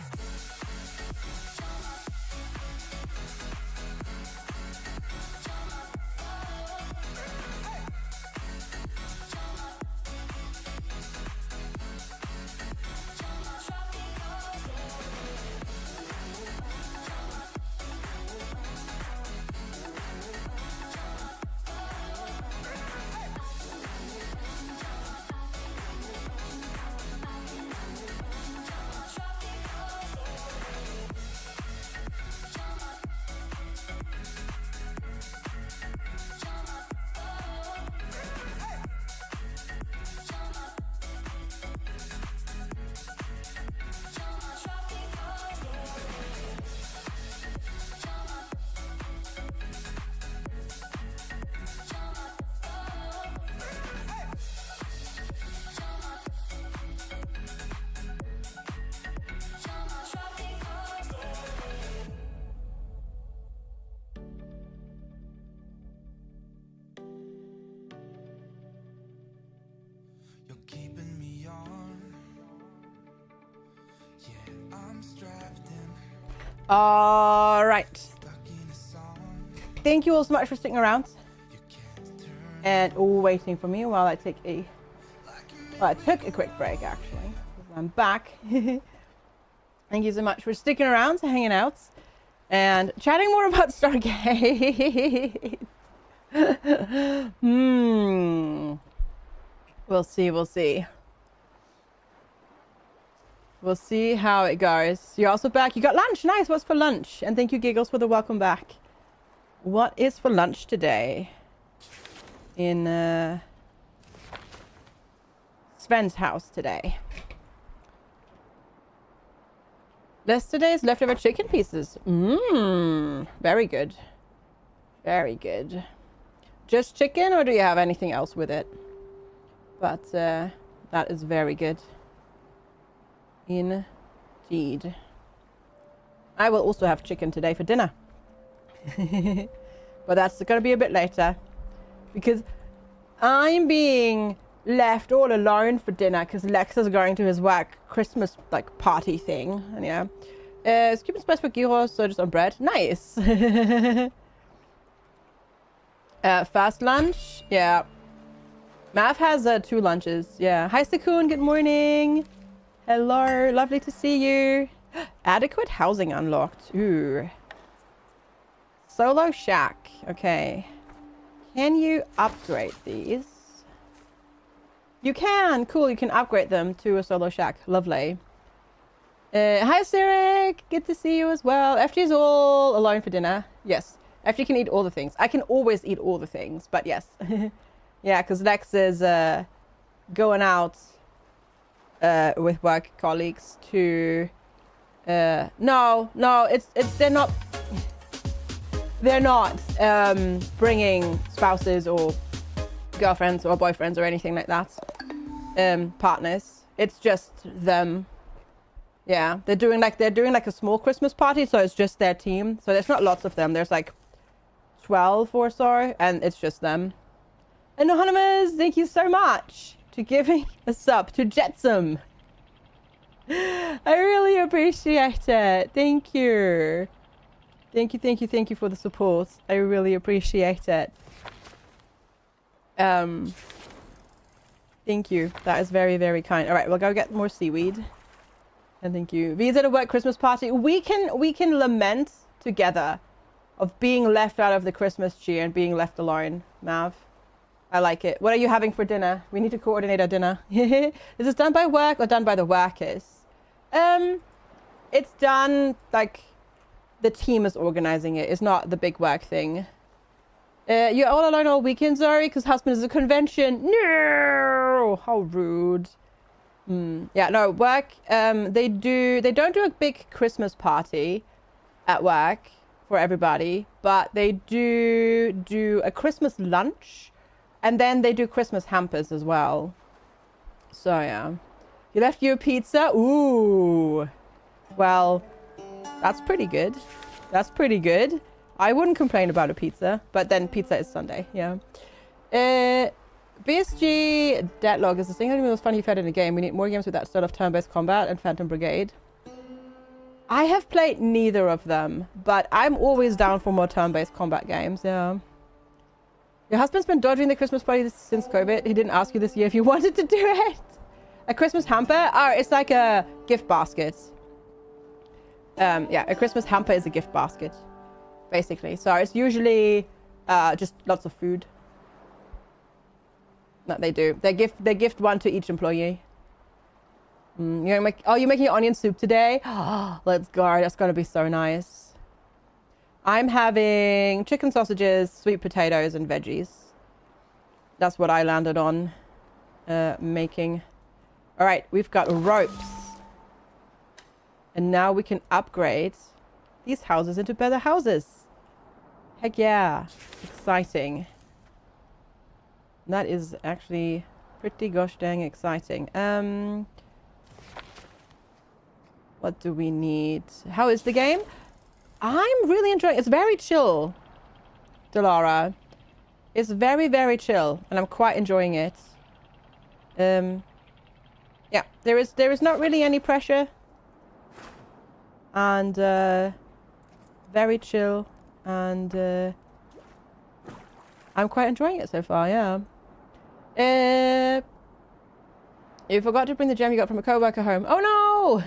You're keeping me on. Yeah, I'm strapped in, All right. stuck in a song. Thank you all so much for sticking around You can't turn and waiting for me while I take a... Well, I took a quick break, actually. I'm back. Thank you so much for sticking around, hanging out, and chatting more about Stargate. We'll see, we'll see. We'll see how it goes. You're also back. You got lunch. Nice. What's for lunch? And thank you, Giggles, for the welcome back. What is for lunch today? In Sven's house today. Yesterday's leftover chicken pieces. Very good. Very good. Just chicken, or do you have anything else with it? But that is very good. Indeed. I will also have chicken today for dinner. But that's going to be a bit later. Because I'm being left all alone for dinner because Lex is going to his work Christmas like party thing. And yeah. Cuban spice for gyros, so just on bread. Nice. Fast lunch. Yeah. Mav has 2 lunches. Yeah. Hi, Sakun. Good morning. Hello. Lovely to see you. Adequate housing unlocked. Ooh. Solo shack. Okay. Can you upgrade these? You can. Cool. You can upgrade them to a solo shack. Lovely. Hi, Sirik. Good to see you as well. FG's all alone for dinner. Yes. FG can eat all the things. I can always eat all the things, but yes. Yeah, because Lex is going out with work colleagues to... No, they're not bringing spouses or girlfriends or boyfriends or anything like that. Partners. It's just them. Yeah, they're doing like a small Christmas party, so it's just their team. So there's not lots of them. There's like 12 or so, and it's just them. Anonymous, thank you so much for giving a sub to Jetsam. I really appreciate it. Thank you. Thank you for the support. I really appreciate it. Thank you. That is very, very kind. All right, we'll go get more seaweed. And thank you. V's at a work Christmas party. We can lament together of being left out of the Christmas cheer and being left alone, Mav. I like it. What are you having for dinner? We need to coordinate our dinner. Is this done by work or done by the workers? It's done, like, the team is organizing it. It's not the big work thing. You're all alone all weekend, Zori, because husband is a convention. No! How rude. Yeah, no, work, they don't do a big Christmas party at work for everybody, but they do a Christmas lunch, and then they do Christmas hampers as well. So, yeah. You left you a pizza? Ooh. Well, that's pretty good. That's pretty good. I wouldn't complain about a pizza, but then pizza is Sunday, yeah. BSG Deadlock is the single most fun you've had in a game. We need more games with that sort of turn-based combat and Phantom Brigade. I have played neither of them, but I'm always down for more turn-based combat games, yeah. Your husband's been dodging the Christmas party since COVID. He didn't ask you this year if you wanted to do it. A Christmas hamper? Oh, it's like a gift basket. Yeah, a Christmas hamper is a gift basket, basically. So it's usually just lots of food. That they do. They gift one to each employee. You're making onion soup today? Let's go. That's going to be so nice. I'm having chicken sausages, sweet potatoes, and veggies. That's what I landed on making. All right, we've got ropes. And now we can upgrade these houses into better houses. Heck yeah. Exciting. That is actually pretty gosh dang exciting. What do we need? How is the game? I'm really enjoying it. It's very chill, Delara. It's very, very chill, and I'm quite enjoying it. Yeah, there is not really any pressure. And very chill, and I'm quite enjoying it so far, yeah. You forgot to bring the gem you got from a co-worker home. Oh no!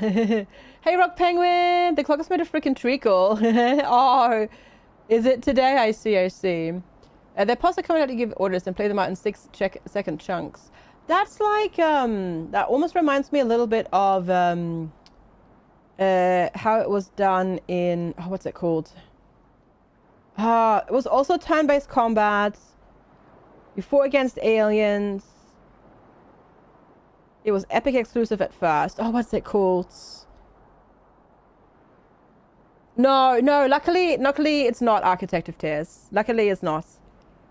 Hey Rock Penguin! The clock has made a freaking treacle. Oh, is it today? I see. They're possibly coming out to give orders and play them out in 6-second chunks. That's like, that almost reminds me a little bit of how it was done in, oh, what's it called? It was also turn-based combat. You fought against aliens. It was Epic exclusive at first. Oh, what's it called? No, luckily it's not Architect of Tears. Luckily it's not.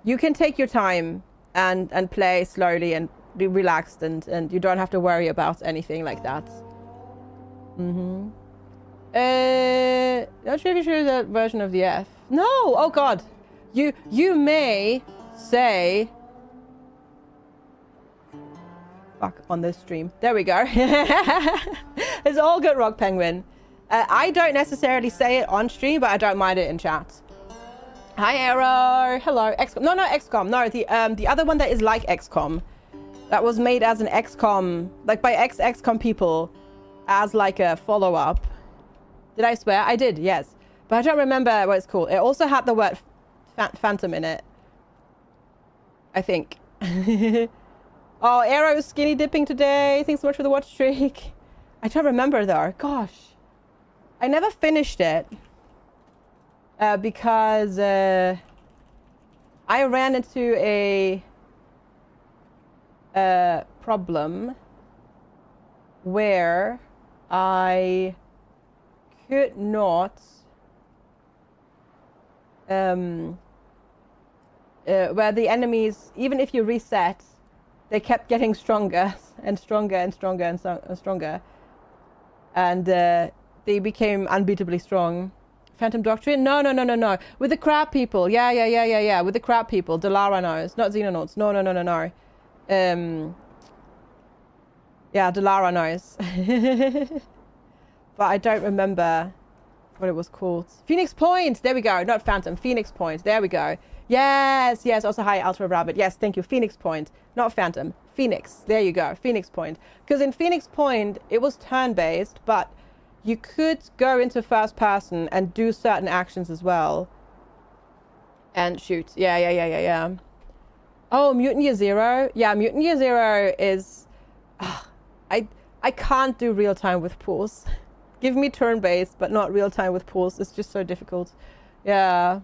You can take your time and play slowly and be relaxed, and you don't have to worry about anything like that. Not sure if you should that version of the F. No! Oh god. You may say fuck on this stream. There we go. It's all good, Rock Penguin. I don't necessarily say it on stream, but I don't mind it in chat. Hi, Arrow. Hello. XCOM. No, XCOM. No, the other one that is like XCOM. That was made as an XCOM, like by XCOM people, as like a follow-up. Did I swear? I did, yes. But I don't remember what it's called. It also had the word phantom in it, I think. Oh, Arrow's skinny dipping today. Thanks so much for the watch streak. I don't remember though. Gosh. I never finished it. Because I ran into a problem where I could not where the enemies, even if you reset, they kept getting stronger and stronger and stronger and stronger, and they became unbeatably strong. Phantom Doctrine? No. With the crab people. Yeah. With the crab people. Delara knows. Not Xenonauts. No. Yeah, Delara knows. But I don't remember what it was called. Phoenix Point! There we go. Not Phantom. Phoenix Point. There we go. Yes. Also, hi, Ultra Rabbit. Yes, thank you. Phoenix Point. Not Phantom. Phoenix. There you go. Phoenix Point. Because in Phoenix Point, it was turn-based, but you could go into first person and do certain actions as well. And shoot. Yeah. Oh, Mutant Year Zero. Yeah, Mutant Year Zero is... I can't do real time with pools. Give me turn-based, but not real time with pools. It's just so difficult. Yeah.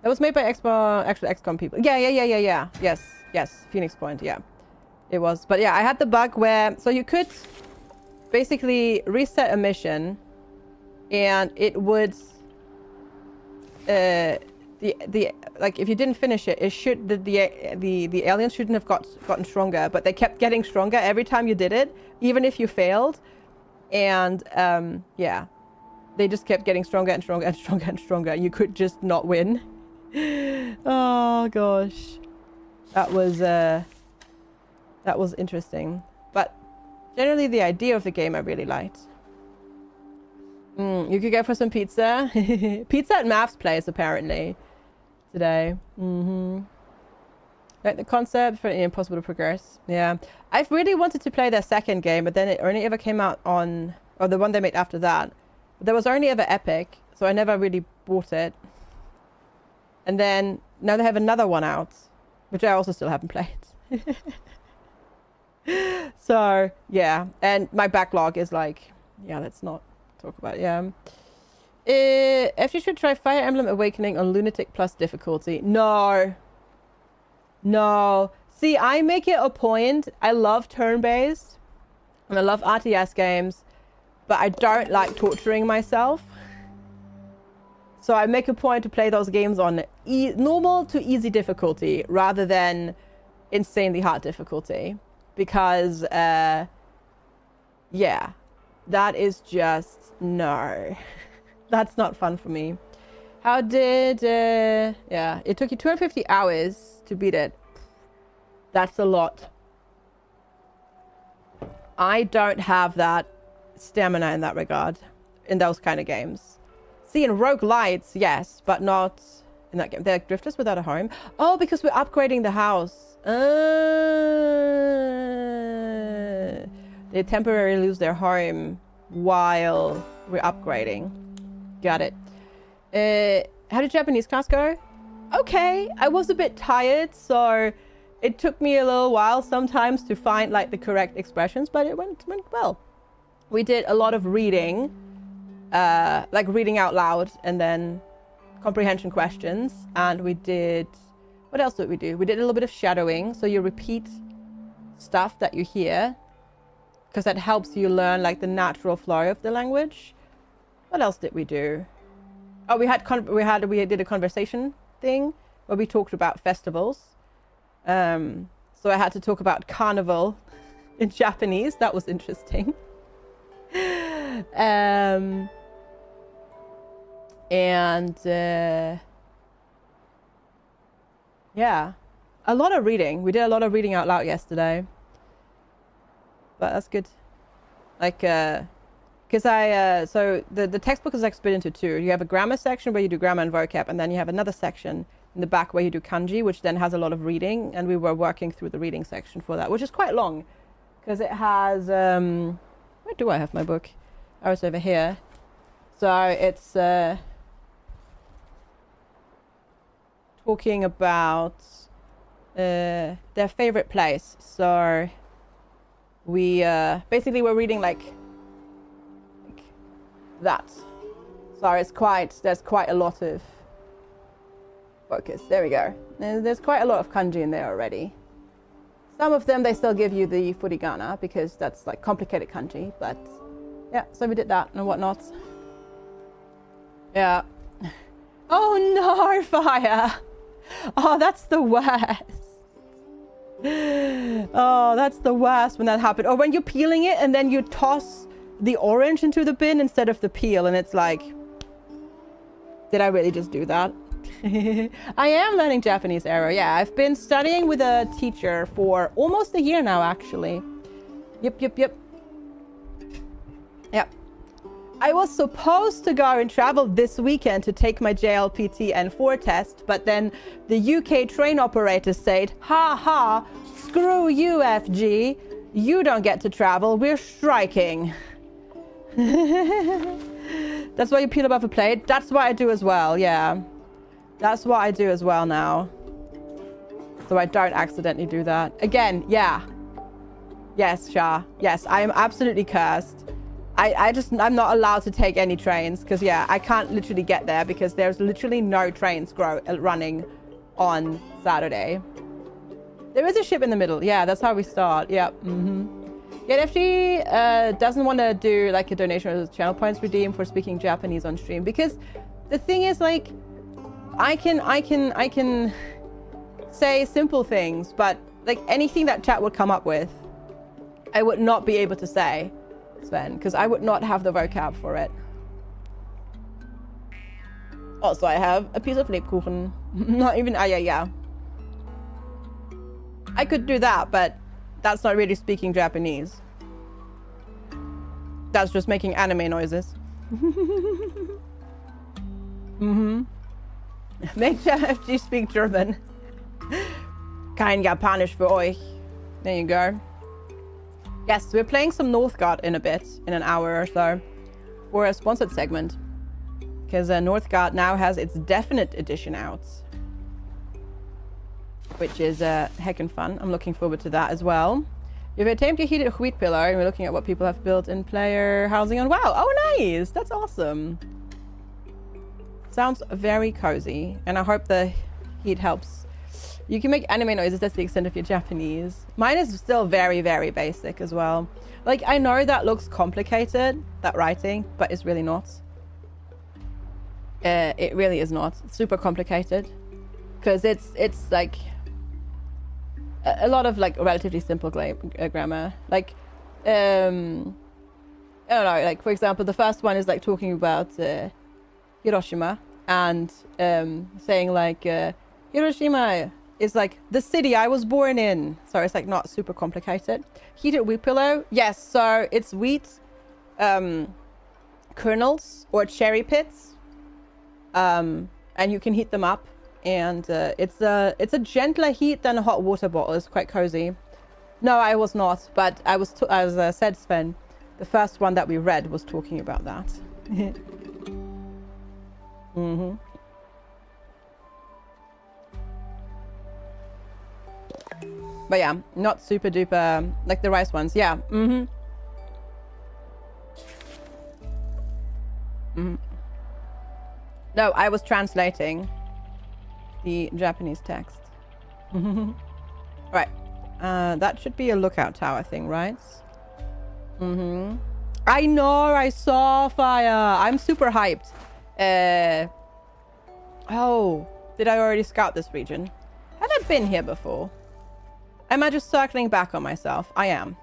That was made by actual XCOM people. Yeah. Yes. Phoenix Point, yeah. It was. But yeah, I had the bug where... So you could basically reset a mission and it would... like if you didn't finish it, the aliens shouldn't have gotten stronger, but they kept getting stronger every time you did it, even if you failed. And yeah, they just kept getting stronger and stronger and stronger and stronger. You could just not win. Oh gosh, that was interesting. But generally, the idea of the game I really liked. You could go for some pizza. Pizza at Math's place apparently today. Like the concept for impossible to progress. Yeah, I've really wanted to play their second game, but then it only ever came out on, or the one they made after that. But there was only ever Epic, so I never really bought it. And then now they have another one out, which I also still haven't played. So yeah, and my backlog is like, yeah, let's not talk about it. Yeah. If you should try Fire Emblem Awakening on Lunatic Plus difficulty. No. See, I make it a point. I love turn-based and I love RTS games, but I don't like torturing myself. So I make a point to play those games on normal to easy difficulty rather than insanely hard difficulty. Because, yeah, that is just, no. That's not fun for me. How did, yeah, it took you 250 hours to beat it. That's a lot. I don't have that stamina in that regard, in those kind of games. See, in roguelites, yes, but not in that game. They're drifters without a home. Oh, because we're upgrading the house. They temporarily lose their home while we're upgrading. Got it. How did Japanese class go? Okay, I was a bit tired, so it took me a little while sometimes to find like the correct expressions, but it went well. We did a lot of reading, like reading out loud, and then comprehension questions, and we did, what else did we do? We did a little bit of shadowing, so you repeat stuff that you hear, because that helps you learn like the natural flow of the language. What else did we do? Oh, we did a conversation thing where we talked about festivals. So I had to talk about carnival in Japanese. That was interesting. Yeah, a lot of reading. We did a lot of reading out loud yesterday, but that's good. Like, because so the textbook is like split into two. You have a grammar section where you do grammar and vocab, and then you have another section in the back where you do kanji, which then has a lot of reading, and we were working through the reading section for that, which is quite long, because it has, where do I have my book? Oh, it's over here. So it's talking about their favorite place. So we basically we're reading like that. So there's quite a lot of focus. There we go. There's quite a lot of kanji in there already. Some of them they still give you the furigana because that's like complicated kanji, but yeah, so we did that and whatnot. Yeah. Oh no, fire! Oh, that's the worst. Oh, that's the worst when that happened. Or when you're peeling it and then you toss the orange into the bin instead of the peel, and it's like, did I really just do that? I am learning Japanese, Arrow. Yeah, I've been studying with a teacher for almost a year now, actually. Yep. I was supposed to go and travel this weekend to take my JLPT N4 test, but then the UK train operator said, ha ha, screw you, FG. You don't get to travel. We're striking. That's why you peel above a plate? That's what I do as well, yeah. That's what I do as well now. So I don't accidentally do that. Again, yeah. Yes, Shah. Yes, I am absolutely cursed. I'm not allowed to take any trains because, yeah, I can't literally get there because there's literally no trains running on Saturday. There is a ship in the middle. Yeah, that's how we start. Yep. Yet FG doesn't want to do like a donation or channel points redeem for speaking Japanese on stream because the thing is, like, I can say simple things, but like anything that chat would come up with, I would not be able to say, Sven, because I would not have the vocab for it. Also, I have a piece of Lebkuchen. Not even, yeah. I could do that, but that's not really speaking Japanese. That's just making anime noises. Make sure FG speak German. Kein Japanisch für euch. There you go. Yes, we're playing some Northgard in a bit, in an hour or so, for a sponsored segment. Because Northgard now has its definite edition out. Which is heckin' fun. I'm looking forward to that as well. You've attained your heated wheat pillar, and we're looking at what people have built in player housing on WoW. Oh, nice! That's awesome. Sounds very cozy, and I hope the heat helps. You can make anime noises, that's the extent of your Japanese. Mine is still very, very basic as well. Like, I know that looks complicated, that writing, but it's really not. It really is not. It's super complicated. Because it's like a lot of like relatively simple grammar. Like, I don't know, like for example, the first one is like talking about Hiroshima and saying like Hiroshima is like the city I was born in. So it's like not super complicated. Heated wheat pillow. Yes, so it's wheat kernels or cherry pits. And you can heat them up. And it's a gentler heat than a hot water bottle. It's quite cozy. No, I was not. But I was, as said, Sven, the first one that we read was talking about that. But yeah, not super duper like the rice ones. Yeah. No, I was translating the Japanese text. Right. That should be a lookout tower thing, right? I know, I saw fire. I'm super hyped. Oh, did I already scout this region? Have I been here before? Am I just circling back on myself? I am.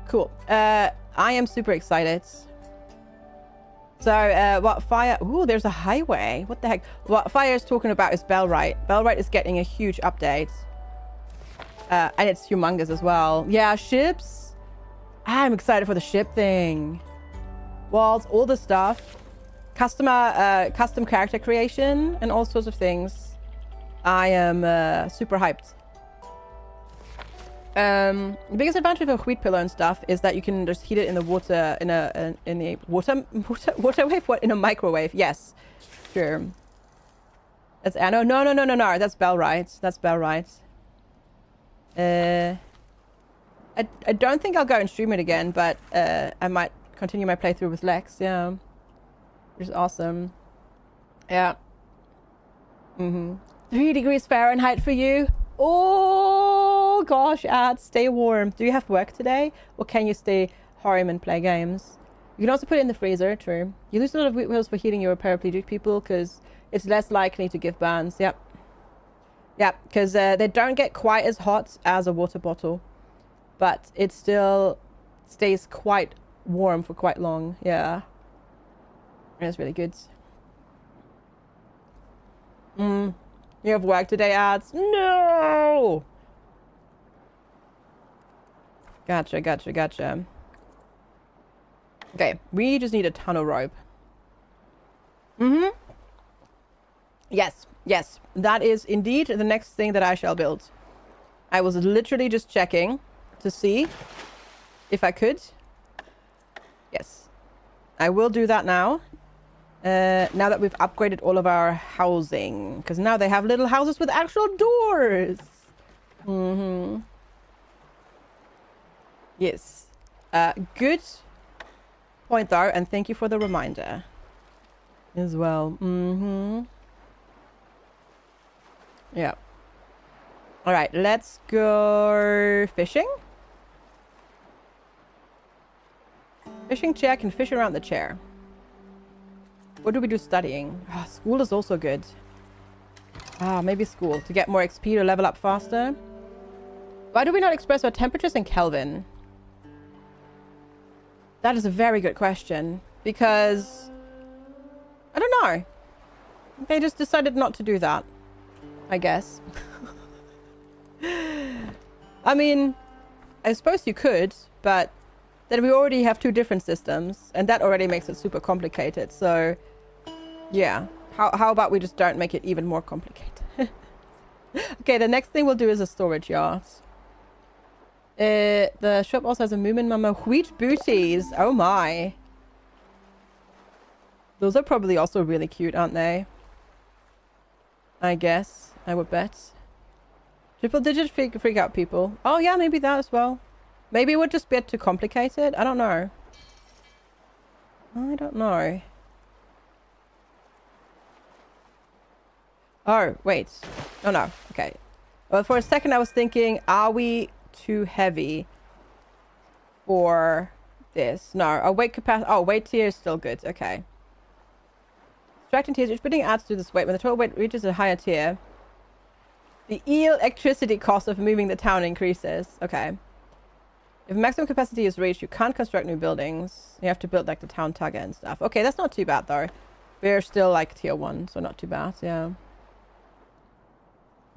Cool. I am super excited. So, what fire... Ooh, there's a highway. What the heck? What fire is talking about is Bellwright. Bellwright is getting a huge update. And it's humongous as well. Yeah, ships. I'm excited for the ship thing. Walls, all the stuff. Custom character creation and all sorts of things. I am super hyped. The biggest advantage of a wheat pillow and stuff is that you can just heat it in the water in a water wave. What, in a microwave? Yes, sure. That's Anno. No. That's Bell right. That's Bell right. I don't think I'll go and stream it again, but I might continue my playthrough with Lex. Yeah, which is awesome. Yeah. 3 degrees Fahrenheit for you. Oh gosh, stay warm. Do you have work today, or can you stay home and play games? You can also put it in the freezer. True. You lose a lot of wheat wheels for heating your paraplegic people because it's less likely to give burns. Yep. Yep. Because they don't get quite as hot as a water bottle, but it still stays quite warm for quite long. Yeah. That's really good. You have work today, ads? No! Gotcha. Okay, we just need a ton of rope. Yes. That is indeed the next thing that I shall build. I was literally just checking to see if I could. Yes. I will do that now. Now that we've upgraded all of our housing. Because now they have little houses with actual doors. Yes. Good point though, and thank you for the reminder as well. Yeah. All right, let's go fishing. Fishing chair can fish around the chair. What do we do studying? School is also good. Maybe school to get more XP to level up faster. Why do we not express our temperatures in Kelvin? That is a very good question. Because I don't know. They just decided not to do that, I guess. I mean, I suppose you could, but then we already have 2 different systems, and that already makes it super complicated. So yeah, how about we just don't make it even more complicated? Okay, the next thing we'll do is a storage yard. The shop also has a Moomin Mama wheat booties. Oh my. Those are probably also really cute, aren't they? I guess. I would bet. Triple digit freak out people. Oh yeah, maybe that as well. Maybe it would just be too complicated. I don't know. Oh, wait. Oh no. Okay. Well, for a second I was thinking, are we too heavy for this? No. Our weight capacity. Oh, weight tier is still good. Okay. Subtracting tiers. Each putting adds to this weight. When the total weight reaches a higher tier, the electricity cost of moving the town increases. Okay. If maximum capacity is reached, you can't construct new buildings. You have to build like the town tugger and stuff. Okay, that's not too bad though. We're still like tier 1, so not too bad. Yeah.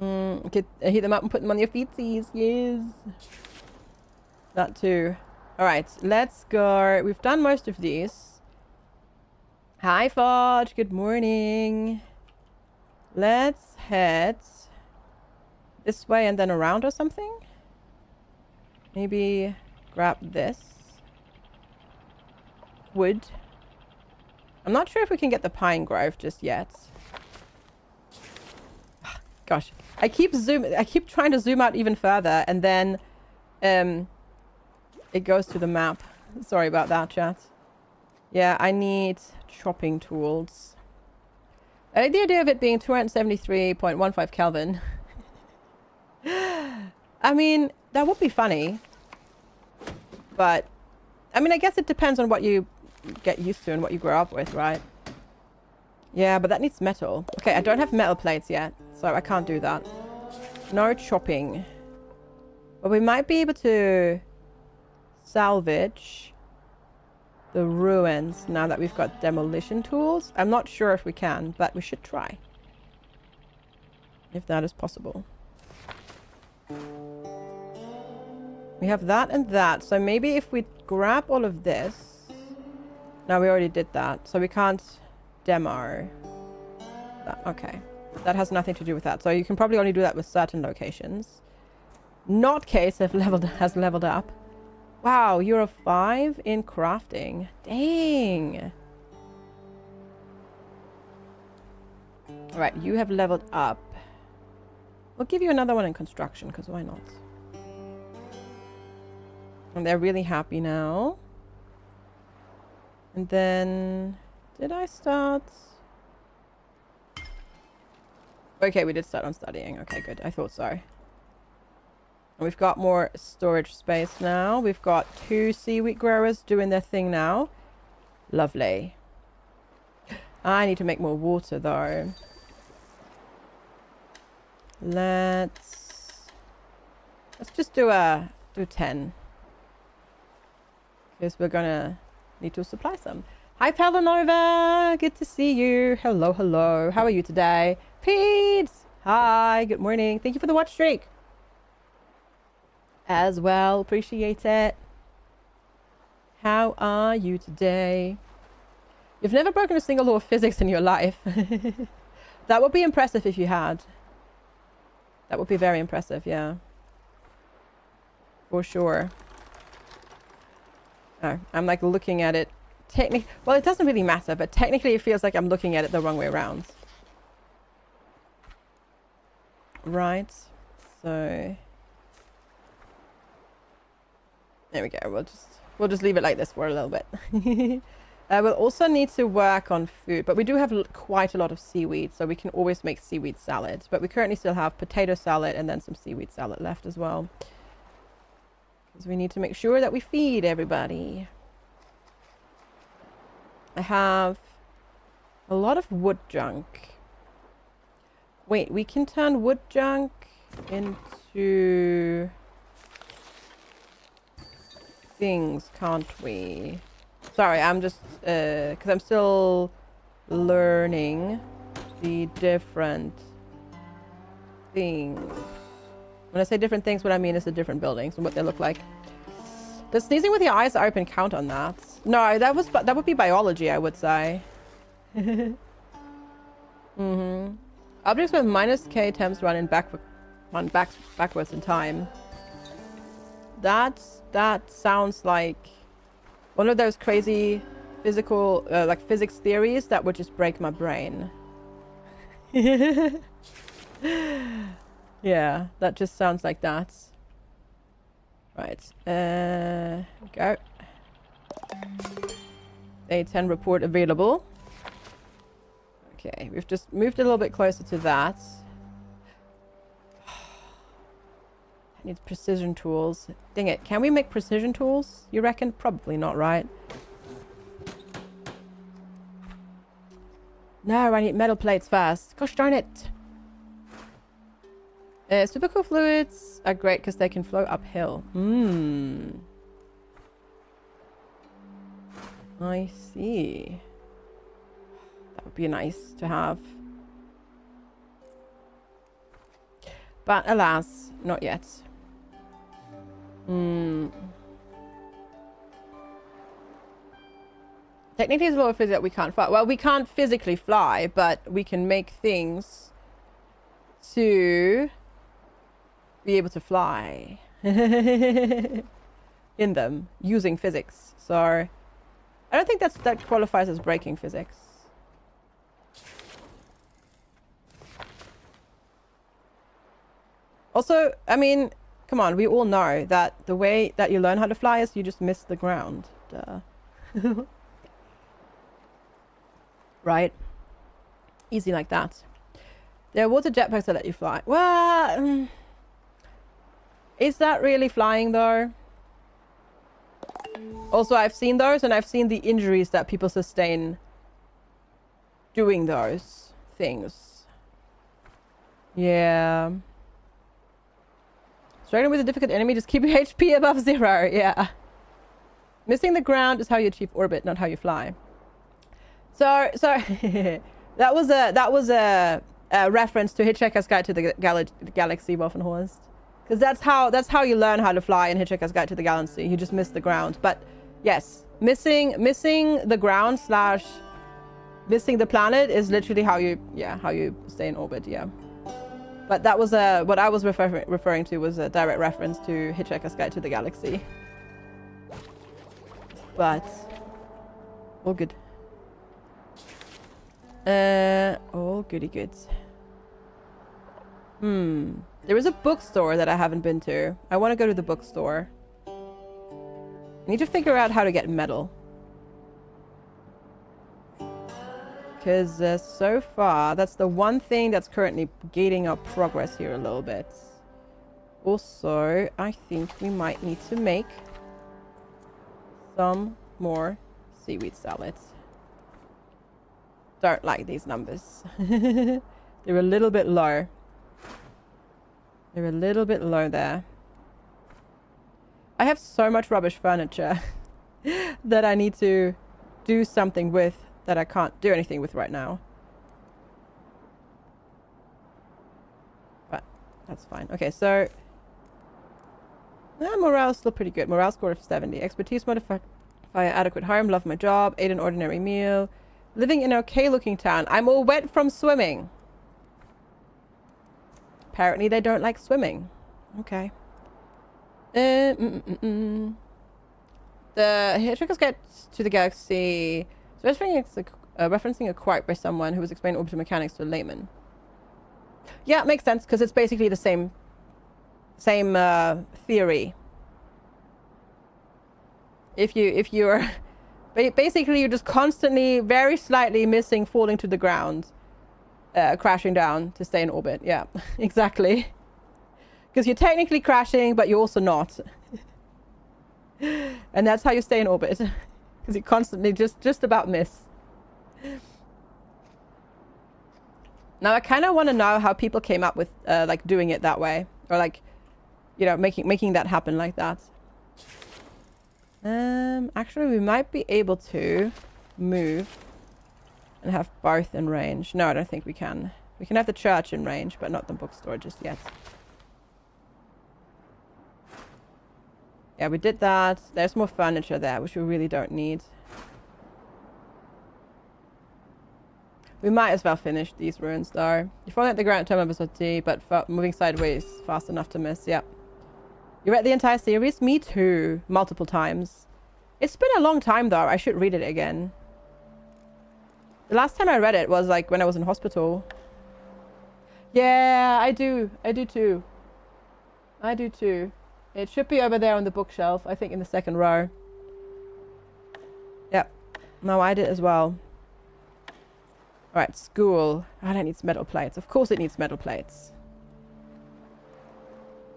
You could heat them up and put them on your feetsies. Yes. That too. Alright, let's go. We've done most of these. Hi, Fudge. Good morning. Let's head this way and then around or something. Maybe grab this. Wood. I'm not sure if we can get the pine grove just yet. Gosh. I keep trying to zoom out even further, and then it goes to the map. Sorry about that, chat. Yeah, I need chopping tools. I like the idea of it being 273.15 Kelvin. I mean, that would be funny. But, I mean, I guess it depends on what you get used to and what you grow up with, right? Yeah, but that needs metal. Okay, I don't have metal plates yet, so I can't do that. No chopping. But we might be able to salvage the ruins now that we've got demolition tools. I'm not sure if we can, but we should try. If that is possible. We have that and that. So maybe if we grab all of this. No, we already did that. So we can't demo that. Okay. That has nothing to do with that. So you can probably only do that with certain locations. Not Case has leveled up. Wow, you're a 5 in crafting. Dang. All right, you have leveled up. We'll give you another one in construction, because why not? And they're really happy now. And then... Did I start? Okay, we did start on studying. Okay, good. I thought so. And we've got more storage space now. We've got 2 seaweed growers doing their thing now. Lovely. I need to make more water, though. Let's just do 10. Because we're gonna need to supply some. Hi, Palanova. Good to see you. Hello, hello. How are you today? Pete's. Hi, good morning. Thank you for the watch streak. As well, appreciate it. How are you today? You've never broken a single law of physics in your life. That would be impressive if you had. That would be very impressive, yeah. For sure. Oh, I'm like looking at it. Well, it doesn't really matter, but technically it feels like I'm looking at it the wrong way around. Right. So there we go. We'll just leave it like this for a little bit. We'll also need to work on food, but we do have quite a lot of seaweed, so we can always make seaweed salad. But we currently still have potato salad and then some seaweed salad left as well. Because we need to make sure that we feed everybody. I have a lot of wood junk. Wait, we can turn wood junk into things, can't we? Sorry, I'm just, because I'm still learning the different things. When I say different things, what I mean is the different buildings and what they look like. Does sneezing with your eyes open count on that? No, that would be biology, I would say. Objects with -k temps run backwards in time. That sounds like one of those crazy physical, like physics theories that would just break my brain. Yeah, that just sounds like that. Right. Go. A10 report available. Okay, we've just moved a little bit closer to that. I need precision tools. Dang it. Can we make precision tools? You reckon? Probably not, right? No, I need metal plates first. Gosh darn it. Supercool fluids are great because they can flow uphill. I see. That would be nice to have. But alas, not yet. Technically, it's a lot of physics that we can't fly. Well, we can't physically fly, but we can make things to be able to fly in them using physics. So I don't think that qualifies as breaking physics. Also, I mean, come on, we all know that the way that you learn how to fly is you just miss the ground. Duh. Right? Easy like that. There are water jetpacks that let you fly. Well, is that really flying though? Also, I've seen those and I've seen the injuries that people sustain doing those things. Yeah. Struggling with a difficult enemy, just keep your HP above 0. Yeah. Missing the ground is how you achieve orbit, not how you fly. So that was a reference to Hitchhiker's Guide to the Galaxy, Waffenhorst. Because that's how you learn how to fly in Hitchhiker's Guide to the Galaxy. You just miss the ground. But yes, missing the ground / missing the planet is literally how you stay in orbit. Yeah. But that was what I was referring to was a direct reference to Hitchhiker's Guide to the Galaxy. But all good. All goody goods. There is a bookstore that I haven't been to. I want to go to the bookstore. I need to figure out how to get metal. Because so far, that's the one thing that's currently gating our progress here a little bit. Also, I think we might need to make some more seaweed salads. Don't like these numbers. They're a little bit low. They're a little bit low there. I have so much rubbish furniture that I need to do something with that I can't do anything with right now. But that's fine. Okay, so morale's still pretty good. Morale score of 70. Expertise modifier adequate harm. Love my job. Ate an ordinary meal. Living in an okay looking town. I'm all wet from swimming. Apparently they don't like swimming. Okay. The Hitchhiker's Guide to the Galaxy. So referencing a quote by someone who was explaining orbital mechanics to a layman. Yeah, it makes sense because it's basically the same theory. If you're basically you're just constantly, very slightly missing, falling to the ground, crashing down to stay in orbit. Yeah, exactly. Because you're technically crashing, but you're also not. And that's how you stay in orbit. Because you constantly just about miss. Now I kind of want to know how people came up with like doing it that way, or like, you know, making that happen like that. Actually, we might be able to move and have both in range. No, I don't think we can. We can have the church in range, but not the bookstore just yet. Yeah, we did that. There's more furniture there, which we really don't need. We might as well finish these ruins, though. You're falling at the ground term of a but moving sideways fast enough to miss. Yep. You read the entire series? Me too. Multiple times. It's been a long time, though. I should read it again. The last time I read it was, like, when I was in hospital. Yeah, I do. I do, too. I do, too. It should be over there on the bookshelf. I think in the second row. Yep. No, I did as well. Alright, school. Oh, that needs metal plates. Of course it needs metal plates.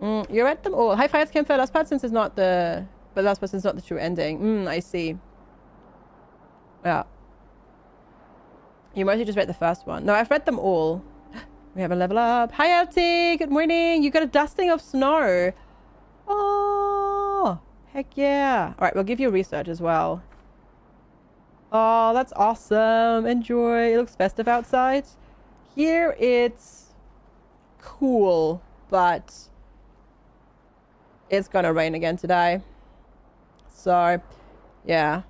You read them all. High Fives came for Last Person is not the... But Last Person is not the true ending. I see. Yeah. You mostly just read the first one. No, I've read them all. We have a level up. Hi, LT. Good morning. You got a dusting of snow. Oh, heck yeah. Alright, we'll give you research as well. Oh, that's awesome. Enjoy. It looks festive outside. Here it's cool, but it's gonna rain again today. So, yeah.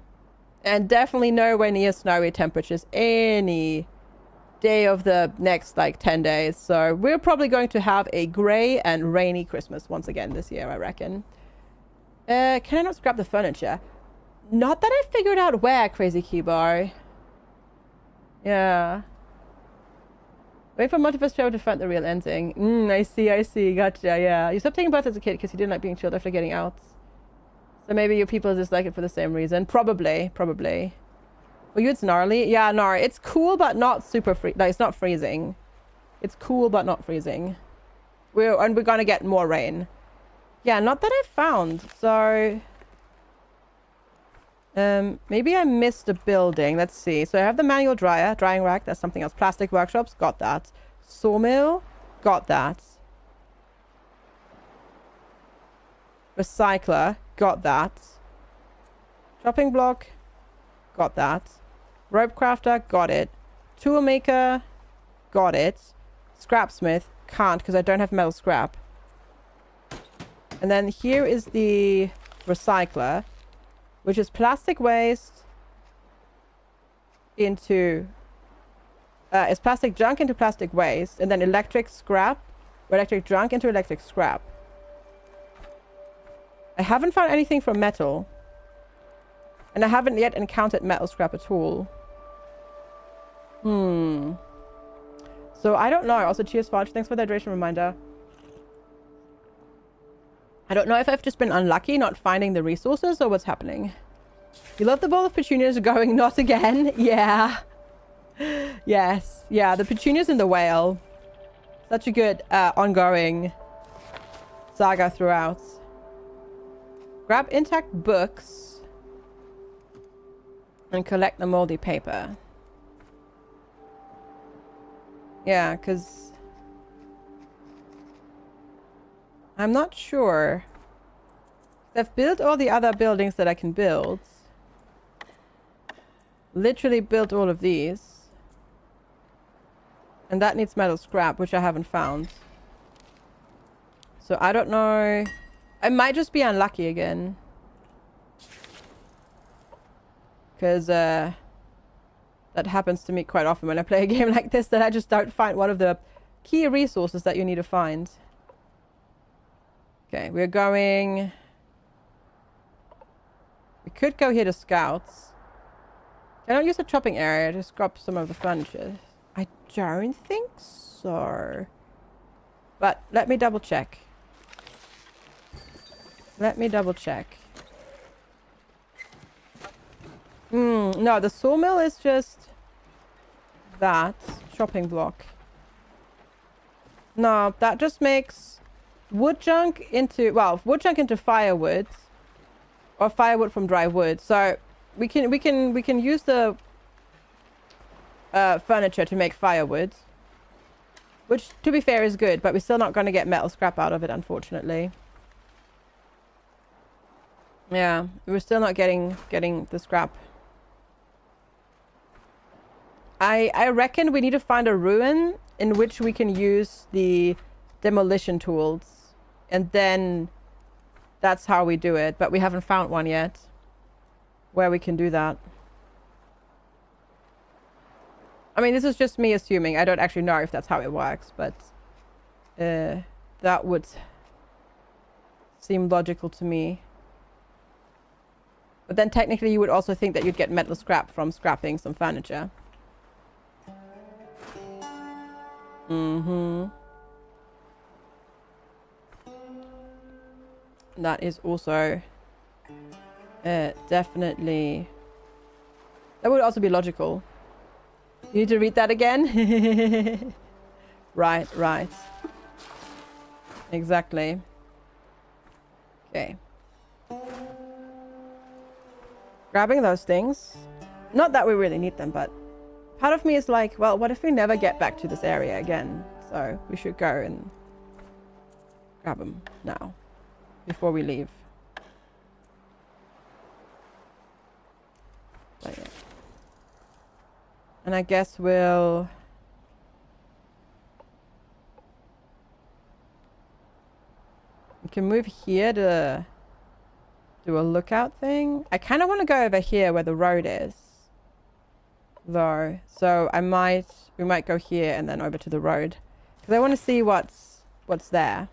And definitely nowhere near snowy temperatures any day of the next, like, 10 days. So we're probably going to have a grey and rainy Christmas once again this year, I reckon. Can I not scrap the furniture? Not that I figured out where, Crazy Keybar. Yeah. Wait for Multiverse Travel to find the real ending. I see. Gotcha, yeah. You stopped taking baths as a kid because you didn't like being chilled after getting out. So maybe your people dislike it for the same reason. Probably. For you, it's gnarly. Yeah, gnarly. It's cool, but not super like, it's not freezing. It's cool, but not freezing. We're gonna get more rain. Yeah, not that I found. So... maybe I missed a building. Let's see. So I have the manual drying rack. That's something else. Plastic workshops. Got that. Sawmill. Got that. Recycler. Got that. Chopping block. Got that. Rope crafter. Got it. Tool maker. Got it. Scrapsmith. Can't because I don't have metal scrap. And then here is the recycler, which is plastic waste into... it's plastic junk into plastic waste, and then electric scrap Electric junk into electric scrap. I haven't found anything from metal. And I haven't yet encountered metal scrap at all. So I don't know. Also, cheers, Fudge. Thanks for the hydration reminder. I don't know if I've just been unlucky not finding the resources or what's happening. You love the bowl of petunias going, not again? Yeah. Yes. Yeah, the petunias and the whale. Such a good ongoing saga throughout. Grab intact books and collect the moldy paper. Yeah, because I'm not sure. I've built all the other buildings that I can build. Literally built all of these. And that needs metal scrap, which I haven't found. So I don't know. I might just be unlucky again. Because that happens to me quite often when I play a game like this, that I just don't find one of the key resources that you need to find. Okay, we're going... We could go here to scouts. Can I use the chopping area to scrap some of the furniture? I don't think so. But let me double check. Let me double check. No, the sawmill is just that chopping block. No, that just makes wood junk into, well, wood junk into firewood, or firewood from dry wood. So we can use the furniture to make firewood, which to be fair is good, but we're still not going to get metal scrap out of it, unfortunately. Yeah, we're still not getting the scrap. I reckon we need to find a ruin in which we can use the demolition tools, and then that's how we do it. But we haven't found one yet where we can do that. I mean, this is just me assuming. I don't actually know if that's how it works, but that would seem logical to me. But then technically you would also think that you'd get metal scrap from scrapping some furniture. That is also definitely... That would also be logical. You need to read that again? Right. Exactly. Okay. Grabbing those things. Not that we really need them, but part of me is like, well, what if we never get back to this area again? So we should go and grab them now before we leave. But yeah. And I guess we'll... We can move here to do a lookout thing. I kind of want to go over here where the road is, though. So we might go here and then over to the road, because I want to see what's there.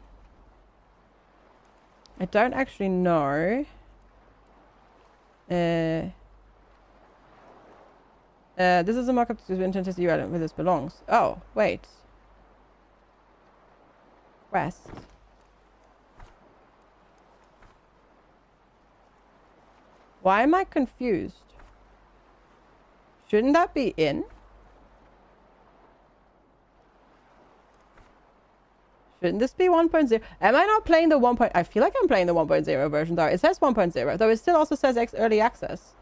I don't actually know. This is a mock-up to intend to see where this belongs. Oh, wait. West. Why am I confused? Shouldn't that be in? Shouldn't this be 1.0? Am I not playing the 1. I feel like I'm playing the 1.0 version though. It says 1.0, though it still also says early access.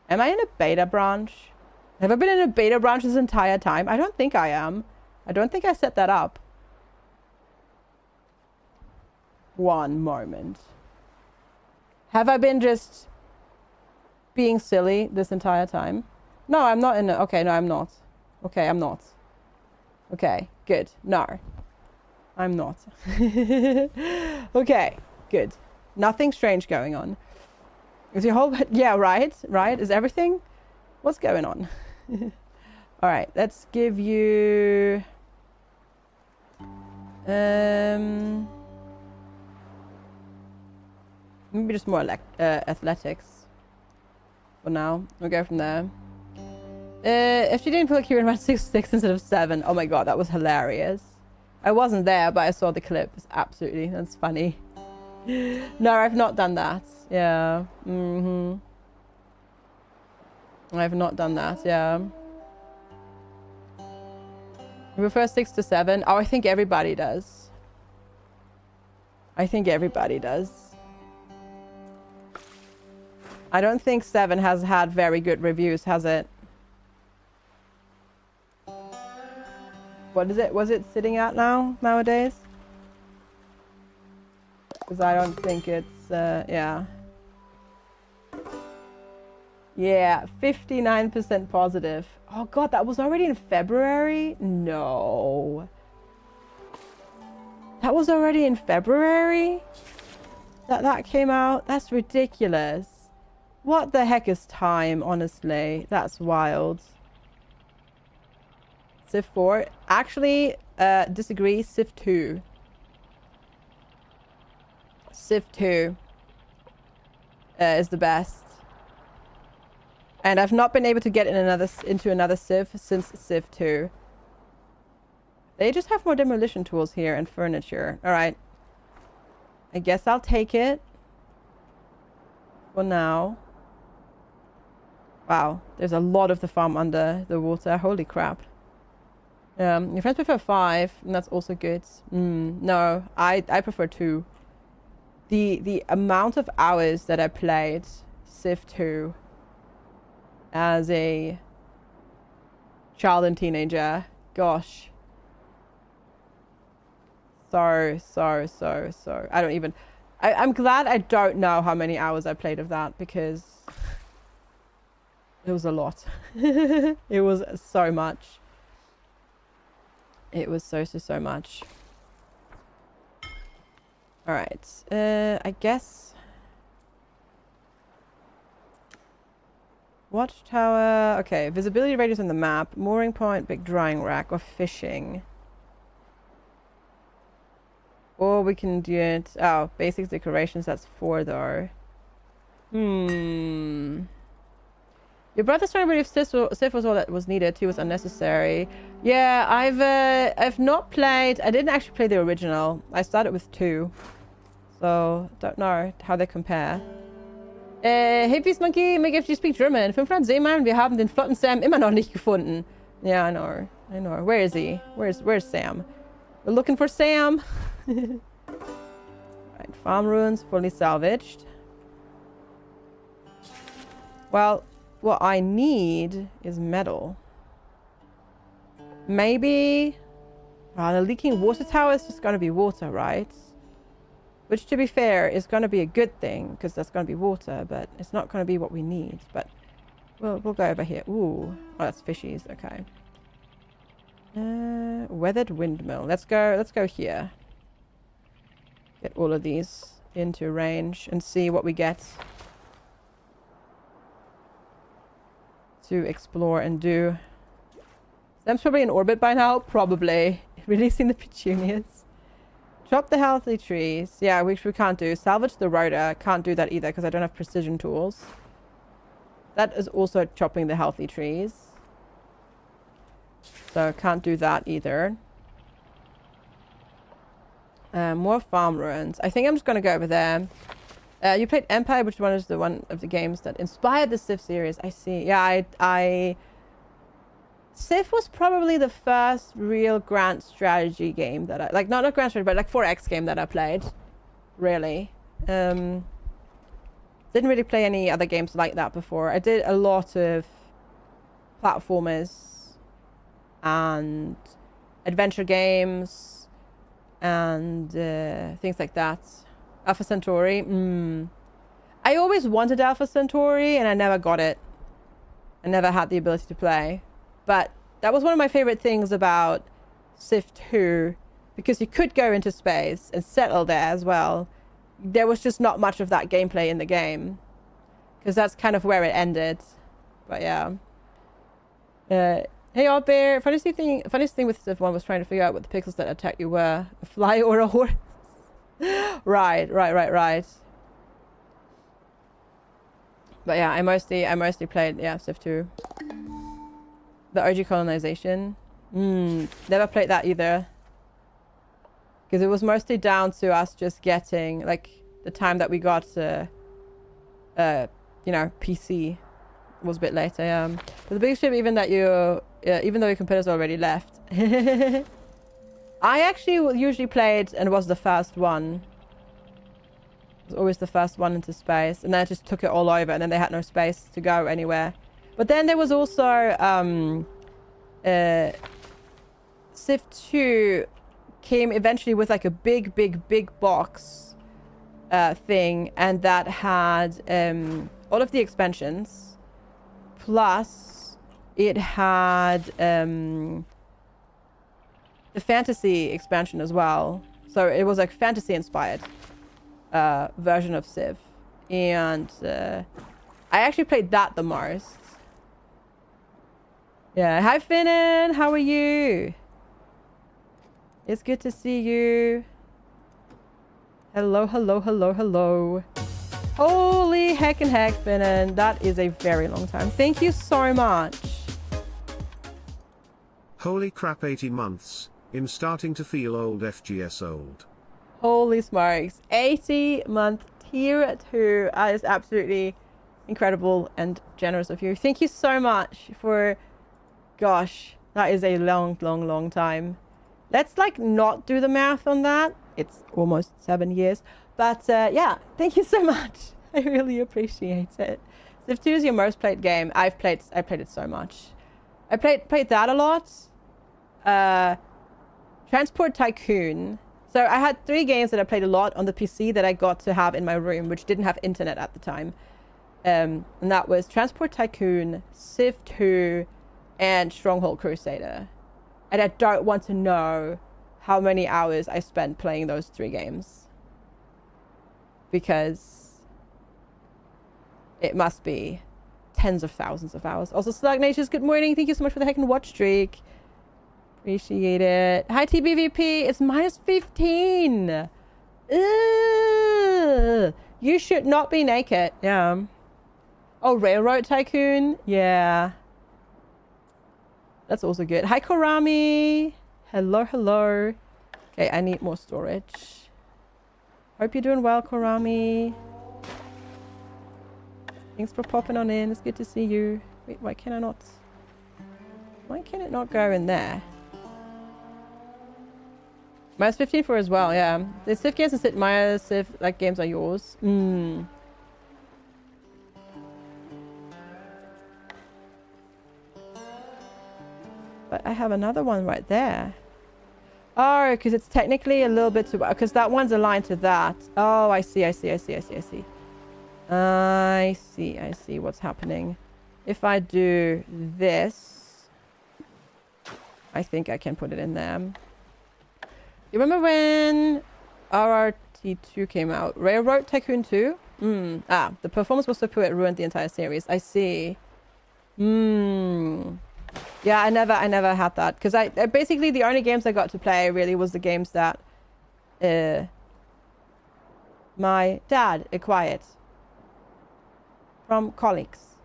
Am I in a beta branch? Have I been in a beta branch this entire time? I don't think I am. I don't think I set that up. One moment. Have I been just being silly this entire time? No, I'm not in a... Okay, no, I'm not. Okay, I'm not. Okay, good. No. I'm not. Okay, good. Nothing strange going on. Is your whole... Yeah, right? Right? Is everything... What's going on? All right, let's give you... Maybe just more athletics for now. We'll go from there. If she didn't put Kieran around 6 instead of 7, oh my god, that was hilarious. I wasn't there, but I saw the clip. It's absolutely, that's funny. No, I've not done that. Yeah. I've not done that. Yeah. You prefer 6 to 7? Oh, I think everybody does. I think everybody does. I don't think 7 has had very good reviews, has it? What is it? Was it sitting at nowadays? Because I don't think it's, yeah. Yeah, 59% positive. Oh god, that was already in February? No. That was already in February? That came out? That's ridiculous. What the heck is time, honestly? That's wild. Civ 4. Actually, disagree. Civ 2. Civ 2 is the best. And I've not been able to get into another Civ since Civ 2. They just have more demolition tools here and furniture. Alright. I guess I'll take it. For now. Wow. There's a lot of the farm under the water. Holy crap. Your friends prefer 5, and that's also good. No, I prefer 2. The amount of hours that I played Civ 2 as a child and teenager, gosh. So. I don't even... I'm glad I don't know how many hours I played of that, because it was a lot. It was so much. It was so much. Alright. I guess... Watchtower. Okay, visibility radius on the map. Mooring point, big drying rack, or fishing. Or we can do it... Oh, basics, decorations, that's 4 though. Your brother's trying to believe Sif was all that was needed. 2 was unnecessary. Yeah, I've not played... I didn't actually play the original. I started with 2. So, don't know how they compare. Hey, Peace Monkey, make if you speak German. 500 Seemann, wir haben den Flotsam immer noch nicht gefunden. Yeah, I know. Where is he? Where's Sam? We're looking for Sam. Right, farm ruins, fully salvaged. Well, what I need is metal. Maybe... Oh, the leaking water tower is just going to be water, right? Which, to be fair, is going to be a good thing, because that's going to be water, but it's not going to be what we need. But we'll go over here. Ooh. Oh, that's fishies. Okay. Weathered windmill. Let's go here. Get all of these into range and see what we get to explore and do. Sam's probably in orbit by now. Probably. Releasing the petunias. Chop the healthy trees. Yeah, which we can't do. Salvage the rotor. Can't do that either because I don't have precision tools. That is also chopping the healthy trees. So can't do that either. More farm ruins. I think I'm just going to go over there. You played Empire, which one is the one of the games that inspired the Civ series. I see. Yeah, Civ was probably the first real grand strategy game that I... Like, not a grand strategy, but like 4X game that I played. Really. Didn't really play any other games like that before. I did a lot of platformers and adventure games and things like that. Alpha Centauri. I always wanted Alpha Centauri and I never got it. I never had the ability to play. But that was one of my favorite things about Civ 2, because you could go into space and settle there as well. There was just not much of that gameplay in the game, because that's kind of where it ended. But yeah. Hey, Odd Bear. Funniest thing with Civ 1 was trying to figure out what the pixels that attack you were. A fly or a horse? Right. But yeah, I mostly played, yeah, Civ 2. The OG colonization. Never played that either. Because it was mostly down to us just getting, like, the time that we got, you know, PC was a bit later, yeah. But the big ship, even though your competitors already left. I actually usually played and was the first one. Was always the first one into space, and then I just took it all over, and then they had no space to go anywhere. But then there was also Civ 2 came eventually with like a big box thing, and that had all of the expansions, plus it had the fantasy expansion as well. So it was like fantasy inspired version of Civ, and I actually played that the most. Yeah, hi Finnan, how are you? It's good to see you. Hello. Holy heck and heck, Finnan, that is a very long time. Thank you so much. Holy crap, 80 months. I'm starting to feel old, FGS old. Holy smokes, 80-month tier 2. That is absolutely incredible and generous of you. Thank you so much for, gosh, that is a long time. Let's like not do the math on that. It's almost 7 years, but yeah, thank you so much. I really appreciate it. Civ 2 is your most played game. I played it so much. I played that a lot. Transport Tycoon. So I had 3 games that I played a lot on the PC that I got to have in my room, which didn't have internet at the time. And that was Transport Tycoon, Civ 2, and Stronghold Crusader. And I don't want to know how many hours I spent playing those 3 games. Because it must be tens of thousands of hours. Also, Slugnatius, good morning. Thank you so much for the heckin' watch streak. Appreciate it. Hi, TBVP. It's minus 15. Ugh. You should not be naked. Yeah. Oh, Railroad Tycoon. Yeah. That's also good. Hi, Korami. Hello. Okay, I need more storage. Hope you're doing well, Korami. Thanks for popping on in. It's good to see you. Wait, why can it not go in there? Minus 15 for as well, yeah. The Civ games and Sid Meier's Civ like games are yours. But I have another one right there. Oh, because it's technically a little bit too... Because that one's aligned to that. Oh, I see. I see what's happening. If I do this, I think I can put it in there. You remember when RRT2 came out? Railroad Tycoon 2? The performance was so poor it ruined the entire series. I see. Yeah, I never had that, because I basically the only games I got to play really was the games that my dad acquired from colleagues.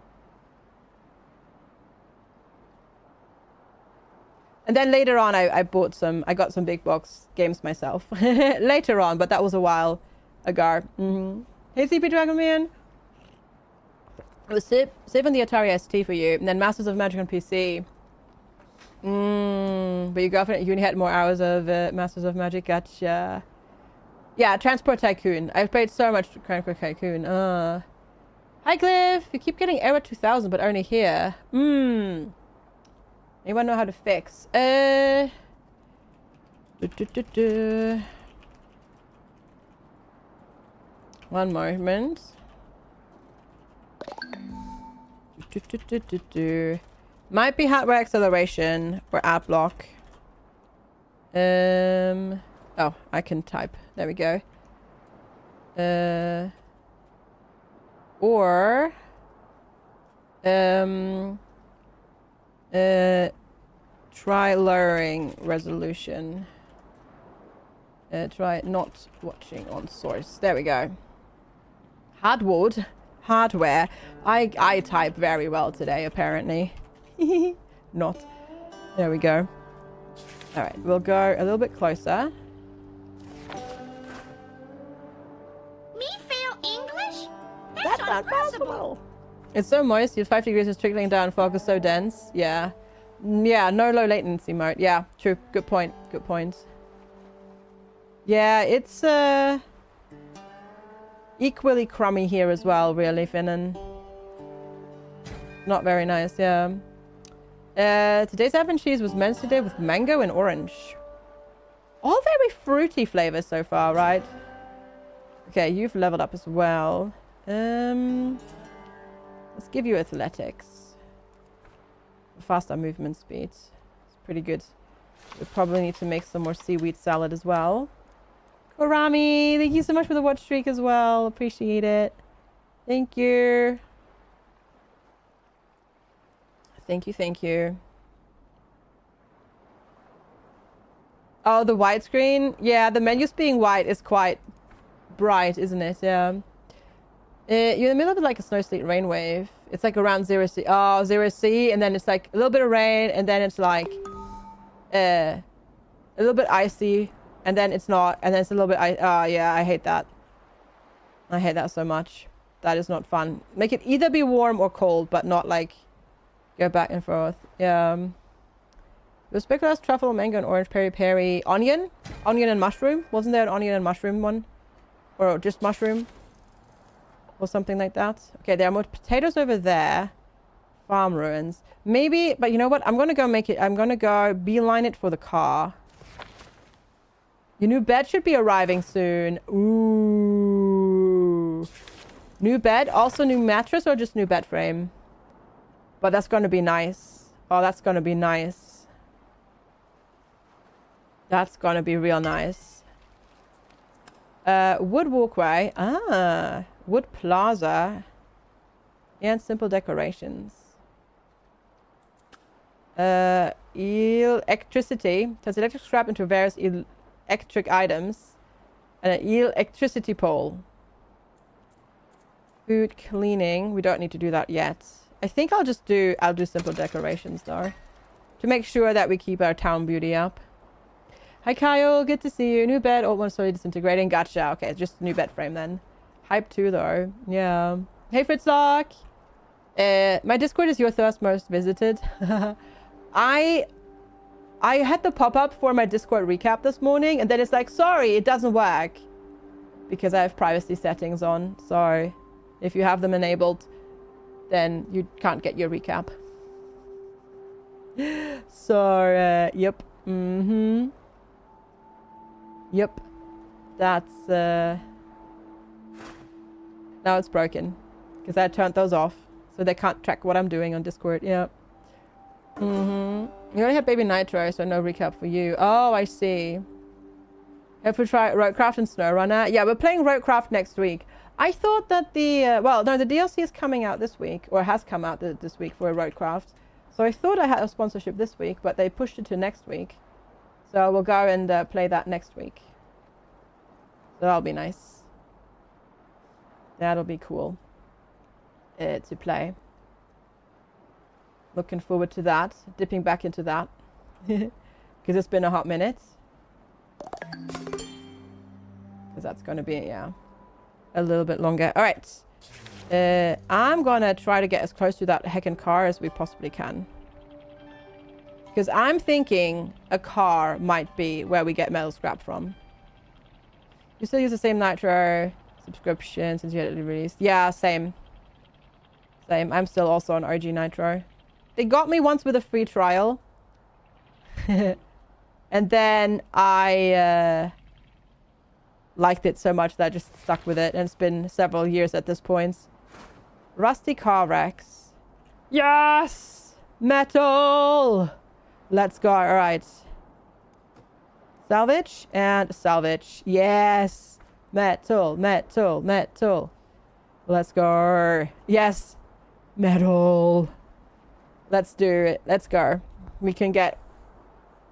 And then later on I got some big box games myself later on, but that was a while ago. Hey CP Dragonman. It was Civ on the Atari ST for you, and then Masters of Magic on PC. But you only had more hours of Masters of Magic. Gotcha. Yeah, Transport Tycoon. I've played so much Transport Tycoon. Hi Cliff. You keep getting error 2000, but only here. Anyone know how to fix? One moment. Might be hardware acceleration or ad block. Oh, I can type. There we go. Or Try lowering resolution. Try not watching on source. There we go. Hardwood. Hardware. I type very well today, apparently. Not. There we go. Alright, we'll go a little bit closer. Me fail English? That's not possible. It's so moist. Your 5 degrees is trickling down. Fog is so dense. Yeah. Yeah, no low latency mode. Yeah, true. Good point. Good point. Yeah, it's equally crummy here as well, really, Finnan. Not very nice, yeah. Today's avocado cheese was meant today with mango and orange. All very fruity flavors so far, right? Okay, you've leveled up as well. Let's give you athletics. Faster movement speed. It's pretty good. We probably need to make some more seaweed salad as well. Korami, thank you so much for the watch streak as well. Appreciate it. Thank you. Thank you, thank you. Oh, the widescreen? Yeah, the menus being white is quite bright, isn't it? Yeah. You're in the middle of like a snow sleet rain wave. It's like around 0C. Oh, 0C, and then it's like a little bit of rain, and then it's like a little bit icy, and then it's not, and then it's a little bit oh yeah, I hate that. I hate that so much. That is not fun. Make it either be warm or cold, but not like go back and forth. Yeah. The speculoos, truffle, mango, and orange, peri-peri, onion and mushroom. Wasn't there an onion and mushroom one? Or just mushroom? Or something like that. Okay, there are more potatoes over there. Farm ruins. Maybe, but you know what? I'm going to go make it. I'm going to go beeline it for the car. Your new bed should be arriving soon. Ooh. New bed. Also new mattress or just new bed frame? But that's going to be nice. Oh, that's going to be nice. That's going to be real nice. Wood walkway. Ah. Wood plaza. And simple decorations. Electricity. Turns electric scrap into various electric items. And an electricity pole. Food cleaning. We don't need to do that yet. I think I'll do simple decorations though. To make sure that we keep our town beauty up. Hi Kyle, good to see you. New bed, old one slowly disintegrating. Gotcha. Okay, it's just a new bed frame then. Hype 2 though. Yeah. Hey Fritzlock. My Discord is your first most visited. I had the pop-up for my Discord recap this morning, and then it's like, sorry, it doesn't work. Because I have privacy settings on. So if you have them enabled, then you can't get your recap. So, yep. Mm-hmm. Yep. That's, now it's broken. Because I turned those off. So they can't track what I'm doing on Discord. Yep. Mm-hmm. You only have Baby Nitro, so no recap for you. Oh, I see. Have we try Roadcraft and SnowRunner? Yeah, we're playing Roadcraft next week. I thought that the, well, no, the DLC is coming out this week, or has come out this week for Roadcraft. So I thought I had a sponsorship this week, but they pushed it to next week. So we'll go and play that next week. So that'll be nice. That'll be cool to play. Looking forward to that. Dipping back into that. Because it's been a hot minute. Because that's going to be, yeah, a little bit longer. All right. I'm going to try to get as close to that heckin' car as we possibly can. Because I'm thinking a car might be where we get metal scrap from. You still use the same Nitro subscription since you had it released? Yeah, same. Same. I'm still also on OG Nitro. They got me once with a free trial. And then I liked it so much that I just stuck with it. And it's been several years at this point. Rusty car wrecks. Yes! Metal! Let's go. All right. Salvage and salvage. Yes! Metal, metal, metal. Let's go. Yes! Metal. Let's do it. Let's go. We can get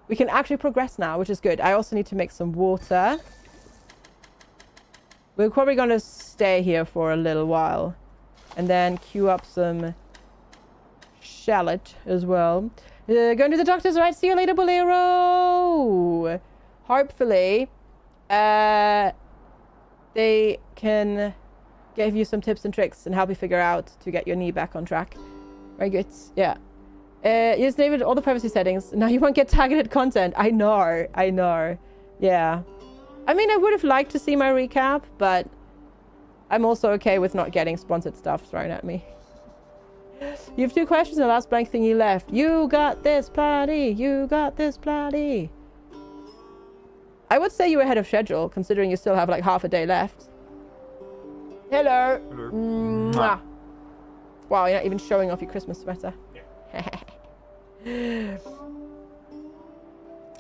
we can actually progress now, which is good. I also need to make some water. We're probably going to stay here for a little while. And then queue up some shallot as well. Going to the doctor's, right? See you later, Bolero! Hopefully, they can give you some tips and tricks and help you figure out to get your knee back on track. Very good. Yeah. You disabled all the privacy settings. Now you won't get targeted content. I know. Yeah. I mean, I would have liked to see my recap, but I'm also okay with not getting sponsored stuff thrown at me. You have 2 questions in the last blank thing you left. You got this, Platy. You got this, Platy. I would say you're ahead of schedule, considering you still have like half a day left. Hello. Hello. Mwah. Wow, you're not even showing off your Christmas sweater. But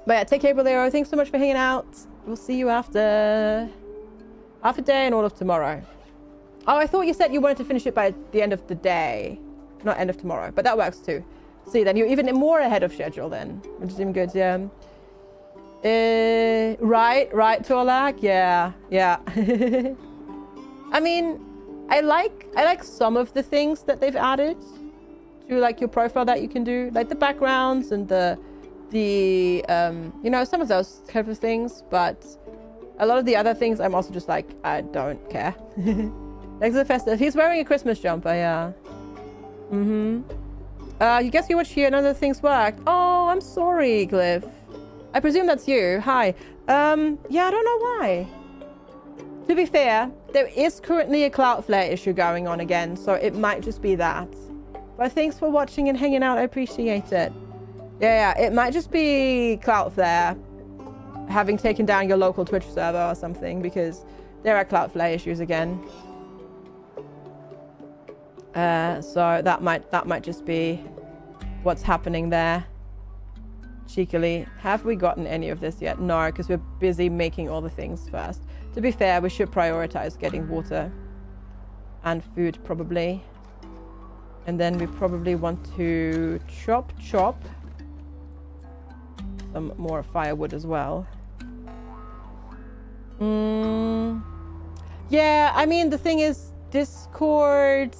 yeah, take care, Bolero. Thanks so much for hanging out. We'll see you after half a day and all of tomorrow. Oh, I thought you said you wanted to finish it by the end of the day. Not end of tomorrow, but that works too. See, then you're even more ahead of schedule then, which is even good, yeah. Right, Torlak, yeah. I mean, I like some of the things that they've added to like your profile that you can do, like the backgrounds and the you know, some of those type of things, but a lot of the other things I'm also just like, I don't care. Next to the festive, he's wearing a Christmas jumper, yeah. You guess you watched here, none of the things worked. Oh, I'm sorry, Glyph. I presume that's you. Hi. Yeah, I don't know why. To be fair, there is currently a Cloudflare issue going on again, so it might just be that. But thanks for watching and hanging out. I appreciate it. Yeah, it might just be Cloudflare having taken down your local Twitch server or something, because there are Cloudflare issues again. So that might just be what's happening there. Cheekily. Have we gotten any of this yet? No, because we're busy making all the things first. To be fair, we should prioritize getting water and food probably. And then we probably want to chop some more firewood as well. Yeah, I mean, the thing is, Discord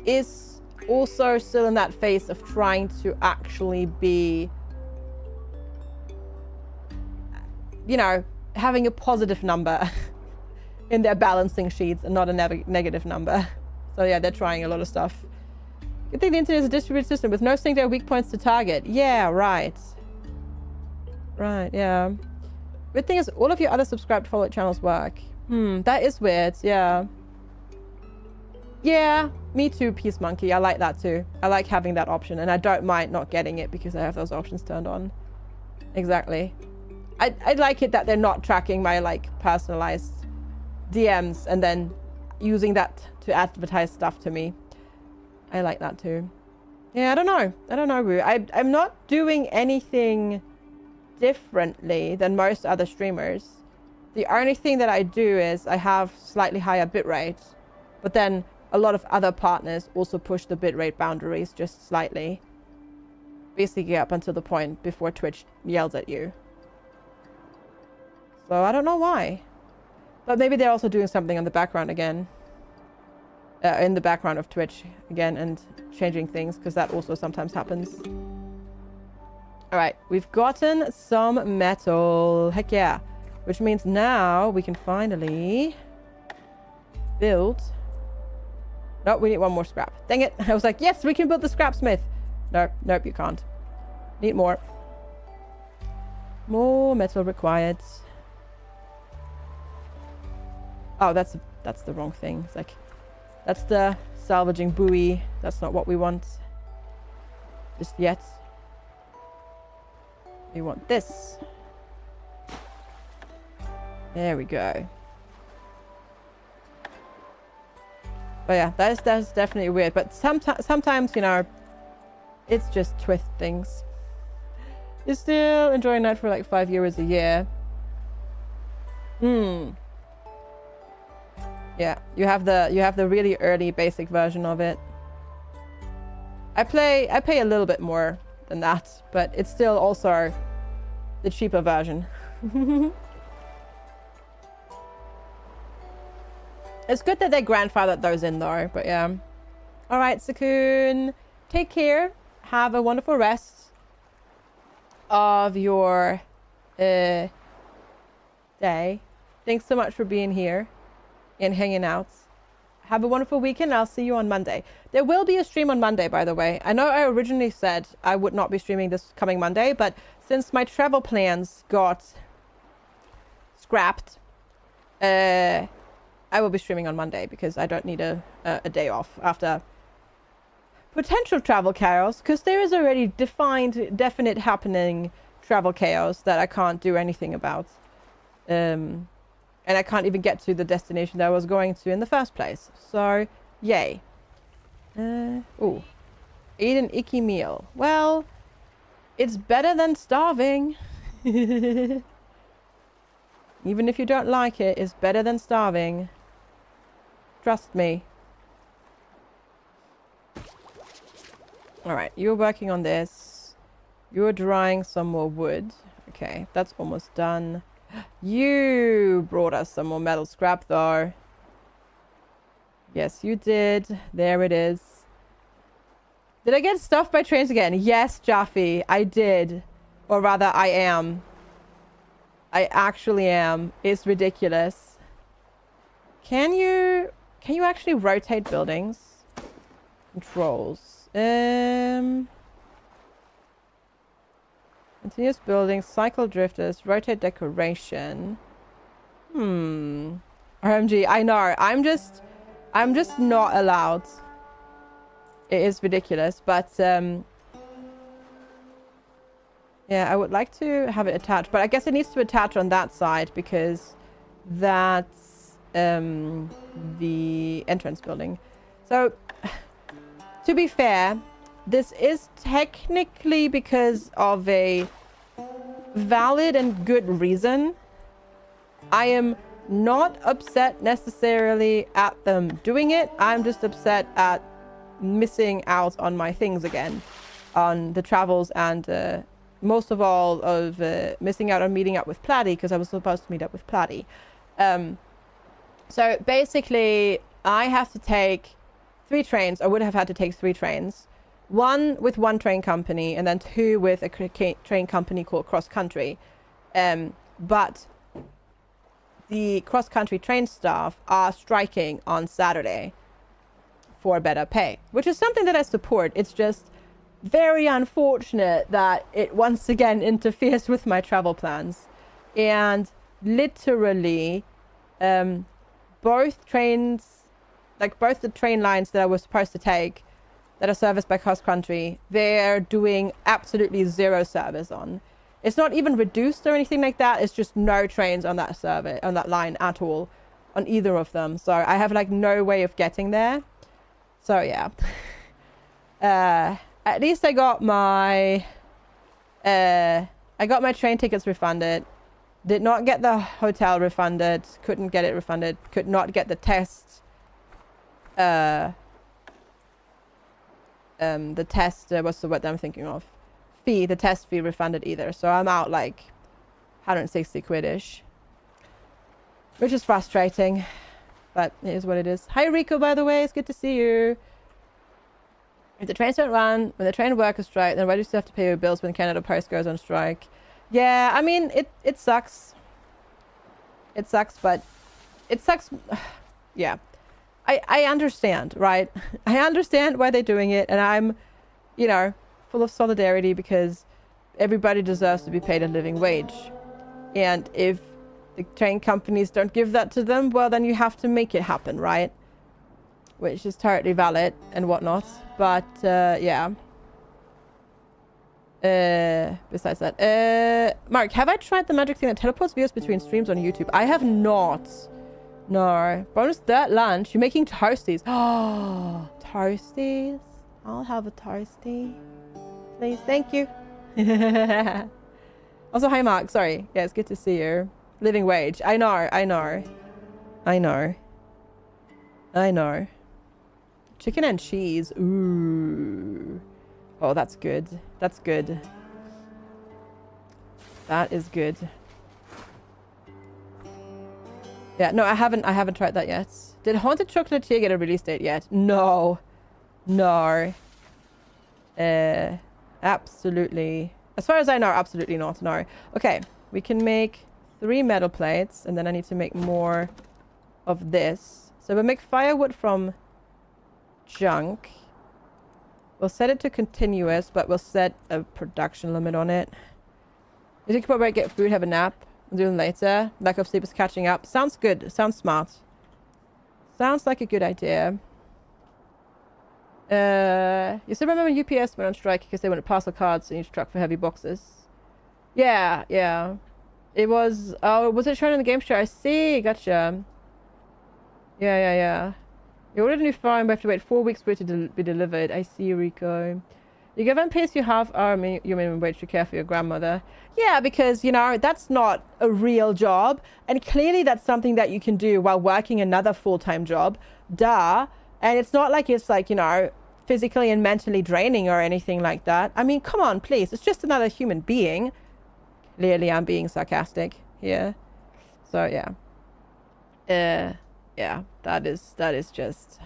is also still in that phase of trying to actually be, you know, having a positive number in their balancing sheets and not a negative number. So yeah, they're trying a lot of stuff. Good thing the internet is a distributed system with no singular weak points to target. Yeah, right. Right, yeah. Good thing is all of your other subscribed followed channels work. That is weird, yeah. Yeah, me too, Peace Monkey. I like that too. I like having that option, and I don't mind not getting it because I have those options turned on. Exactly. I like it that they're not tracking my like personalized DMs and then using that to advertise stuff to me. I like that too. Yeah, I don't know, Roo. I'm not doing anything differently than most other streamers. The only thing that I do is I have slightly higher bitrate, but then a lot of other partners also push the bitrate boundaries just slightly. Basically up until the point before Twitch yells at you. So I don't know why. But maybe they're also doing something in the background again. In the background of Twitch again and changing things, because that also sometimes happens. Alright, we've gotten some metal. Heck yeah. Which means now we can finally build. No, we need one more scrap. Dang it. I was like, yes, we can build the scrapsmith. Nope, you can't. Need more. More metal required. Oh, that's the wrong thing. It's like, that's the salvaging buoy. That's not what we want just yet. We want this. There we go. But yeah, that's definitely weird. But sometimes, you know, it's just twist things. You're still enjoying that for like 5 euros a year. Yeah, you have the really early basic version of it. I pay a little bit more than that, but it's still also the cheaper version. It's good that they grandfathered those in though, but yeah. All right, Sakun, take care. Have a wonderful rest of your day. Thanks so much for being here and hanging out. Have a wonderful weekend. I'll see you on Monday. There will be a stream on Monday, by the way. I know I originally said I would not be streaming this coming Monday, but since my travel plans got scrapped, I will be streaming on Monday because I don't need a day off after potential travel chaos, because there is already definite happening travel chaos that I can't do anything about. And I can't even get to the destination that I was going to in the first place. So, yay. Ooh. Eat an icky meal. Well, it's better than starving. Even if you don't like it, it's better than starving. Trust me. Alright, you're working on this. You're drying some more wood. Okay, that's almost done. You brought us some more metal scrap though. Yes, you did. There it is. Did I get stuffed by trains again? Yes, Jaffe, I did. Or rather, I am. I actually am. It's ridiculous. Can you actually rotate buildings? Controls. Continuous buildings, cycle drifters, rotate decoration. RMG, I know. I'm just not allowed. It is ridiculous, but yeah, I would like to have it attached, but I guess it needs to attach on that side because that's the entrance building. So to be fair, this is technically because of a valid and good reason. I am not upset necessarily at them doing it. I'm just upset at missing out on my things again, on the travels, and most of all of missing out on meeting up with Platy, because I was supposed to meet up with Platy. So basically, I have to take 3 trains. I would have had to take 3 trains. 1 with one train company, and then 2 with a train company called Cross Country. But the Cross Country train staff are striking on Saturday for better pay, which is something that I support. It's just very unfortunate that it once again interferes with my travel plans. And literally, both trains, like both the train lines that I was supposed to take that are serviced by Cross Country, they're doing absolutely 0 service on. It's not even reduced or anything like that. It's just no trains on that service, on that line at all, on either of them. So I have like no way of getting there. So yeah. At least I got my train tickets refunded. Did not get the hotel refunded. Couldn't get it refunded. Could not get the test. The test, what's the word that I'm thinking of? Fee, the test fee refunded either. So I'm out like 160 quid-ish. Which is frustrating. But it is what it is. Hi Rico, by the way. It's good to see you. If the trains don't run, when the train workers strike, then why do you still have to pay your bills when Canada Post goes on strike? Yeah, I mean, it sucks. It sucks, but it sucks. Yeah. I understand, right? I understand why they're doing it, and I'm, you know, full of solidarity because everybody deserves to be paid a living wage. And if the train companies don't give that to them, well, then you have to make it happen, right? Which is totally valid and whatnot. But, yeah. Besides that, Mark, have I tried the magic thing that teleports viewers between streams on YouTube? I have not. No. Bonus third lunch. You're making toasties. Oh, toasties. I'll have a toasty. Please. Thank you. Also, hi, Mark. Sorry. Yeah, it's good to see you. Living wage. I know. Chicken and cheese. Ooh. Oh, that's good. That's good. That is good. Yeah, no, I haven't tried that yet. Did Haunted Chocolatier get a release date yet? No. No. Absolutely. As far as I know, absolutely not. No. Okay, we can make 3 metal plates, and then I need to make more of this. So we'll make firewood from junk. We'll set it to continuous, but we'll set a production limit on it. You think about where get food, have a nap, and do them later. Lack of sleep is catching up. Sounds good. Sounds smart. Sounds like a good idea. You still remember UPS went on strike because they wanted parcel cards in each truck for heavy boxes? Yeah, yeah. It was... Oh, was it shown in the game show? I see. Gotcha. Yeah. You ordered a new farm, but have to wait 4 weeks for it to be delivered. I see, Rico. The government pays you half your minimum wage to care for your grandmother. Yeah, because, you know, that's not a real job. And clearly that's something that you can do while working another full-time job. Duh. And it's not like it's like, you know, physically and mentally draining or anything like that. I mean, come on, please. It's just another human being. Clearly I'm being sarcastic here. So, yeah. Yeah, that is just...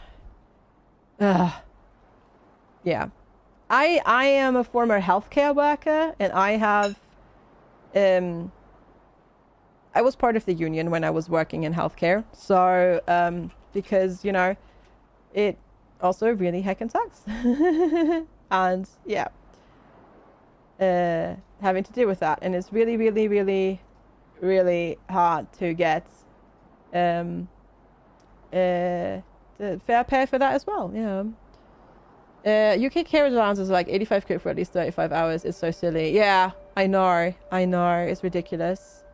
yeah. I am a former healthcare worker, and I have... I was part of the union when I was working in healthcare. So, because, you know, it also really heckin' sucks. And, yeah. Having to deal with that. And it's really, really, really, really hard to get... the fair pay for that as well. Yeah. UK carers allowance is like 85 quid for at least 35 hours. It's so silly. Yeah, I know. It's ridiculous.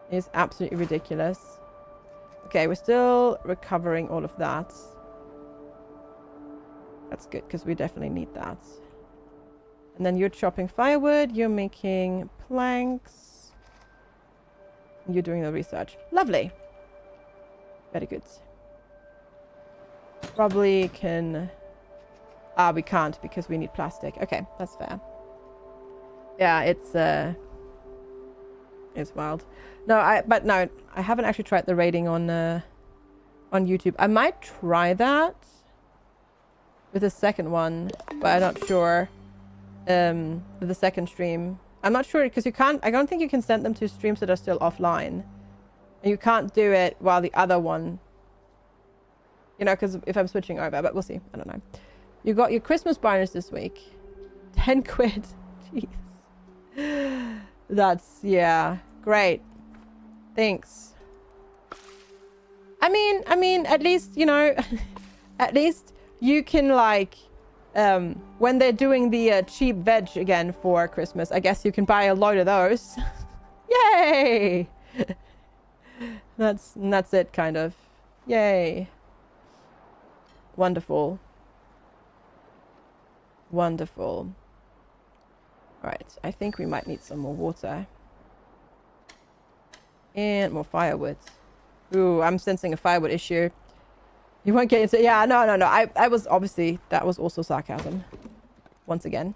It's absolutely ridiculous. Okay, we're still recovering all of that. That's good because we definitely need that. And then you're chopping firewood. You're making planks. You're doing the research. Lovely. Very good. Probably can... Ah, we can't because we need plastic. Okay, that's fair. Yeah, it's wild. No, I haven't actually tried the rating on YouTube. I might try that with the second one, but I'm not sure. With the second stream, I'm not sure because you can't. I don't think you can send them to streams that are still offline. And you can't do it while the other one, you know, because if I'm switching over, but we'll see. I don't know. You got your Christmas bonus this week. 10 quid. Jeez. That's, yeah, great. Thanks. I mean, at least, you know, at least you can like, when they're doing the cheap veg again for Christmas, I guess you can buy a load of those. Yay! That's it, kind of. Yay. Wonderful. Wonderful. Right, I think we might need some more water. And more firewood. Ooh, I'm sensing a firewood issue. You won't get into... Yeah, no. I was obviously... That was also sarcasm. Once again.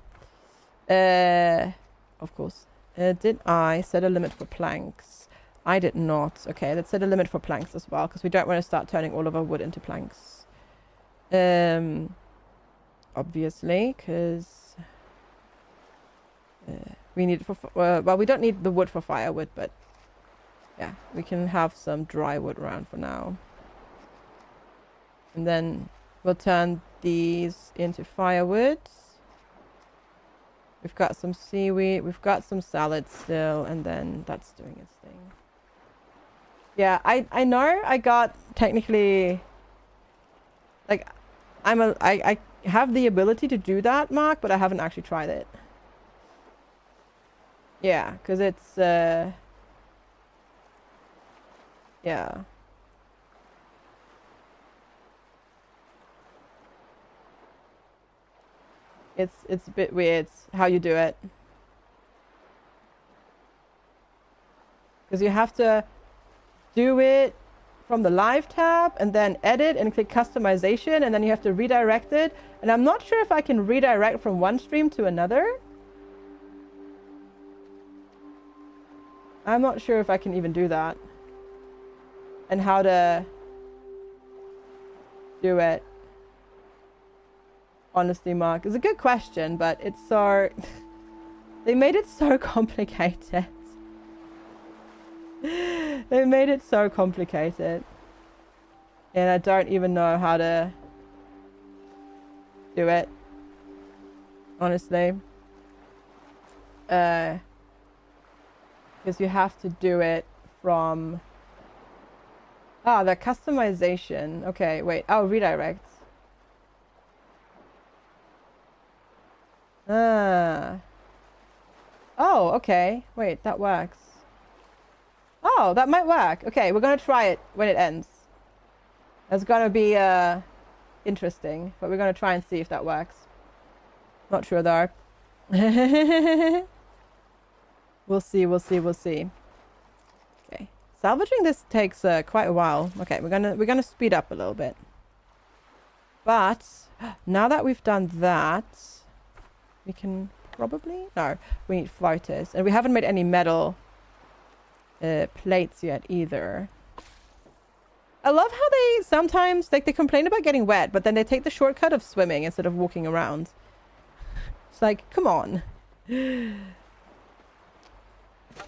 Of course. Did I set a limit for planks? I did not. Okay, let's set a limit for planks as well, because we don't want to start turning all of our wood into planks. Obviously, because we need it for... well, we don't need the wood for firewood, but yeah, we can have some dry wood around for now. And then we'll turn these into firewood. We've got some seaweed. We've got some salad still, and then that's doing its thing. Yeah, I know I got technically... Like, I have the ability to do that, Mark, but I haven't actually tried it. Yeah, because it's... yeah. It's a bit weird how you do it. Because you have to do it from the live tab and then edit and click customization, and then you have to redirect it. And I'm not sure if I can redirect from one stream to another. I'm not sure if I can even do that. And how to do it. Honestly, Mark, it's a good question, but it's so... They made it so complicated. They made it so complicated. And I don't even know how to do it. Honestly. Because you have to do it from... Ah, the customization. Okay, wait. Oh, redirect. Ah. Oh, okay. Wait, that works. Oh, that might work. Okay, we're gonna try it when it ends. That's gonna be interesting, but we're gonna try and see if that works. Not sure though. We'll see, we'll see, we'll see. Okay, salvaging this takes quite a while. Okay, we're gonna speed up a little bit. But now that we've done that, we can probably... No, we need floaters. And we haven't made any metal plates yet either. I love how they sometimes... Like, they complain about getting wet, but then they take the shortcut of swimming instead of walking around. It's like, come on.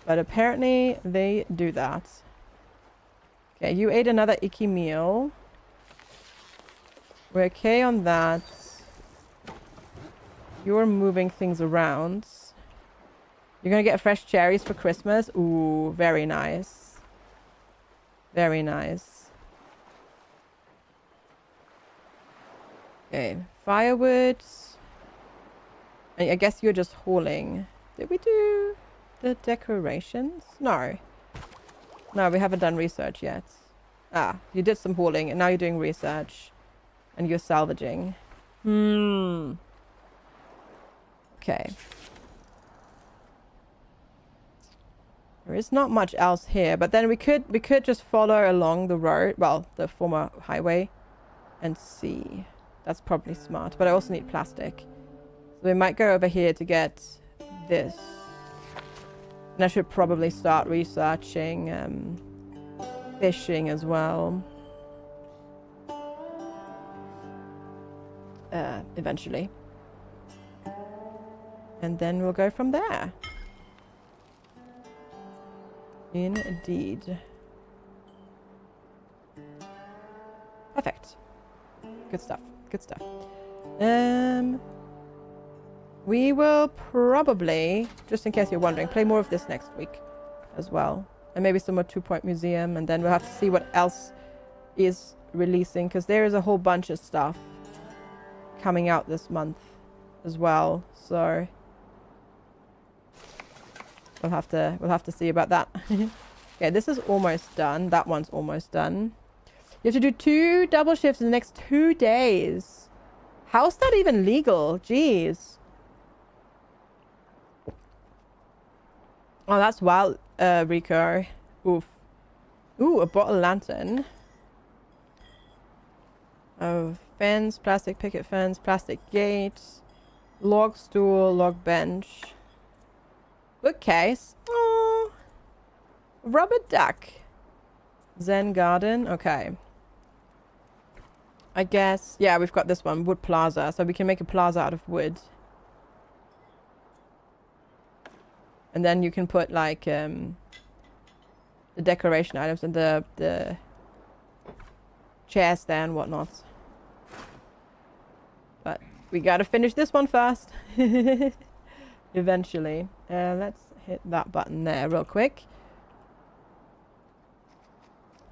But apparently they do that. Okay, you ate another icky meal. We're okay on that. You're moving things around. You're gonna get fresh cherries for Christmas. Ooh, very nice. Very nice. Okay, firewood. I guess you're just hauling. Did we do the decorations? No. No, we haven't done research yet. Ah, you did some hauling and now you're doing research. And you're salvaging. Okay. There is not much else here, but then we could just follow along the road, well, the former highway, and see. That's probably smart, but I also need plastic. So we might go over here to get this. And I should probably start researching fishing as well. Eventually. And then we'll go from there. Indeed. Perfect. Good stuff. Good stuff. We will probably, just in case you're wondering, play more of this next week as well. And maybe some more 2 Point Museum. And then we'll have to see what else is releasing. Because there is a whole bunch of stuff coming out this month as well. So... We'll have to see about that. Okay, this is almost done. That one's almost done. You have to do 2 double shifts in the next 2 days. How's that even legal? Jeez. Oh, that's wild, Rico. Oof. Ooh, a bottle lantern. Oh, fence, plastic picket fence, plastic gate, log stool, log bench. Bookcase. Oh, rubber duck. Zen garden. Okay. I guess. Yeah, we've got this one. Wood plaza. So we can make a plaza out of wood. And then you can put like the decoration items and the chair stand, whatnot. But we gotta finish this one first. Eventually. Let's hit that button there real quick.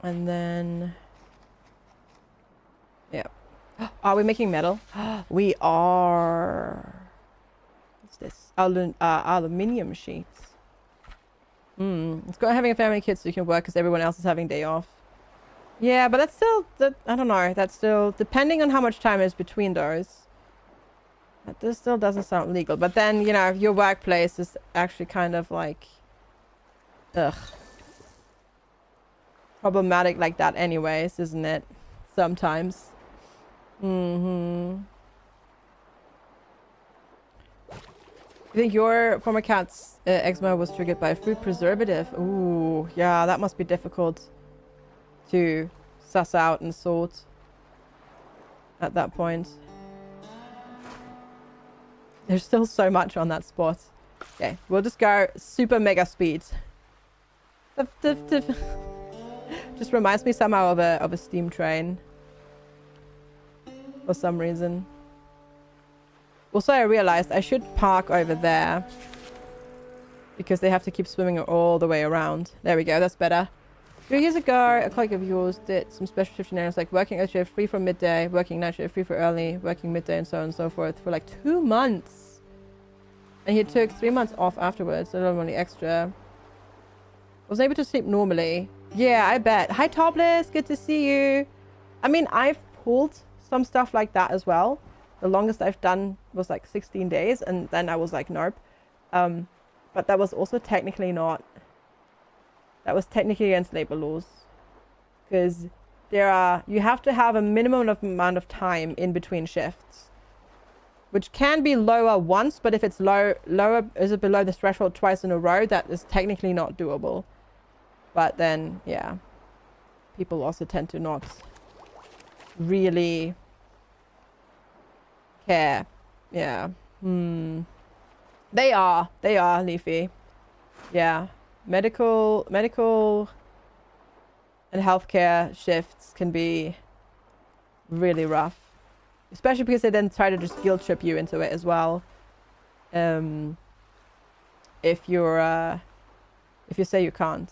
And then... Yeah. Are we making metal? We are. What's this? Aluminium sheets. It's got having a family kid so you can work because everyone else is having day off. Yeah, but that's still... I don't know. That's still... Depending on how much time is between those. This still doesn't sound legal. But then, you know, your workplace is actually kind of like... Ugh. problematic like that anyways, isn't it? Sometimes. I think your former cat's eczema was triggered by a fruit preservative. Ooh, yeah, that must be difficult to suss out and sort at that point. There's still so much on that spot. Okay, we'll just go super mega speed. Just reminds me somehow of a steam train. For some reason. Also, I realized I should park over there. Because they have to keep swimming all the way around. There we go, that's better. 3 years ago, a colleague of yours did some special shift scenarios like working a shift free for midday, working night shift free for early, working midday, and so on and so forth for like 2 months. And he took 3 months off afterwards, so not only extra. Was able to sleep normally. Yeah, I bet. Hi, Topless. Good to see you. I mean, I've pulled some stuff like that as well. The longest I've done was like 16 days, and then I was like, nope. But that was also technically not. That was technically against labor laws, because you have to have a minimum amount of time in between shifts, which can be lower once, but if it's lower is it below the threshold twice in a row, that is technically not doable. But then, yeah, people also tend to not really care. Yeah. They are, Leafy. Yeah. Medical and healthcare shifts can be really rough. Especially because they then try to just guilt trip you into it as well. If you say you can't.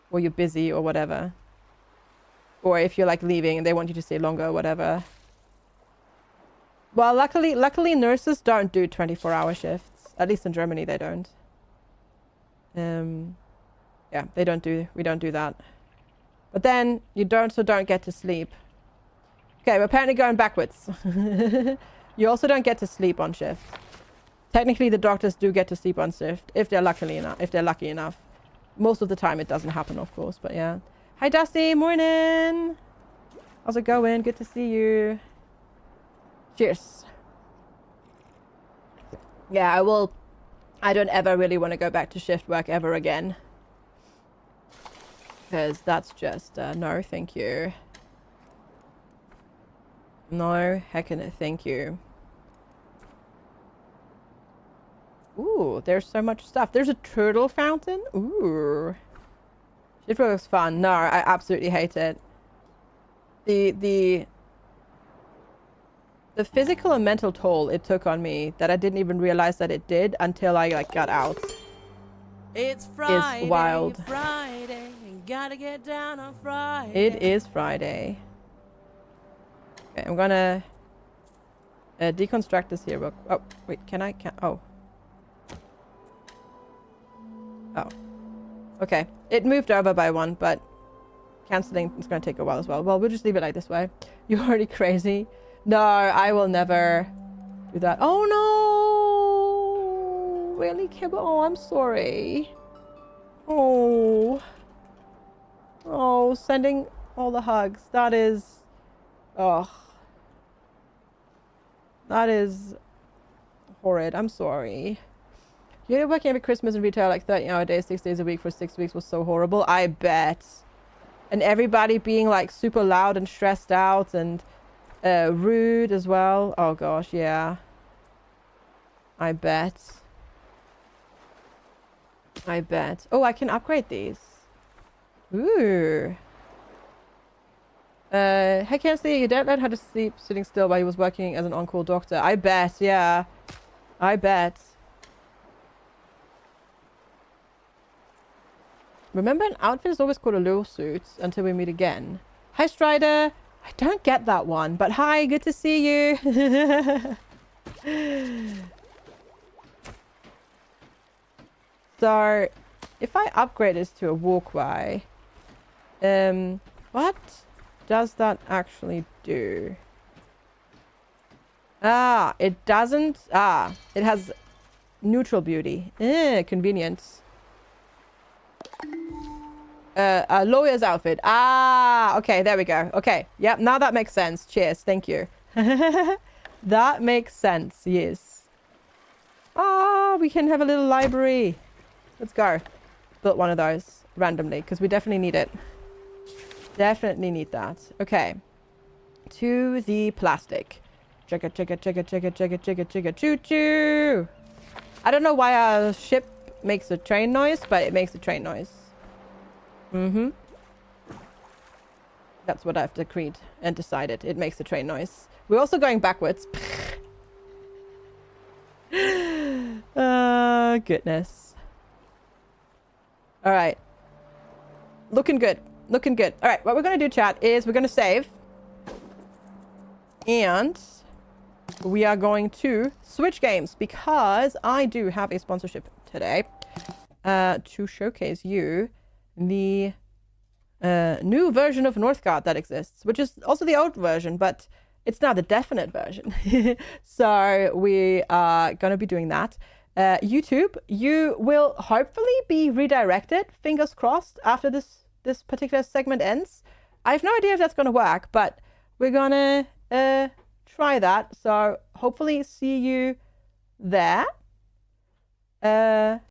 Or you're busy or whatever. Or if you're like leaving and they want you to stay longer or whatever. Well, luckily nurses don't do 24-hour shifts. At least in Germany they don't. Yeah, we don't do that. But then you don't get to sleep. Okay, we're apparently going backwards. You also don't get to sleep on shift. Technically, the doctors do get to sleep on shift if they're lucky enough. Most of the time, it doesn't happen, of course. But yeah. Hi, Dusty. Morning. How's it going? Good to see you. Cheers. Yeah, I don't ever really want to go back to shift work ever again. Because that's just, no, thank you. No, heckin' it, thank you. Ooh, there's so much stuff. There's a turtle fountain. Ooh. Shift work was fun. No, I absolutely hate it. The physical and mental toll it took on me that I didn't even realize that it did until I like got out. It's Friday, is wild. Friday, and gotta get down on Friday. It is Friday. Okay, I'm gonna deconstruct this here. Oh, wait, oh. Oh. Okay, it moved over by one, but cancelling is gonna take a while as well. Well, we'll just leave it like this way. You're already crazy. No, I will never do that. Oh no! Really, Kibble? Oh, I'm sorry. Oh. Oh, sending all the hugs. That is... Oh. That is horrid. I'm sorry. You're working every Christmas in retail like 30-hour days, 6 days a week for 6 weeks was so horrible. I bet. And everybody being like super loud and stressed out and rude as well. Oh gosh, yeah. I bet. Oh, I can upgrade these. Ooh. Hey, Kensley, your dad learned how to sleep sitting still while he was working as an on-call doctor. I bet, yeah. I bet. Remember, an outfit is always called a little suit until we meet again. Hi, Strider. I don't get that one, but hi, good to see you. So, if I upgrade this to a walkway, what does that actually do? Ah, it doesn't. Ah, it has neutral beauty. Convenience. A lawyer's outfit. Ah, okay, there we go. Okay, yep, now that makes sense. Cheers, thank you. That makes sense, yes. Ah, we can have a little library. Let's go. Built one of those randomly because we definitely need it. Definitely need that. Okay. To the plastic. Chugga, chugga, chugga, chugga, chugga, chugga, chugga, choo choo. I don't know why our ship makes a train noise, but it makes a train noise. Mm-hmm. That's what I've decreed and decided. It makes a train noise. We're also going backwards. Goodness. All right. Looking good. Looking good. All right. What we're going to do, chat, is we're going to save. And we are going to switch games because I do have a sponsorship today to showcase you the new version of Northgard that exists, which is also the old version, but it's now the definite version. So we are going to be doing that. YouTube, you will hopefully be redirected, fingers crossed, after this particular segment ends. I have no idea if that's going to work, but we're going to try that. So hopefully see you there.